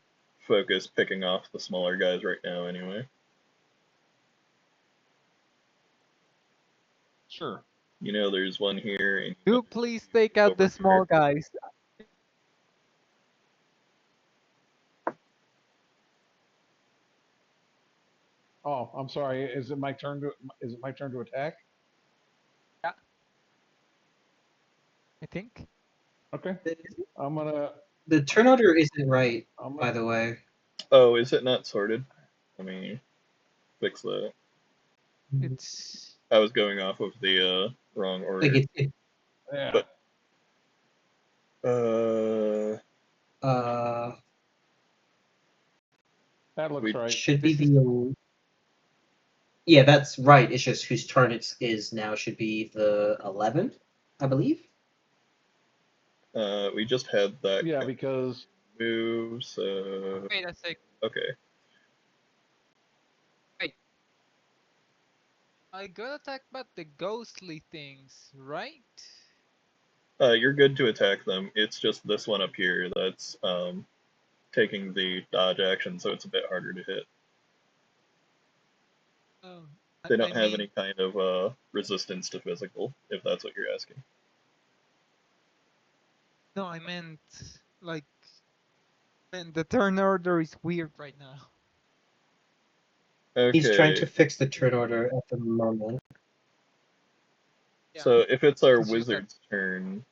focus picking off the smaller guys right now anyway. Sure. You know there's one here, and you know Do there's please two take out over the small here. guys. Oh, I'm sorry. Is it my turn to attack? Yeah, I think. Okay. The, I'm gonna. the turn order isn't right, I'm by gonna. the way. Oh, is it not sorted? Let me fix that. It's I was going off of the wrong Like order. Yeah. But uh That looks we right. should be this is the yeah, that's right. It's just whose turn it is now should be the 11th, I believe. we just had that Yeah, because move, so wait a sec. okay. Wait. I got attacked by the ghostly things, right? You're good to attack them. It's just this one up here that's taking the dodge action, so it's a bit harder to hit. Oh, They I don't have mean, any kind of resistance to physical, if that's what you're asking. no, I meant like, man, the turn order is weird right now. He's trying to Okay, fix the turn order at the moment. Yeah, so if it's our it's just that wizard's turn,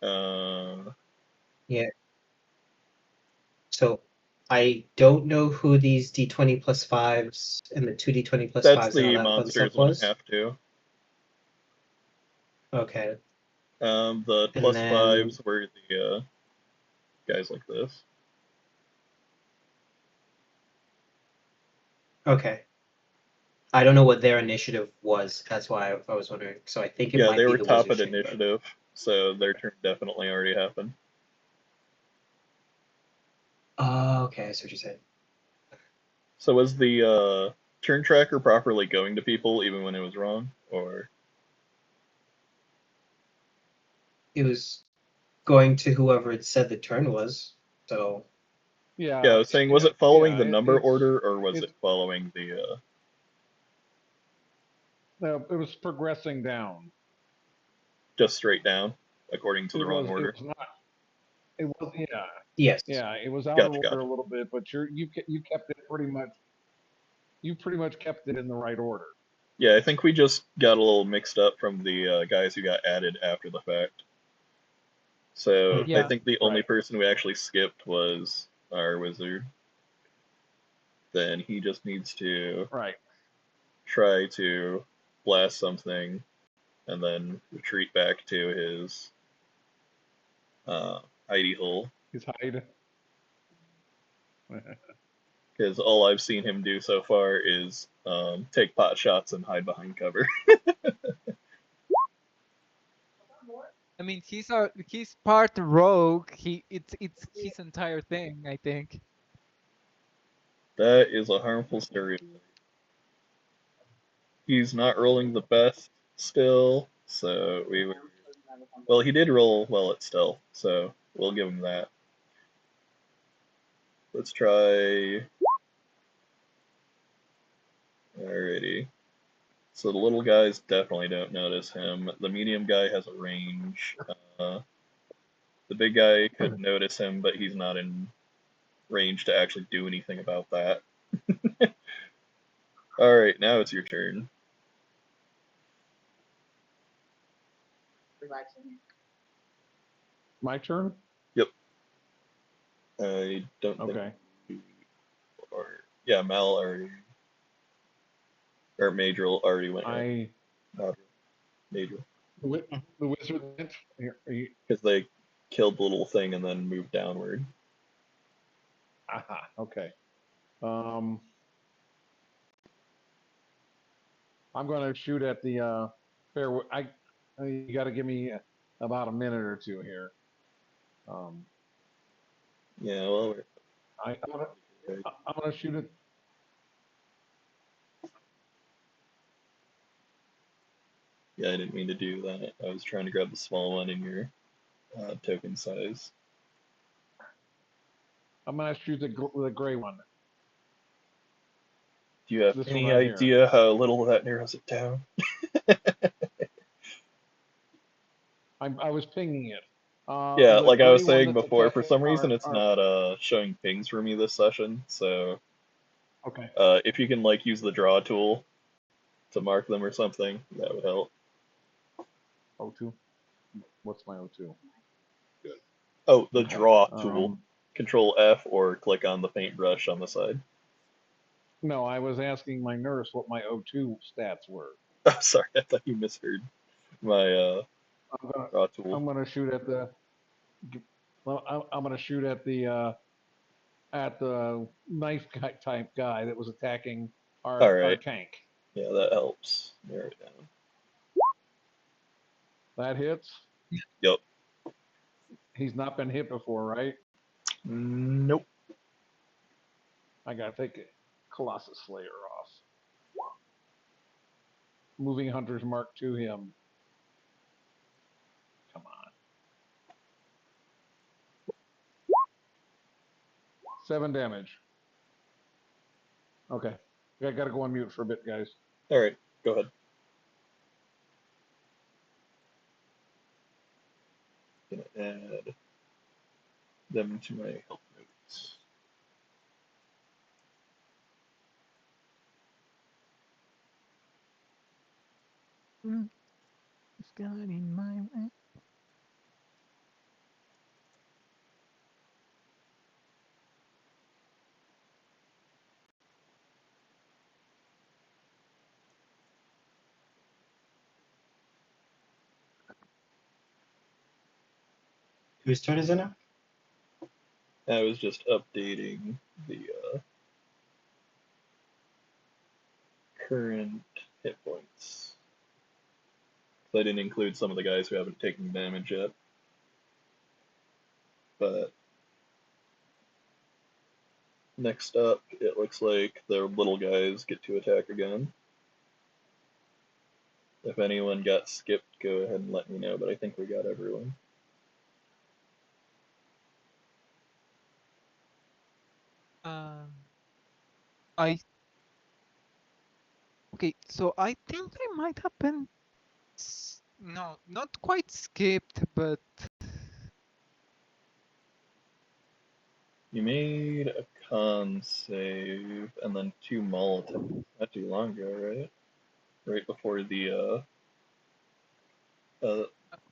uh, Yeah. So I don't know who these D20 plus fives and the 2D20 plus that's fives and all the that fun monsters stuff when it was. have to. Okay. The And plus then fives were the guys like this. okay. I don't know what their initiative was. That's why I was wondering. So I think it Yeah, might they be were the top wizard at chamber. initiative, so their turn definitely already happened. Oh, okay, I see what you're saying. So was the turn tracker properly going to people even when it was wrong, or? It was going to whoever it said the turn was. So Yeah. Yeah, I was saying, was it following the number it's order or was it's it following the no, it was progressing down. just straight down according to the wrong It order? was not. It was Yes. yeah. It was out of Gotcha, order gotcha. a little bit, but you kept it pretty much. You pretty much kept it in the right order. Yeah, I think we just got a little mixed up from the guys who got added after the fact. So I Yeah. think the only Right. person we actually skipped was our wizard. Then he just needs to Right. try to blast something and then retreat back to his hidey hole. His hide. Because all I've seen him do so far is take pot shots and hide behind cover. I mean, he's part rogue. It's his entire thing, I think. That is a harmful stereotype. He's not rolling the best still, so we would. Well, he did roll well at stealth, so we'll give him that. Let's try. Alrighty. So the little guys definitely don't notice him. The medium guy has a range. The big guy could notice him, but he's not in range to actually do anything about that. Alright, now it's your turn. My turn. Yep. I don't Okay. think. Or, yeah, Mal already. Or Madril already went in. Madril. The wizard went. Because they killed the little thing and then moved downward. Aha. Okay. I'm going to shoot at the fair. You got to give me about a minute or two here. Yeah, well, I'm gonna shoot it. yeah, I didn't mean to do that. I was trying to grab the small one in your token size. I'm gonna shoot the gray one. Do you have This one any right here. idea how little that narrows it down? I was pinging it. Yeah, The like I was gray one saying that's before, for attacking some reason it's our not showing pings for me this session, so okay. if you can like use the draw tool to mark them or something, that would help. O2. What's my O2? Good. Oh, the Okay. draw tool. Control F or click on the paintbrush on the side. No, I was asking my nurse what my O2 stats were. Oh, sorry, I thought you misheard my draw tool. I'm gonna shoot at the. Well, I'm gonna shoot at the knife type guy that was attacking our tank. Yeah, that helps. Narrow it down. That hits. Yep. He's not been hit before, right? Nope. I gotta take a Colossus Slayer off. Moving Hunter's Mark to him. Come on. 7 damage. Okay. I gotta go on mute for a bit, guys. Alright, go ahead. Gonna add them to my help notes. It's got in my way. Whose turn is it now? I was just updating the current hit points. So I didn't include some of the guys who haven't taken damage yet. But next up, it looks like the little guys get to attack again. If anyone got skipped, go ahead and let me know, but I think we got everyone. I okay. So I think I might have been no, not quite skipped, but You made a con save and then 2 mall attacks not too long ago, right? Right before the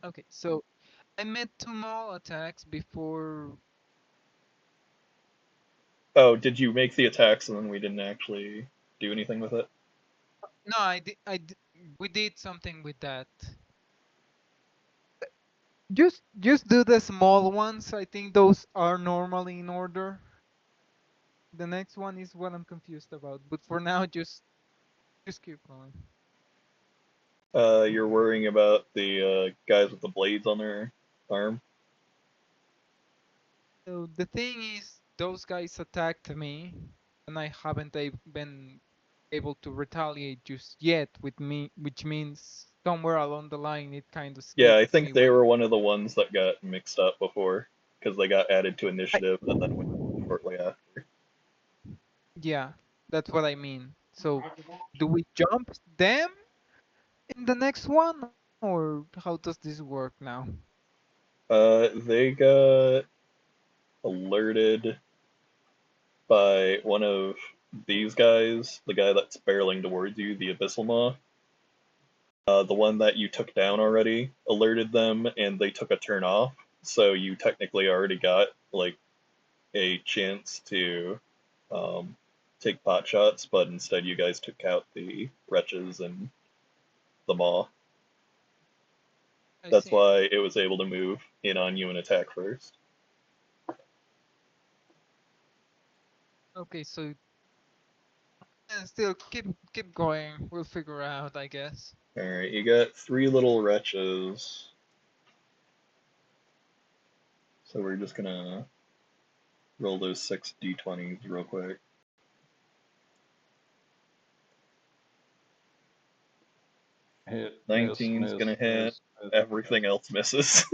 okay. So I made 2 more attacks before. oh, did you make the attacks and then we didn't actually do anything with it? No, I did. We did something with that. Just do the small ones. I think those are normally in order. The next one is what I'm confused about. But for now, just keep going. You're worrying about the guys with the blades on their arm? So the thing is, those guys attacked me, and I haven't been able to retaliate just yet with me, which means somewhere along the line it kind of Yeah, I skipped think me they when were one of the ones that got mixed up before because they got added to I, initiative and then went shortly after. yeah, that's what I mean. So do we jump them in the next one, or how does this work now? They got alerted by one of these guys, the guy that's barreling towards you, the Abyssal Maw. The one that you took down already alerted them and they took a turn off, so you technically already got like a chance to um, take pot shots, but instead you guys took out the wretches and the maw. I That's see. why it was able to move in on you and attack first. Okay, so still keep going. We'll figure out, I guess. Alright, you got 3 little wretches. So we're just gonna roll those 6 d20s real quick. Hit, miss, 19's miss, gonna hit. miss, miss. Everything else misses.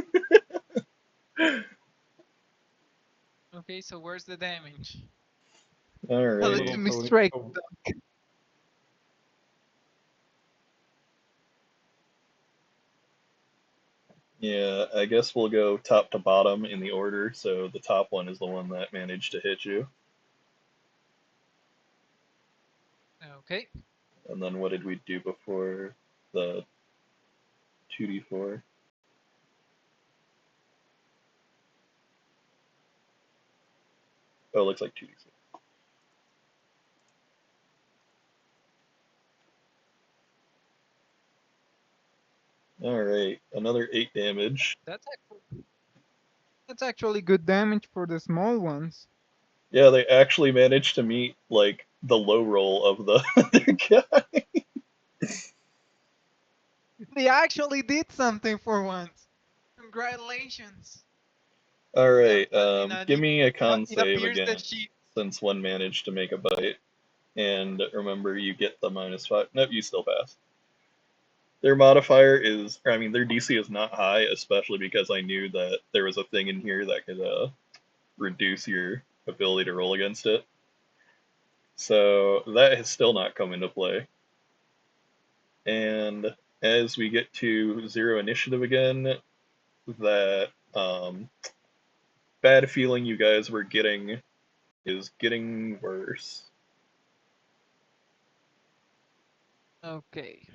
Okay, so where's the damage? Tell it to Alrighty. me So, straight. so Yeah, I guess we'll go top to bottom in the order, so the top one is the one that managed to hit you. Okay. And then what did we do before the 2d4? Oh, it looks like 2d6. Alright, another 8 damage. That's actually good damage for the small ones. Yeah, they actually managed to meet, like, the low roll of the other guy. They actually did something for once. Congratulations. Alright, Athena, give me a con it save appears again, that she. since one managed to make a bite. And remember, you get the -5. Nope, you still pass. Their modifier is, or I mean, their DC is not high, especially because I knew that there was a thing in here that could reduce your ability to roll against it. So that has still not come into play. And as we get to 0 initiative again, that bad feeling you guys were getting is getting worse. Okay.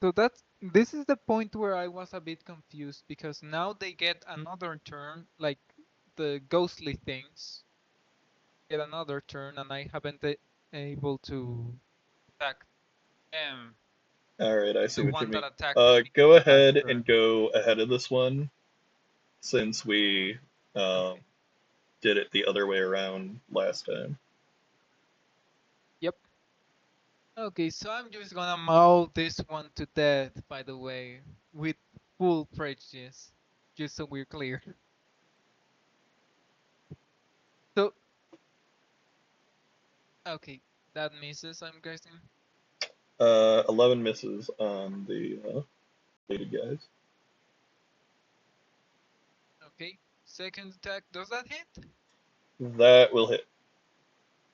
So this is the point where I was a bit confused because now they get another turn, like the ghostly things get another turn, and I haven't able to attack them, Alright, I see the what you one that mean. attacked me Go last ahead and turn. go ahead of this one, since we um, Okay. did it the other way around last time. Yep. Okay, so I'm just gonna maul this one to death, by the way, with full prejudice, just so we're clear. So, okay, that misses, I'm guessing. 11 misses on the bladed guys. Okay, second attack, does that hit? That will hit.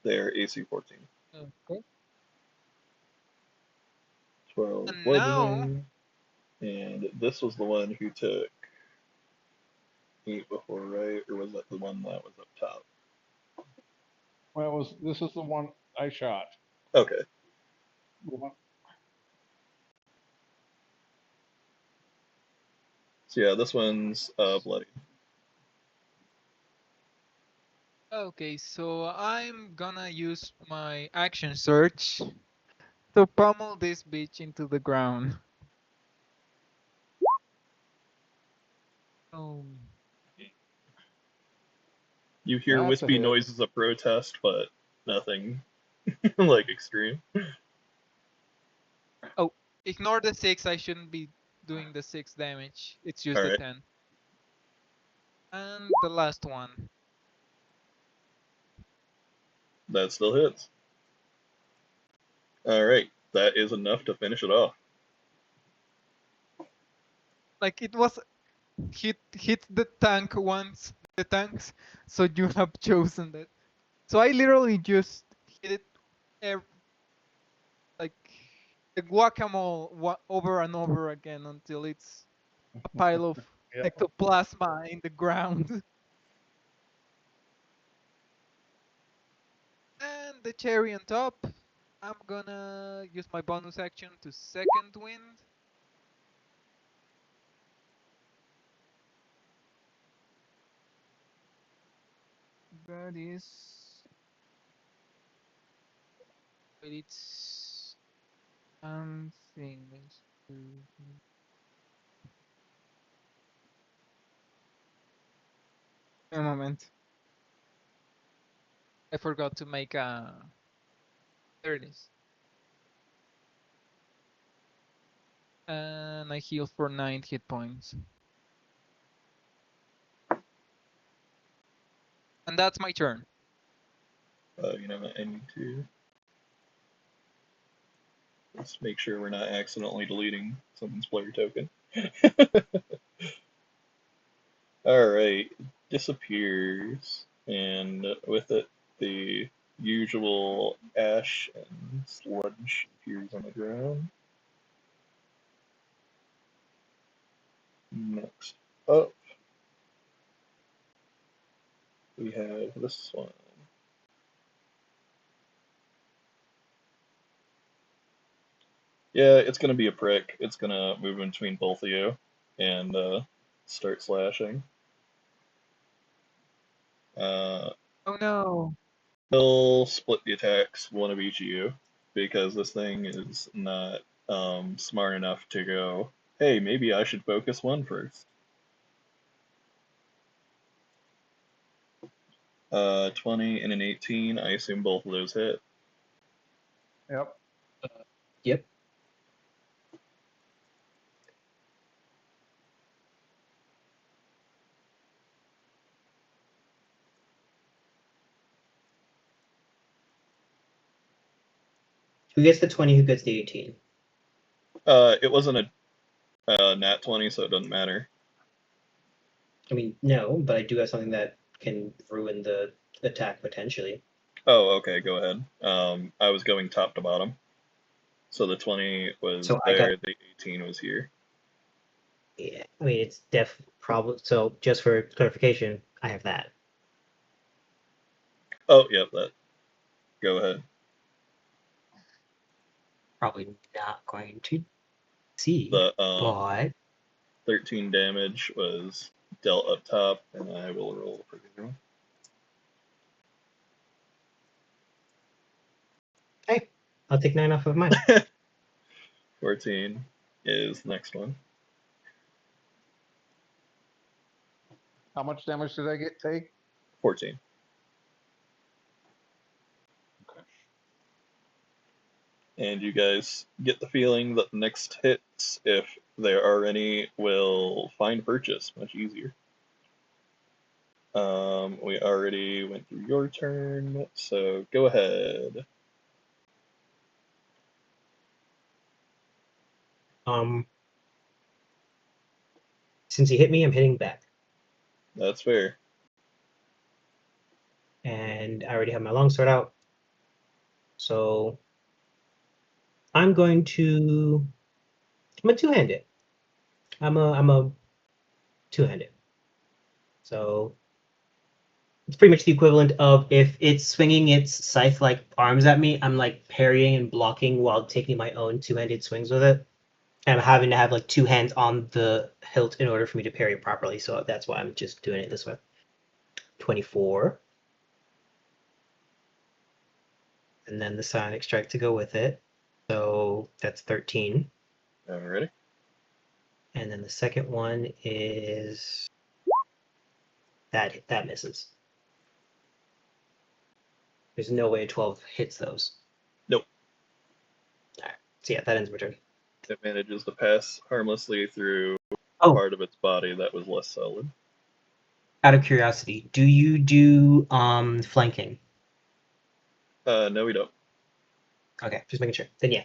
Their AC 14. Okay. 12 And now, bludgeoning. And this was the one who took 8 before, right? Or was that the one that was up top? Well, this is the one I shot. Okay. The one- So yeah, this one's bloody. okay, so I'm gonna use my action search to pummel this bitch into the ground. Oh, You hear That's a wispy hit. noises of protest, but nothing like extreme. oh, ignore the 6. I shouldn't be doing the 6 damage. It's just the Alright, 10. And the last one. that still hits. Alright, that is enough to finish it off. Like it was hit the tank once, the tanks, so you have chosen that. So I literally just hit it like the guacamole over and over again until it's a pile of Yep. ectoplasma in the ground. And the cherry on top, I'm gonna use my bonus action to second wind. That is. But it's. Something. A moment. I forgot to make a. There it is. And I heal for 9 hit points. And that's my turn. You know what, I need to let's make sure we're not accidentally deleting someone's player token. Alright, disappears, and with it, the usual ash and sludge appears on the ground. Next up, we have this one. Yeah, it's gonna be a prick. It's gonna move in between both of you and start slashing. Uh, Oh no. he'll split the attacks, one of each of you, because this thing is not smart enough to go, hey, maybe I should focus one first. 20 and an 18, I assume both of those hit. Yep. Yep. Who gets the 20? Who gets the 18? It wasn't a nat 20, so it doesn't matter. I mean, no, but I do have something that can ruin the attack potentially. Oh, okay, go ahead. I was going top to bottom. So the 20 was So I got, there, the 18 was here. yeah, I mean, it's probably, so just for clarification, I have that. Oh, yep, that. Go ahead. Probably not going to see, The but 13 damage was dealt up top, and I will roll for you. hey, I'll take 9 off of mine. 14 is the next one. How much damage did I take? 14. Okay. And you guys get the feeling that the next hits, if there are any, will find purchase much easier. We already went through your turn, so go ahead. Since he hit me, I'm hitting back. That's fair. and I already have my longsword out. So I'm gonna two-hand it. I'm a two-hand it. So it's pretty much the equivalent of if it's swinging its scythe-like arms at me, I'm like parrying and blocking while taking my own two-handed swings with it. And I'm having to have like two hands on the hilt in order for me to parry it properly. So that's why I'm just doing it this way. 24. And then the Sonic Strike to go with it. So that's 13. Alrighty. And then the second one is that misses. There's no way a 12 hits those. Nope. Alright. So yeah, that ends my turn. It manages to pass harmlessly through Oh, part of its body that was less solid. out of curiosity, do you do flanking? No, we don't. Okay, just making sure. Then yeah.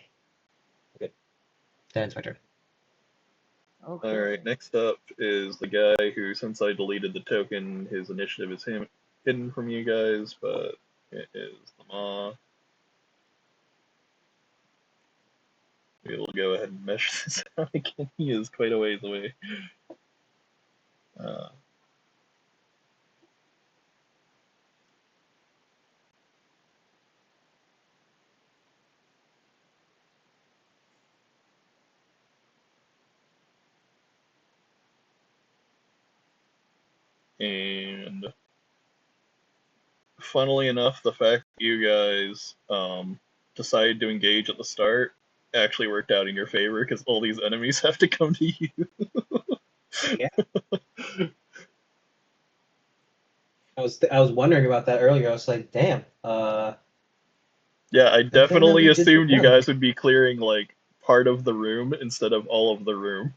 Good. That ends my turn. Okay. Alright, next up is the guy who, since I deleted the token, his initiative is hidden from you guys, but it is the Maw. We will go ahead and measure this out again. He is quite a ways away. And funnily enough, the fact that you guys decided to engage at the start actually worked out in your favor because all these enemies have to come to you. Yeah. I was wondering about that earlier. I was like, damn. Yeah, I Good thing that definitely we did assumed you before. guys would be clearing like part of the room instead of all of the room.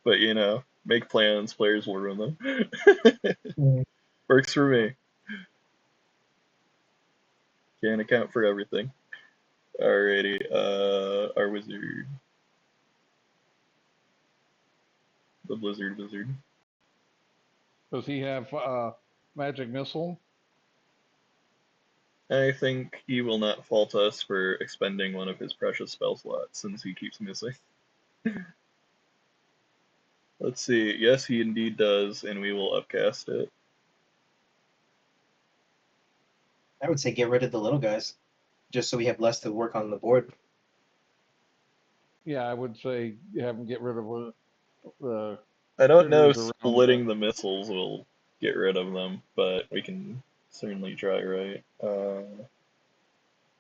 But you know, make plans, players will ruin them. Mm. Works for me. Can't account for everything. Alrighty, our wizard. The blizzard wizard. Does he have magic missile? I think he will not fault us for expending one of his precious spell slots since he keeps missing. Let's see. Yes, he indeed does, and we will upcast it. I would say get rid of the little guys, just so we have less to work on the board. Yeah, I would say have him get rid of the I don't know if critters around splitting the missiles will get rid of them, but we can certainly try, right?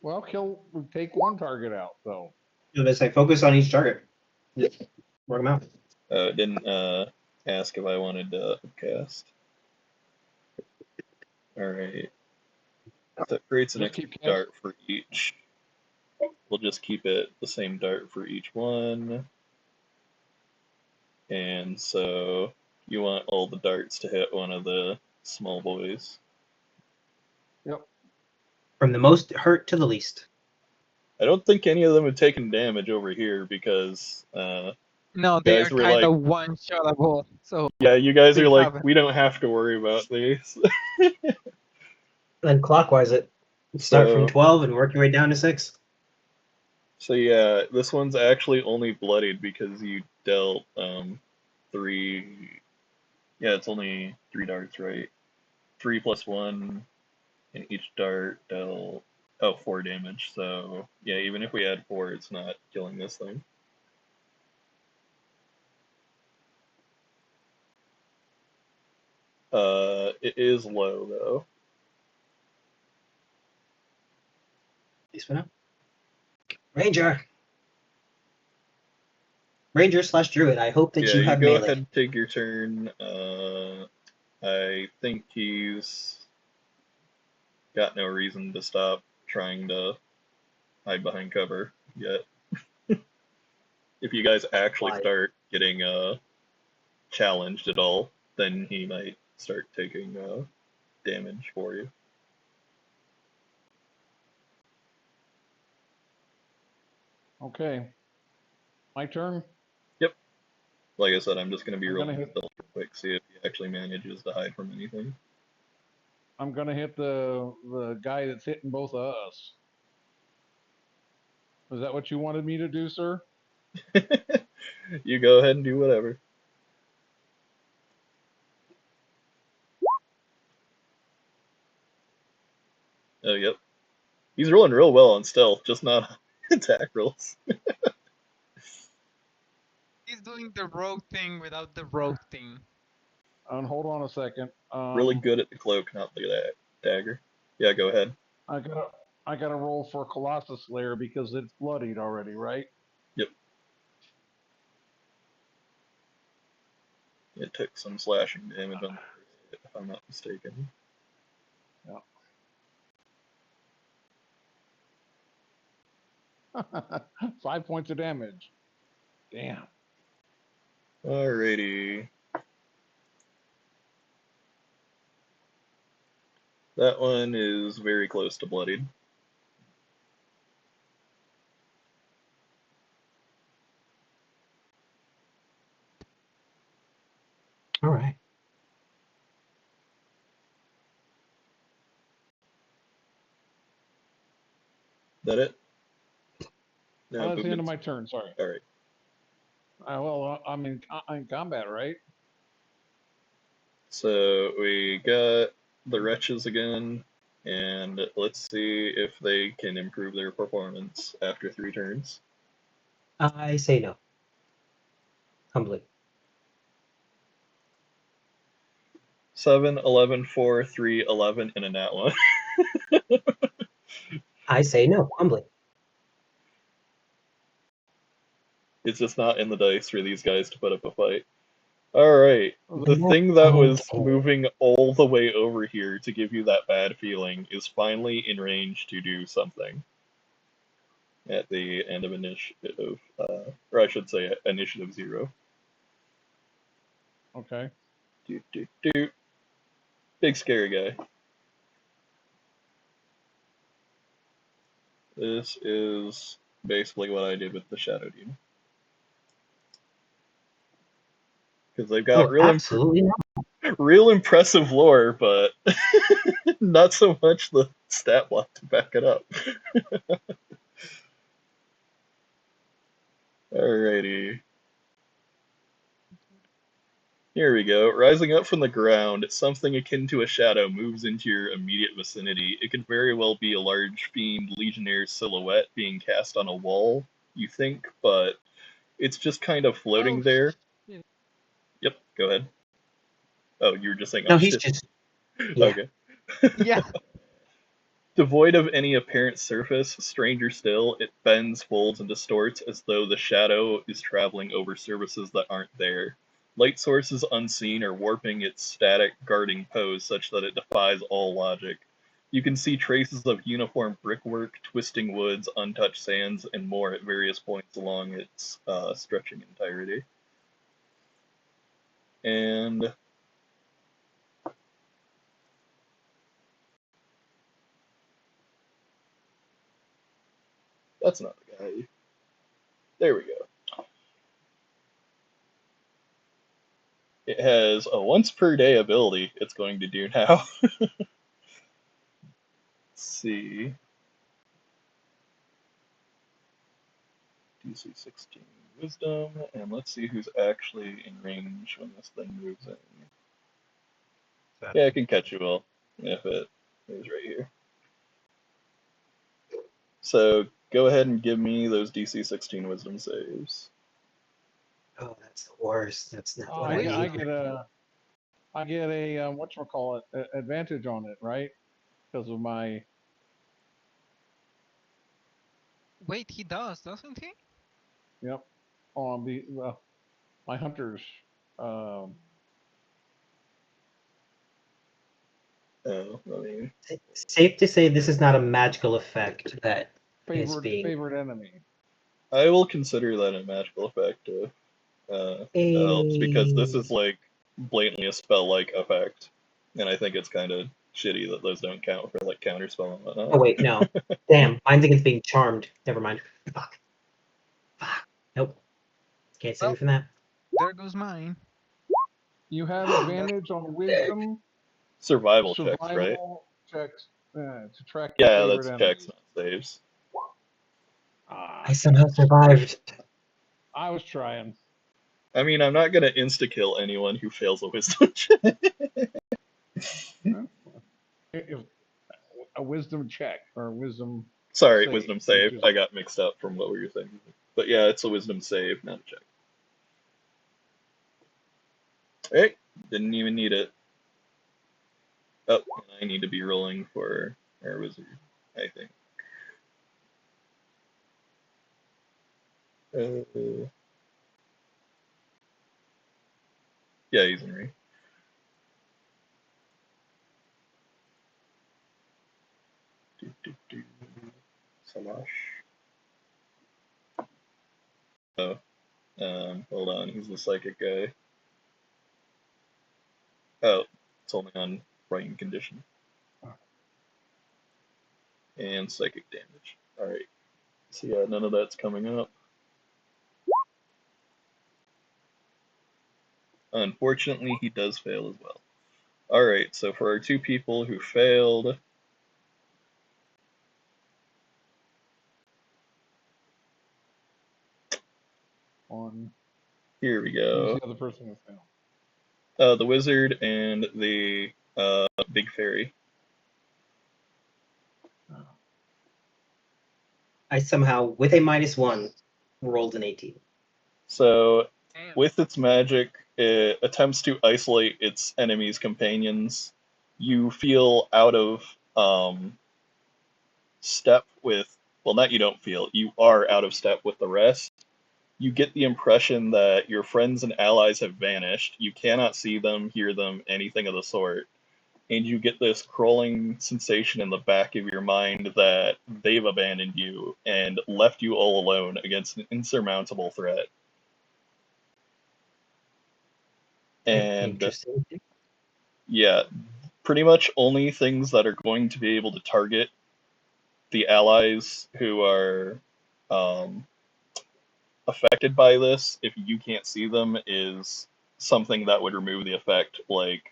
Well, take one target out though. Let's say focus on each target. Just work them out. It didn't ask if I wanted to upcast. Alright. So it creates an Just extra keep dart for each. We'll just keep it the same dart for each one. And so you want all the darts to hit one of the small boys. Yep. From the most hurt to the least. I don't think any of them have taken damage over here because No, they guys are were kind like, of one-shotable. So yeah, you guys they are like, haven't. we don't have to worry about these. Then clockwise it. Start from So 12 and work your way down to 6. So yeah, this one's actually only bloodied because you dealt 3. Yeah, it's only 3 darts, right? 3 plus 1, and each dart dealt 4 damage. So yeah, even if we add 4, it's not killing this thing. It is low though. Please for now. Ranger. Ranger/druid. I hope that Yeah, you you have go melee. ahead and take your turn. I think he's got no reason to stop trying to hide behind cover yet. If you guys actually Why? start getting challenged at all, then he might start taking damage for you. Okay. My turn. Yep. Like I said, I'm just going to be I'm rolling gonna hit. stealth real quick, see if he actually manages to hide from anything. I'm gonna hit the guy that's hitting both of us. Is that what you wanted me to do, sir? You go ahead and do whatever. Oh, yep. He's rolling real well on stealth, just not on attack rolls. He's doing the rogue thing without the rogue thing. And hold on a second. Really good at the cloak, not the dagger. Yeah, go ahead. I gotta roll for Colossus Slayer because it's bloodied already, right? Yep. It took some slashing damage on the first hit, if I'm not mistaken. Yeah. 5 points of damage. Damn. Alrighty. That one is very close to bloodied. All right. That it? No, Oh, that's the end of movements. my turn. Sorry. Alright. Well, I'm in combat, right? So we got the wretches again, and let's see if they can improve their performance after 3 turns. I say no. Humbly. 7, 11, 4, 3, 11, and a nat 1. I say no. Humbly. It's just not in the dice for these guys to put up a fight. Alright, the No. thing that was Okay. moving all the way over here to give you that bad feeling is finally in range to do something at the end of initiative, or I should say initiative 0. Okay. Doot, doot, doot. Big scary guy. This is basically what I did with the Shadow Demon. Because they've got Oh, absolutely not. real impressive lore, but not so much the stat block to back it up. Alrighty. Here we go. Rising up from the ground, something akin to a shadow moves into your immediate vicinity. It could very well be a large fiend legionnaire silhouette being cast on a wall, you think, but it's just kind of floating Oh, there. shit. Yep, go ahead. Oh, you were just saying, oh No, he's shit. just. Yeah. Okay. Yeah. Devoid of any apparent surface, stranger still, it bends, folds, and distorts as though the shadow is traveling over surfaces that aren't there. Light sources unseen are warping its static guarding pose such that it defies all logic. You can see traces of uniform brickwork, twisting woods, untouched sands, and more at various points along its stretching entirety. And that's not the guy. There we go. It has a once per day ability it's going to do now. Let's see. DC 16 Wisdom, and let's see who's actually in range when this thing moves in. Yeah, I can catch you all if it is right here. So go ahead and give me those DC 16 Wisdom saves. Oh, that's the worst. That's not what I Wait. I need. get a whatchamacallit, advantage on it, right? Because of my Wait, he does, doesn't he? yep on the my hunters um Oh, I mean, Safe to say this is not a magical effect that is being. favorite enemy. I will consider that a magical effect if it helps, because this is like blatantly a spell-like effect, and I think it's kind of shitty that those don't count for like counterspell and whatnot. Oh wait, no. Damn, mine's against being charmed. Never mind. Fuck. Fuck. Nope. Can't save me Well, from that. there goes mine. You have advantage on wisdom survival checks, right? Survival checks to track your Yeah, favorite that's checks, enemies. not saves. Ah, I somehow survived. I was trying. I mean, I'm not gonna insta-kill anyone who fails a wisdom check. If a wisdom check or a wisdom Sorry, save, wisdom which save. is I got mixed up from what we were saying. But yeah, it's a wisdom save, not a check. Hey, didn't even need it. Oh, I need to be rolling for our wizard, I think. Yeah, he's in Ray. Salash. Oh, hold on. He's the psychic guy. Oh, it's only on frightened condition and psychic damage. All right. So yeah, none of that's coming up. Unfortunately, he does fail as well. All right. So for our two people who failed, on here we who's go. the other person who failed? The wizard and the big fairy. I somehow, with a -1, rolled an 18. So Damn. with its magic, it attempts to isolate its enemy's companions. You feel out of step with, well, not you don't feel, you are out of step with the rest. You get the impression that your friends and allies have vanished. You cannot see them, hear them, anything of the sort. And you get this crawling sensation in the back of your mind that they've abandoned you and left you all alone against an insurmountable threat. And Interesting. yeah, pretty much only things that are going to be able to target the allies who are um, affected by this, if you can't see them, is something that would remove the effect, like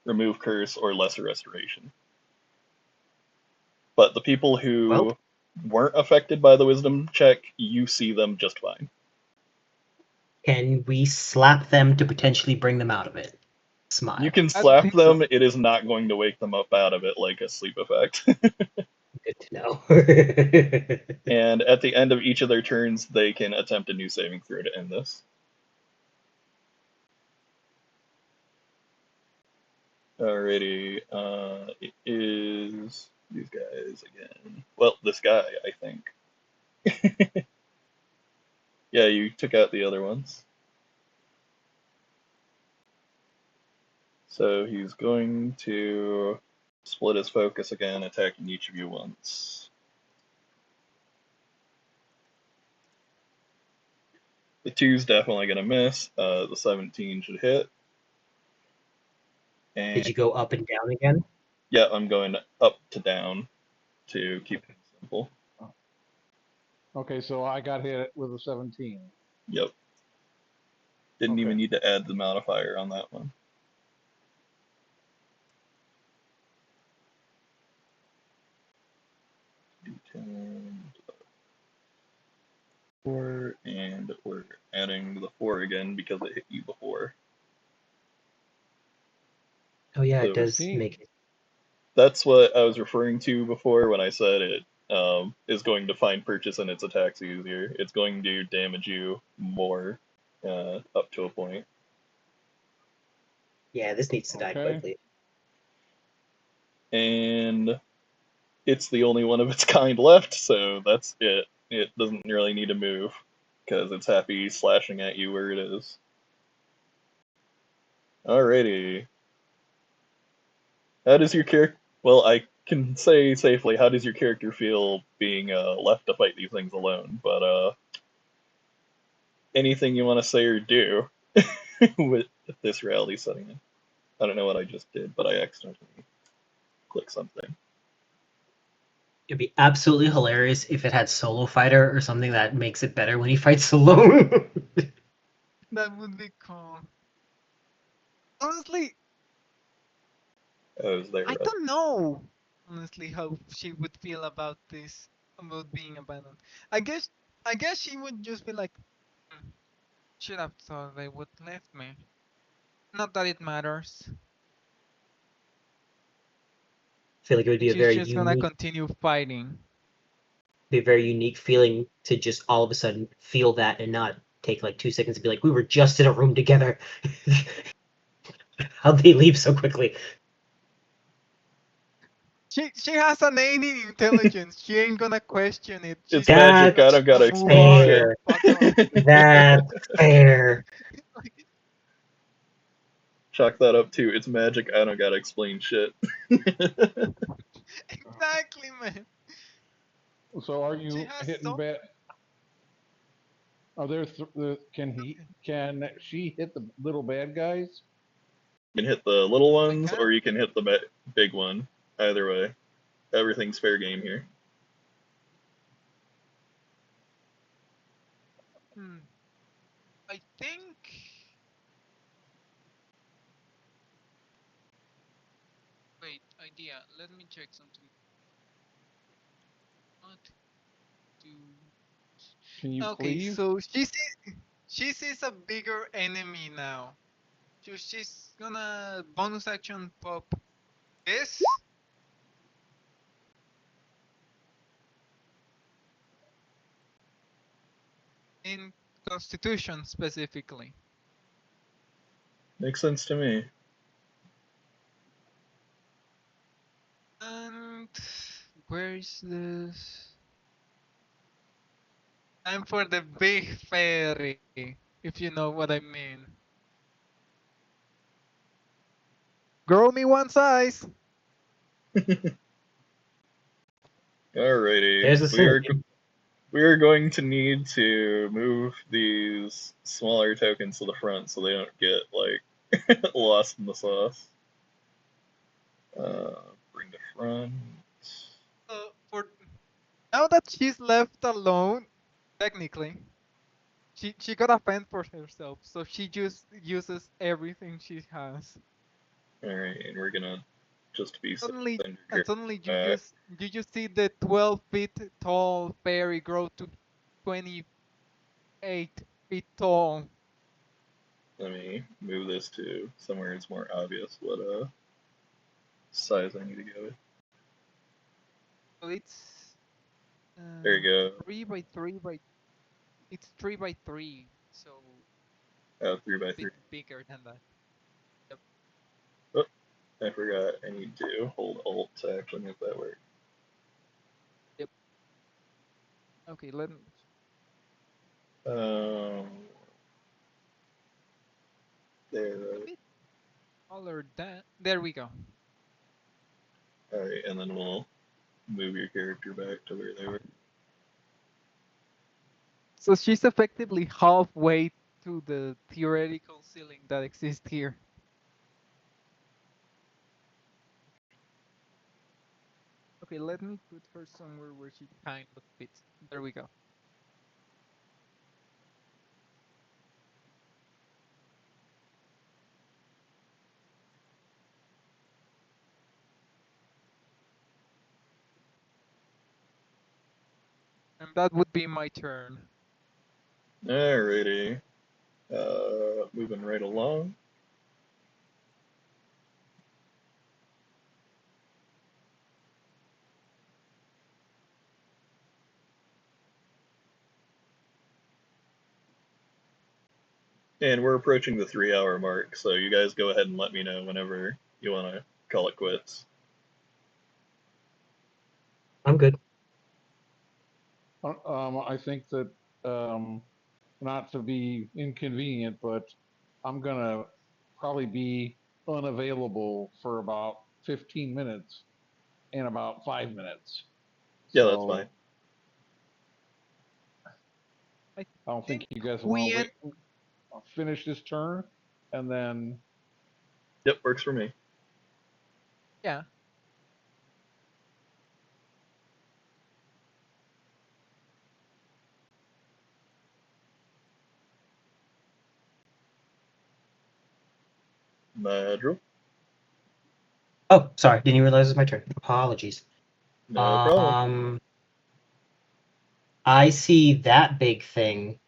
remove curse or lesser restoration. But the people who Well, weren't affected by the wisdom check, you see them just fine. can we slap them to potentially bring them out of it? Smile. You can I don't slap think so. them, it is not going to wake them up out of it like a sleep effect. Good to know. And at the end of each of their turns, they can attempt a new saving throw to end this. Alrighty, it is these guys again. Well, this guy, I think. Yeah, you took out the other ones. So he's going to split his focus again, attacking each of you once. The 2's definitely going to miss. The 17 should hit. And Did you go up and down again? yeah, I'm going up to down to keep it simple. Okay, so I got hit with a 17. Yep. Didn't Okay. even need to add the modifier on that one. D10, 4, and we're adding the 4 again because it hit you before. Oh yeah, So it does 15. make it. that's what I was referring to before when I said it is going to find purchase in its attacks easier. It's going to damage you more up to a point. Yeah, this needs to die Okay. quickly. And it's the only one of its kind left, so that's it. It doesn't really need to move because it's happy slashing at you where it is. Alrighty. How does your character? Well, I can say safely, how does your character feel being left to fight these things alone? But anything you want to say or do with this reality setting in? I don't know what I just did, but I accidentally clicked something. It'd be absolutely hilarious if it had solo fighter or something that makes it better when he fights alone. That would be cool. Honestly, I was there. I don't know, honestly, how she would feel about this, about being abandoned. I guess, I guess she would just be like, "Hmm, should have thought they would left me. Not that it matters." I feel like it would be a She's very just gonna unique, continue fighting. feeling to just all of a sudden feel that and not take like 2 seconds to be like, we were just in a room together. How'd they leave so quickly? She has an 80 intelligence. She ain't gonna question it. She's It's just magic. gonna I don't gotta move explain on shit. and fuck off. That's fair. Chalk that up too. It's magic. I don't gotta explain shit. Exactly, man. So are She you has hitting so bad? Are there? Can she hit the little bad guys? You can hit the little I ones, can. or you can hit the big one. Either way, everything's fair game here. Hmm. I think. Wait, idea. Let me check something. What do? Can you Okay, cleave? so she sees a bigger enemy now. So she's gonna bonus action pop this in Constitution specifically. Makes sense to me. And where is this? I'm for the big fairy, if you know what I mean. Grow me one size. Alrighty, There's the synergy. we are going to need to move these smaller tokens to the front so they don't get like lost in the sauce. Bring to front. So for now that she's left alone, technically, she got a fend for herself, so she just uses everything she has. Alright, and we're gonna just be Suddenly, send and your suddenly back. you just see the 12 feet tall fairy grow to 28 feet tall. Let me move this to somewhere it's more obvious what size I need to go with. So it's There you go. 3 by 3 by. It's 3 by 3, so Three by a bit three. bigger than that. Yep. Oh, I forgot. I need to hold Alt to actually make that work. Yep. Okay, let me. Um, there. A bit taller than. There we go. All right, and then we'll move your character back to where they were. So she's effectively halfway to the theoretical ceiling that exists here. Okay, let me put her somewhere where she kind of fits. There we go. And that would be my turn. Alrighty. Moving right along. And we're approaching the 3 hour mark, so you guys go ahead and let me know whenever you want to call it quits. I'm good. I think that not to be inconvenient, but I'm gonna probably be unavailable for about 15 minutes in about 5 minutes. Yeah, that's fine. So I I don't think think you guys want we to end. wait. I'll finish this turn and then Yep, works for me. Yeah. Madril. Oh, sorry, didn't even realize it was my turn. Apologies. No problem. I see that big thing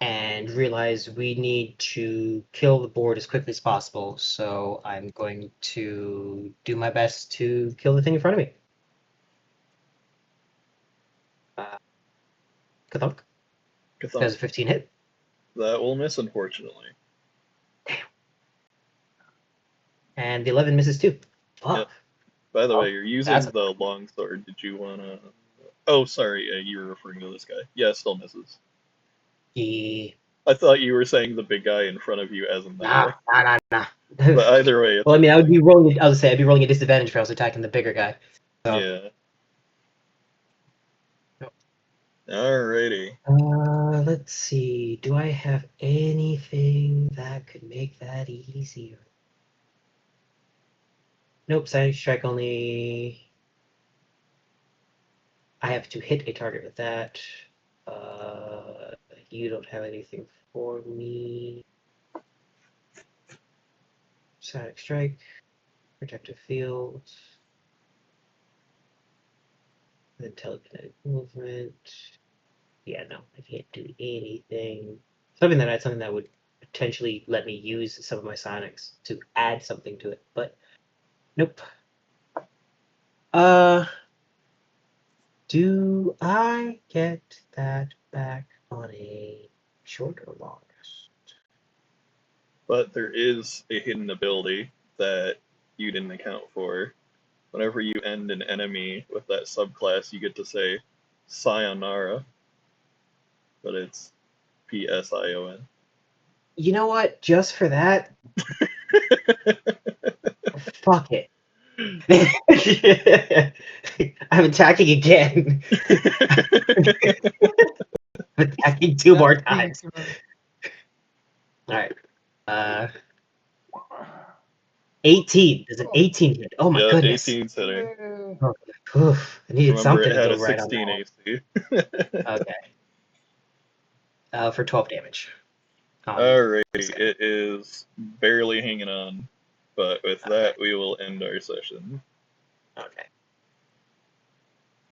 and realize we need to kill the board as quickly as possible. So I'm going to do my best to kill the thing in front of me. Kathunk. Does a 15 hit? That will miss, unfortunately. And the 11 misses too. Fuck. Yep. By the Oh, way, you're using that's a- the longsword. Did you wanna? Oh, sorry. You were referring to this guy. Yeah, it still misses. Yeah. I thought you were saying the big guy in front of you as in the Nah. But either way, it's Well, I mean, I would okay. be rolling. I would say I'd be rolling a disadvantage if I was attacking the bigger guy. So. Yeah. Alrighty. Let's see. Do I have anything that could make that easier? Nope. Silent strike only. I have to hit a target with that. You don't have anything for me. Static strike, protective field, then telekinetic movement. Yeah, no, I can't do anything. Something that would potentially let me use some of my sonics to add something to it, but nope. Do I get that back on a short or long rest? But there is a hidden ability that you didn't account for. Whenever you end an enemy with that subclass, you get to say Sayonara, but it's Psion. You know what? Just for that, fuck it. I'm attacking again. I'm attacking two more That pink, times. All right. 18. There's an 18 hit. Oh my Yeah, goodness. 18's hitting. Yeah. Oof. I needed Remember, something it to had go a right on 16 that AC. one. Okay. For 12 damage. Alrighty, it is barely hanging on. But with that, Okay. we will end our session. Okay.